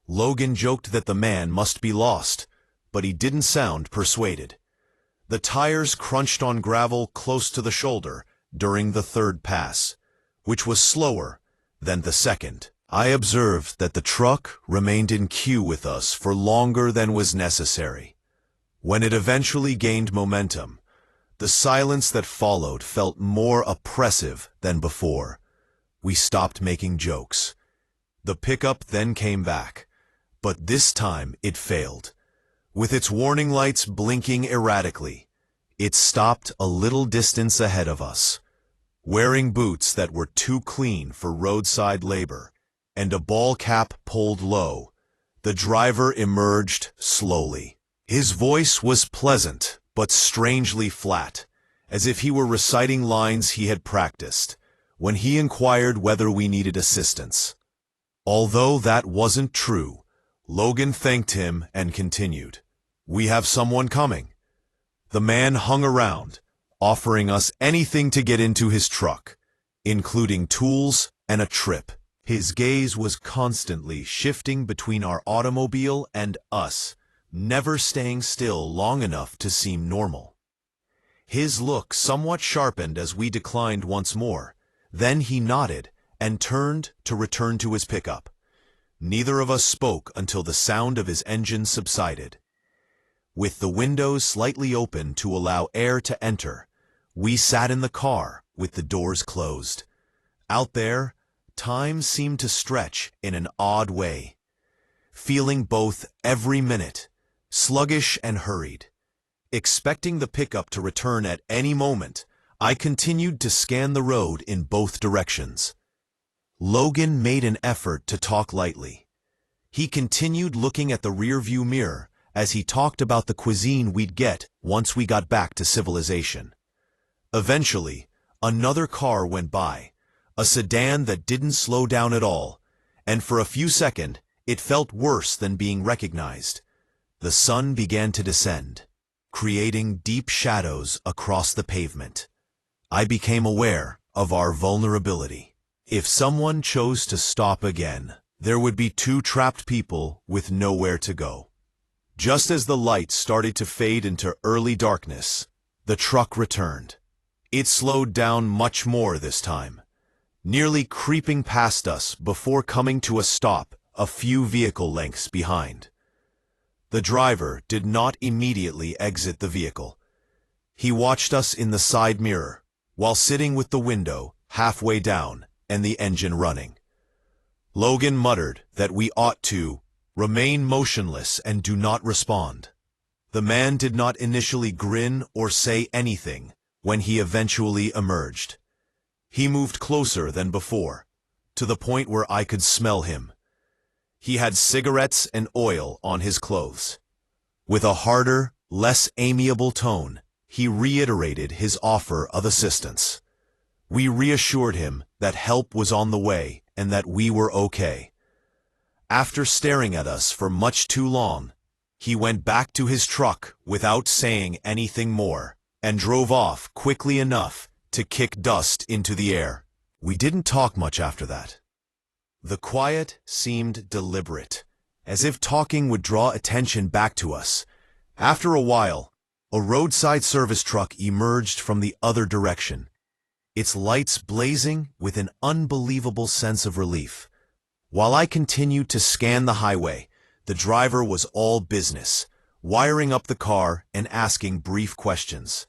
Logan joked that the man must be lost, but he didn't sound persuaded. The tires crunched on gravel close to the shoulder during the third pass, which was slower than the second. I observed that the truck remained in queue with us for longer than was necessary. When it eventually gained momentum, the silence that followed felt more oppressive than before. We stopped making jokes. The pickup then came back, but this time it failed. With its warning lights blinking erratically, it stopped a little distance ahead of us. Wearing boots that were too clean for roadside labor and a ball cap pulled low, the driver emerged slowly. His voice was pleasant, but strangely flat, as if he were reciting lines he had practiced when he inquired whether we needed assistance. Although that wasn't true, Logan thanked him and continued, "We have someone coming." The man hung around, offering us anything to get into his truck, including tools and a trip. His gaze was constantly shifting between our automobile and us, never staying still long enough to seem normal. His look somewhat sharpened as we declined once more. Then he nodded and turned to return to his pickup. Neither of us spoke until the sound of his engine subsided. With the windows slightly open to allow air to enter, we sat in the car with the doors closed. Out there, time seemed to stretch in an odd way, feeling both every minute, sluggish and hurried. Expecting the pickup to return at any moment, I continued to scan the road in both directions. Logan made an effort to talk lightly. He continued looking at the rearview mirror as he talked about the cuisine we'd get once we got back to civilization. Eventually, another car went by, a sedan that didn't slow down at all, and for a few seconds, it felt worse than being recognized. The sun began to descend, creating deep shadows across the pavement. I became aware of our vulnerability. If someone chose to stop again, there would be two trapped people with nowhere to go. Just as the lights started to fade into early darkness, the truck returned. It slowed down much more this time, nearly creeping past us before coming to a stop a few vehicle lengths behind. The driver did not immediately exit the vehicle. He watched us in the side mirror, while sitting with the window halfway down and the engine running. Logan muttered that we ought to remain motionless and do not respond. The man did not initially grin or say anything when he eventually emerged. He moved closer than before, to the point where I could smell him. He had cigarettes and oil on his clothes. With a harder, less amiable tone, he reiterated his offer of assistance. We reassured him that help was on the way and that we were okay. After staring at us for much too long, he went back to his truck without saying anything more and drove off quickly enough to kick dust into the air. We didn't talk much after that. The quiet seemed deliberate, as if talking would draw attention back to us. After a while, a roadside service truck emerged from the other direction, its lights blazing with an unbelievable sense of relief. While I continued to scan the highway, the driver was all business, wiring up the car and asking brief questions.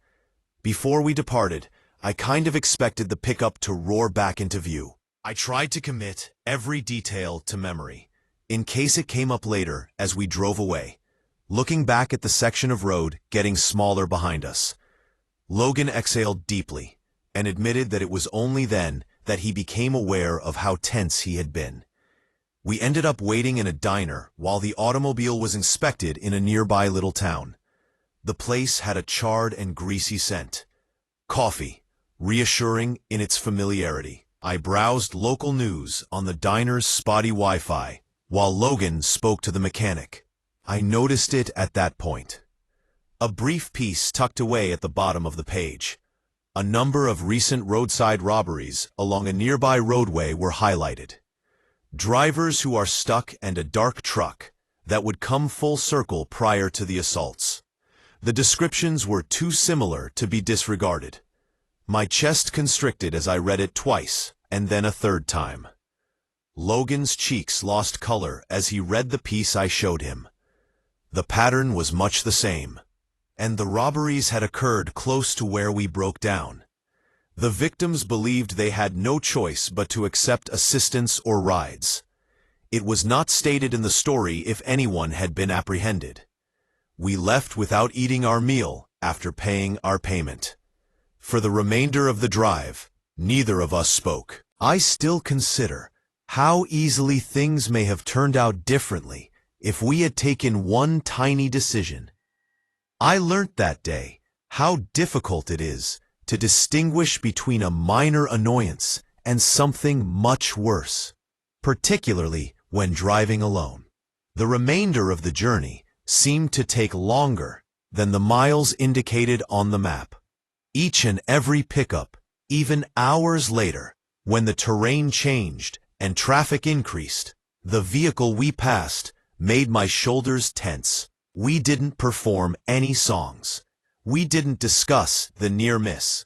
Before we departed, I kind of expected the pickup to roar back into view. I tried to commit every detail to memory, in case it came up later as we drove away, looking back at the section of road getting smaller behind us. Logan exhaled deeply and admitted that it was only then that he became aware of how tense he had been. We ended up waiting in a diner while the automobile was inspected in a nearby little town. The place had a charred and greasy scent. Coffee, reassuring in its familiarity. I browsed local news on the diner's spotty Wi-Fi while Logan spoke to the mechanic. I noticed it at that point. A brief piece tucked away at the bottom of the page. A number of recent roadside robberies along a nearby roadway were highlighted. Drivers who are stuck and a dark truck that would come full circle prior to the assaults. The descriptions were too similar to be disregarded. My chest constricted as I read it twice, and then a third time. Logan's cheeks lost color as he read the piece I showed him. The pattern was much the same, and the robberies had occurred close to where we broke down. The victims believed they had no choice but to accept assistance or rides. It was not stated in the story if anyone had been apprehended. We left without eating our meal after paying our payment. For the remainder of the drive, neither of us spoke. I still consider how easily things may have turned out differently if we had taken one tiny decision. I learnt that day how difficult it is to distinguish between a minor annoyance and something much worse, particularly when driving alone. The remainder of the journey seemed to take longer than the miles indicated on the map. Each and every pickup, even hours later, when the terrain changed and traffic increased, the vehicle we passed made my shoulders tense. We didn't perform any songs. We didn't discuss the near miss.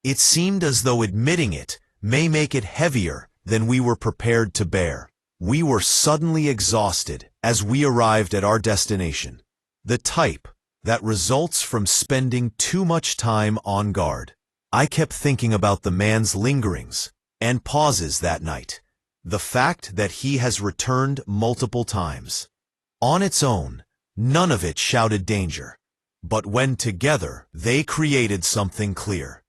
It seemed as though admitting it may make it heavier than we were prepared to bear. We were suddenly exhausted as we arrived at our destination, the type that results from spending too much time on guard. I kept thinking about the man's lingerings and pauses that night, the fact that he has returned multiple times. On its own, none of it shouted danger, but when together, they created something clear.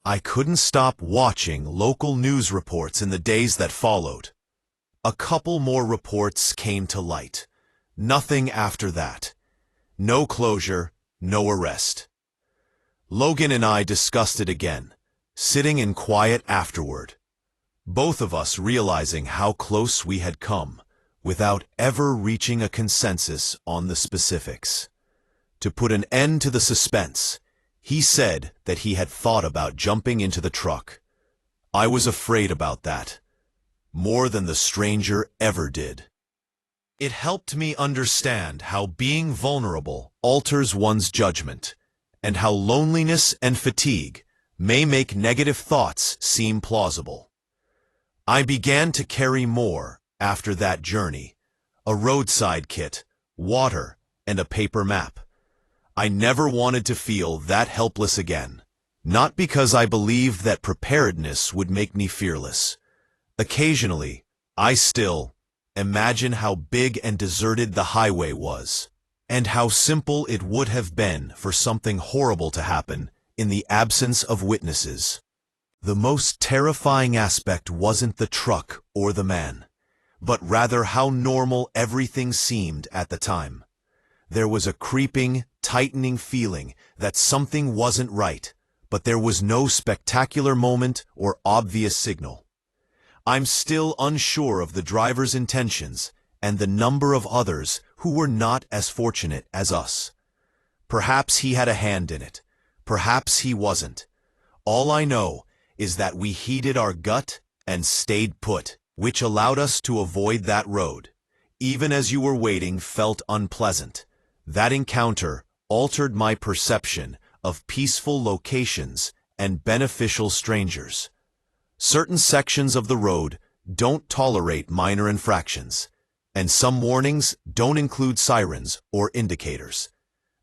I couldn't stop watching local news reports in the days that followed. A couple more reports came to light. Nothing after that. No closure, no arrest. Logan and I discussed it again, sitting in quiet afterward, both of us realizing how close we had come, without ever reaching a consensus on the specifics. To put an end to the suspense, he said that he had thought about jumping into the truck. I was afraid about that, more than the stranger ever did. It helped me understand how being vulnerable alters one's judgment, and how loneliness and fatigue may make negative thoughts seem plausible. I began to carry more after that journey: a roadside kit, water, and a paper map. I never wanted to feel that helpless again, not because I believed that preparedness would make me fearless. Occasionally, I still imagine how big and deserted the highway was, and how simple it would have been for something horrible to happen in the absence of witnesses. The most terrifying aspect wasn't the truck or the man, but rather how normal everything seemed at the time. There was a creeping, tightening feeling that something wasn't right, but there was no spectacular moment or obvious signal. I'm still unsure of the driver's intentions and the number of others who were not as fortunate as us. Perhaps he had a hand in it. Perhaps he wasn't. All I know is that we heeded our gut and stayed put, which allowed us to avoid that road. Even as you were waiting felt unpleasant. That encounter altered my perception of peaceful locations and beneficial strangers. Certain sections of the road don't tolerate minor infractions, and some warnings don't include sirens or indicators.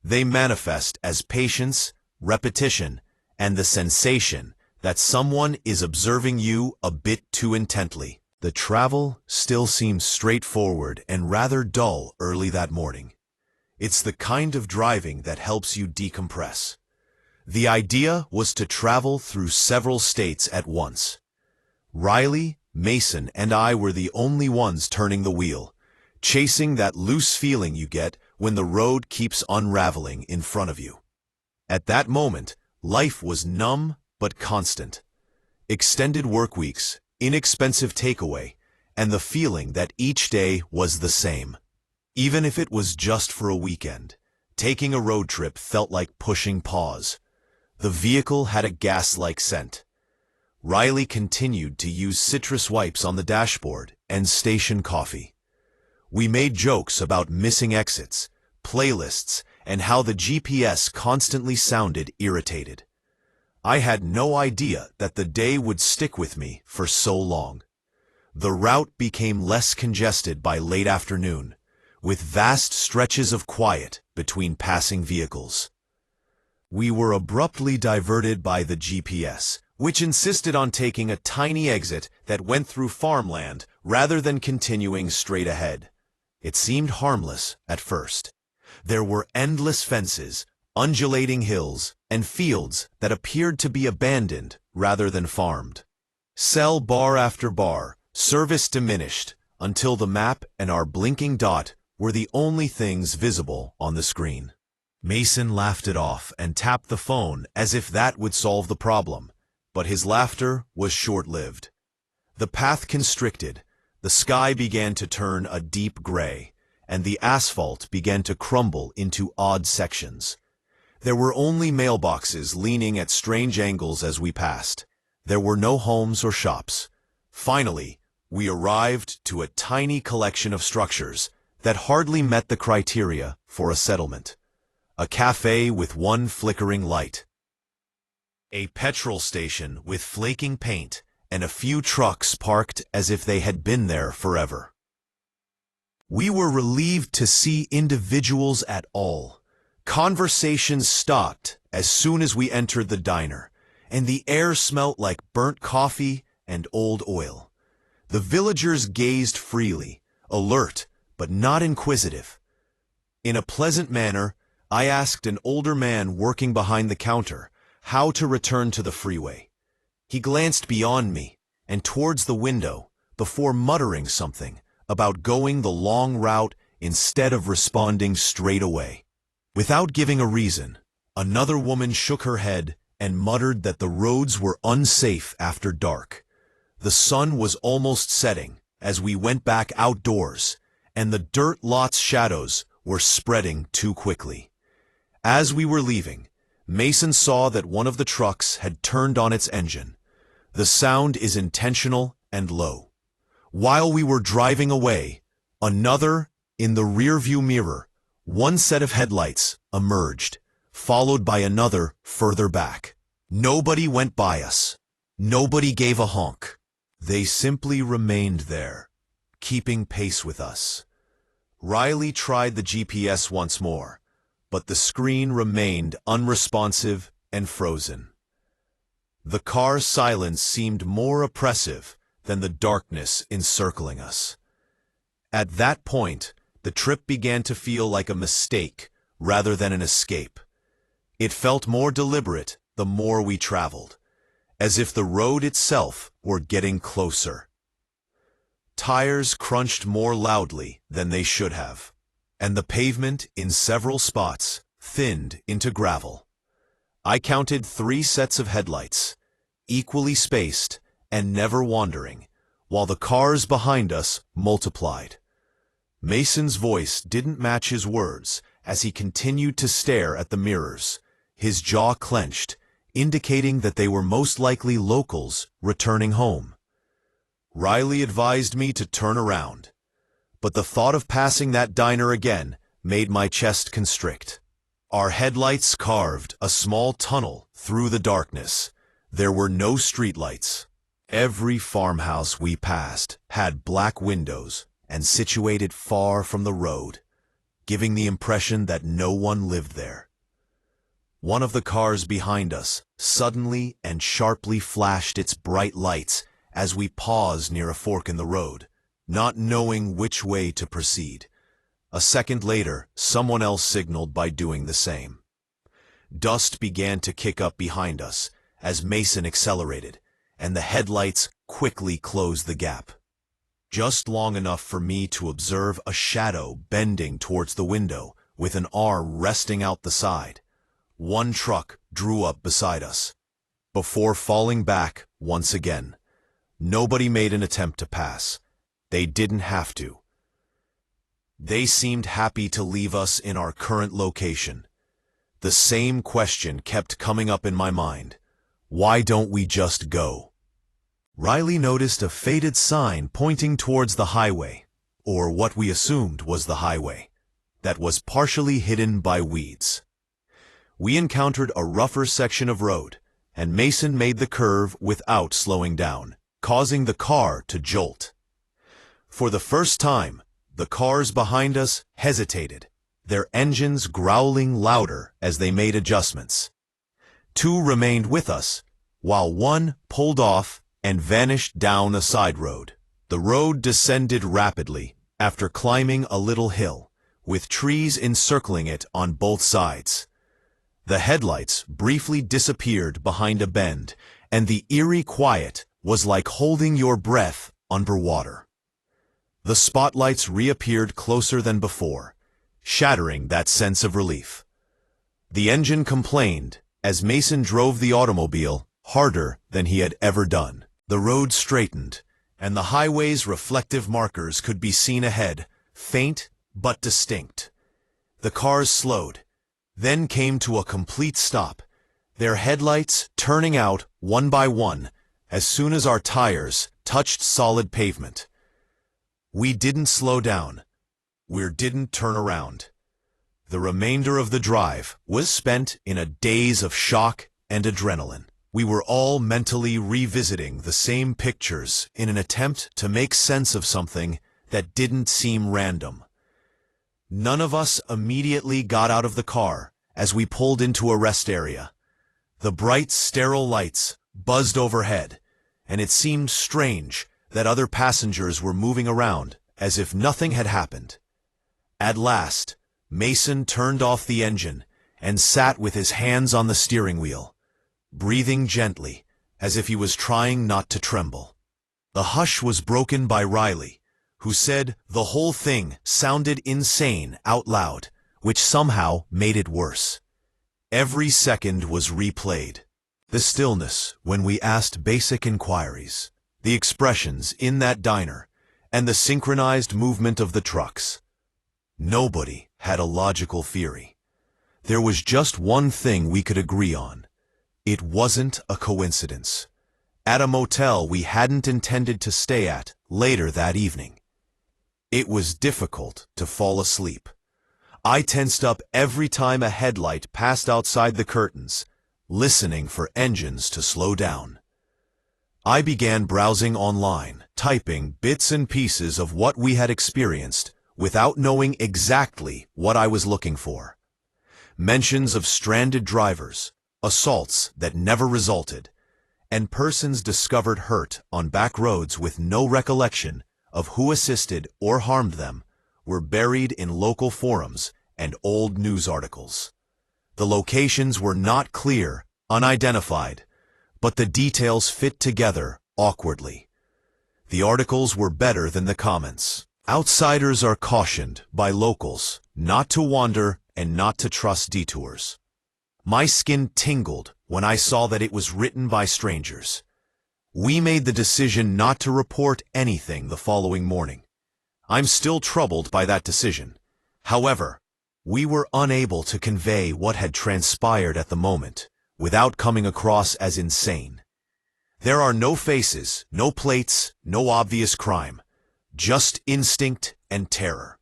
They manifest as patience, repetition, and the sensation that someone is observing you a bit too intently. The travel still seemed straightforward and rather dull early that morning. It's the kind of driving that helps you decompress. The idea was to travel through several states at once. Riley, Mason, and I were the only ones turning the wheel, chasing that loose feeling you get when the road keeps unraveling in front of you. At that moment, life was numb but constant. Extended work weeks, inexpensive takeaway, and the feeling that each day was the same. Even if it was just for a weekend, taking a road trip felt like pushing pause. The vehicle had a gas-like scent. Riley continued to use citrus wipes on the dashboard and station coffee. We made jokes about missing exits, playlists, and how the GPS constantly sounded irritated. I had no idea that the day would stick with me for so long. The route became less congested by late afternoon, with vast stretches of quiet between passing vehicles. We were abruptly diverted by the GPS, which insisted on taking a tiny exit that went through farmland rather than continuing straight ahead. It seemed harmless at first. There were endless fences, undulating hills, and fields that appeared to be abandoned rather than farmed. Cell bar after bar, service diminished until the map and our blinking dot were the only things visible on the screen. Mason laughed it off and tapped the phone as if that would solve the problem, but his laughter was short-lived. The path constricted, the sky began to turn a deep gray, and the asphalt began to crumble into odd sections. There were only mailboxes leaning at strange angles as we passed. There were no homes or shops. Finally, we arrived to a tiny collection of structures that hardly met the criteria for a settlement. A cafe with one flickering light. A petrol station with flaking paint, and a few trucks parked as if they had been there forever. We were relieved to see individuals at all. Conversations stopped as soon as we entered the diner, and the air smelt like burnt coffee and old oil. The villagers gazed freely, alert but not inquisitive. In a pleasant manner, I asked an older man working behind the counter how to return to the freeway. He glanced beyond me and towards the window before muttering something about going the long route instead of responding straight away. Without giving a reason, another woman shook her head and muttered that the roads were unsafe after dark. The sun was almost setting as we went back outdoors, and the dirt lot's shadows were spreading too quickly. As we were leaving, Mason saw that one of the trucks had turned on its engine. The sound is intentional and low. While we were driving away, another, in the rearview mirror, one set of headlights emerged, followed by another further back. Nobody went by us. Nobody gave a honk. They simply remained there, keeping pace with us. Riley tried the GPS once more, but the screen remained unresponsive and frozen. The car's silence seemed more oppressive than the darkness encircling us. At that point, the trip began to feel like a mistake rather than an escape. It felt more deliberate the more we traveled, as if the road itself were getting closer. Tires crunched more loudly than they should have, and the pavement in several spots thinned into gravel. I counted 3 sets of headlights, equally spaced and never wandering, while the cars behind us multiplied. Mason's voice didn't match his words as he continued to stare at the mirrors, his jaw clenched, indicating that they were most likely locals returning home. Riley advised me to turn around, but the thought of passing that diner again made my chest constrict. Our headlights carved a small tunnel through the darkness. There were no streetlights. Every farmhouse we passed had black windows and situated far from the road, giving the impression that no one lived there. One of the cars behind us suddenly and sharply flashed its bright lights as we paused near a fork in the road, not knowing which way to proceed. A second later, someone else signaled by doing the same. Dust began to kick up behind us as Mason accelerated, and the headlights quickly closed the gap. Just long enough for me to observe a shadow bending towards the window with an arm resting out the side. One truck drew up beside us, before falling back once again. Nobody made an attempt to pass, They didn't have to. They seemed happy to leave us in our current location. The same question kept coming up in my mind. Why don't we just go? Riley noticed a faded sign pointing towards the highway, or what we assumed was the highway, that was partially hidden by weeds. We encountered a rougher section of road, and Mason made the curve without slowing down, causing the car to jolt. For the first time, the cars behind us hesitated, their engines growling louder as they made adjustments. Two remained with us, while one pulled off and vanished down a side road. The road descended rapidly after climbing a little hill, with trees encircling it on both sides. The headlights briefly disappeared behind a bend, and the eerie quiet was like holding your breath underwater. The spotlights reappeared closer than before, shattering that sense of relief. The engine complained as Mason drove the automobile harder than he had ever done. The road straightened, and the highway's reflective markers could be seen ahead, faint but distinct. The cars slowed, then came to a complete stop, their headlights turning out one by one as soon as our tires touched solid pavement. We didn't slow down. We didn't turn around. The remainder of the drive was spent in a daze of shock and adrenaline. We were all mentally revisiting the same pictures in an attempt to make sense of something that didn't seem random. None of us immediately got out of the car as we pulled into a rest area. The bright, sterile lights buzzed overhead, and it seemed strange that other passengers were moving around as if nothing had happened. At last, Mason turned off the engine and sat with his hands on the steering wheel, breathing gently as if he was trying not to tremble. The hush was broken by Riley, who said the whole thing sounded insane out loud, which somehow made it worse. Every second was replayed. The stillness when we asked basic inquiries, the expressions in that diner, and the synchronized movement of the trucks. Nobody had a logical theory. There was just one thing we could agree on. It wasn't a coincidence. At a motel we hadn't intended to stay at later that evening. It was difficult to fall asleep. I tensed up every time a headlight passed outside the curtains, listening for engines to slow down. I began browsing online, typing bits and pieces of what we had experienced without knowing exactly what I was looking for. Mentions of stranded drivers, assaults that never resulted, and persons discovered hurt on back roads with no recollection of who assisted or harmed them were buried in local forums and old news articles. The locations were not clear, unidentified, but the details fit together awkwardly. The articles were better than the comments. Outsiders are cautioned by locals not to wander and not to trust detours. My skin tingled when I saw that it was written by strangers. We made the decision not to report anything the following morning. I'm still troubled by that decision. However, we were unable to convey what had transpired at the moment without coming across as insane. There are no faces, no plates, no obvious crime, just instinct and terror.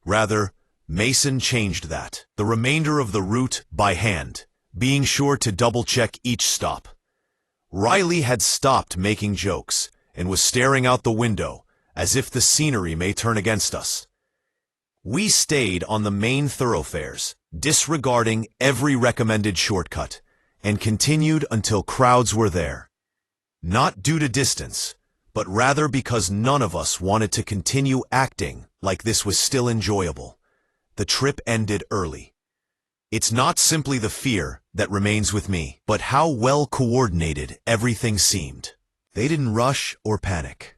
Rather, Mason changed that, the remainder of the route by hand, being sure to double-check each stop. Riley had stopped making jokes and was staring out the window as if the scenery may turn against us. We stayed on the main thoroughfares, disregarding every recommended shortcut, and continued until crowds were there. Not due to distance, but rather because none of us wanted to continue acting like this was still enjoyable. The trip ended early. It's not simply the fear that remains with me, but how well coordinated everything seemed. They didn't rush or panic.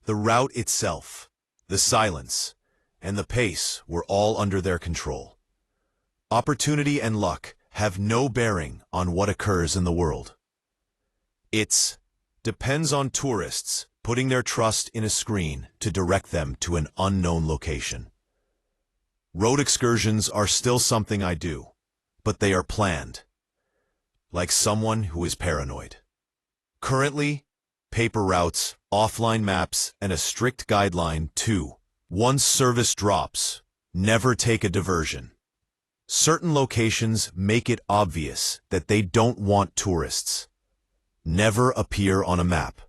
The route itself, the silence, and the pace were all under their control. Opportunity and luck have no bearing on what occurs in the world. It depends on tourists putting their trust in a screen to direct them to an unknown location. Road excursions are still something I do, but they are planned, like someone who is paranoid. Currently, paper routes, offline maps, and a strict guideline to, once service drops, never take a diversion. Certain locations make it obvious that they don't want tourists. Never appear on a map.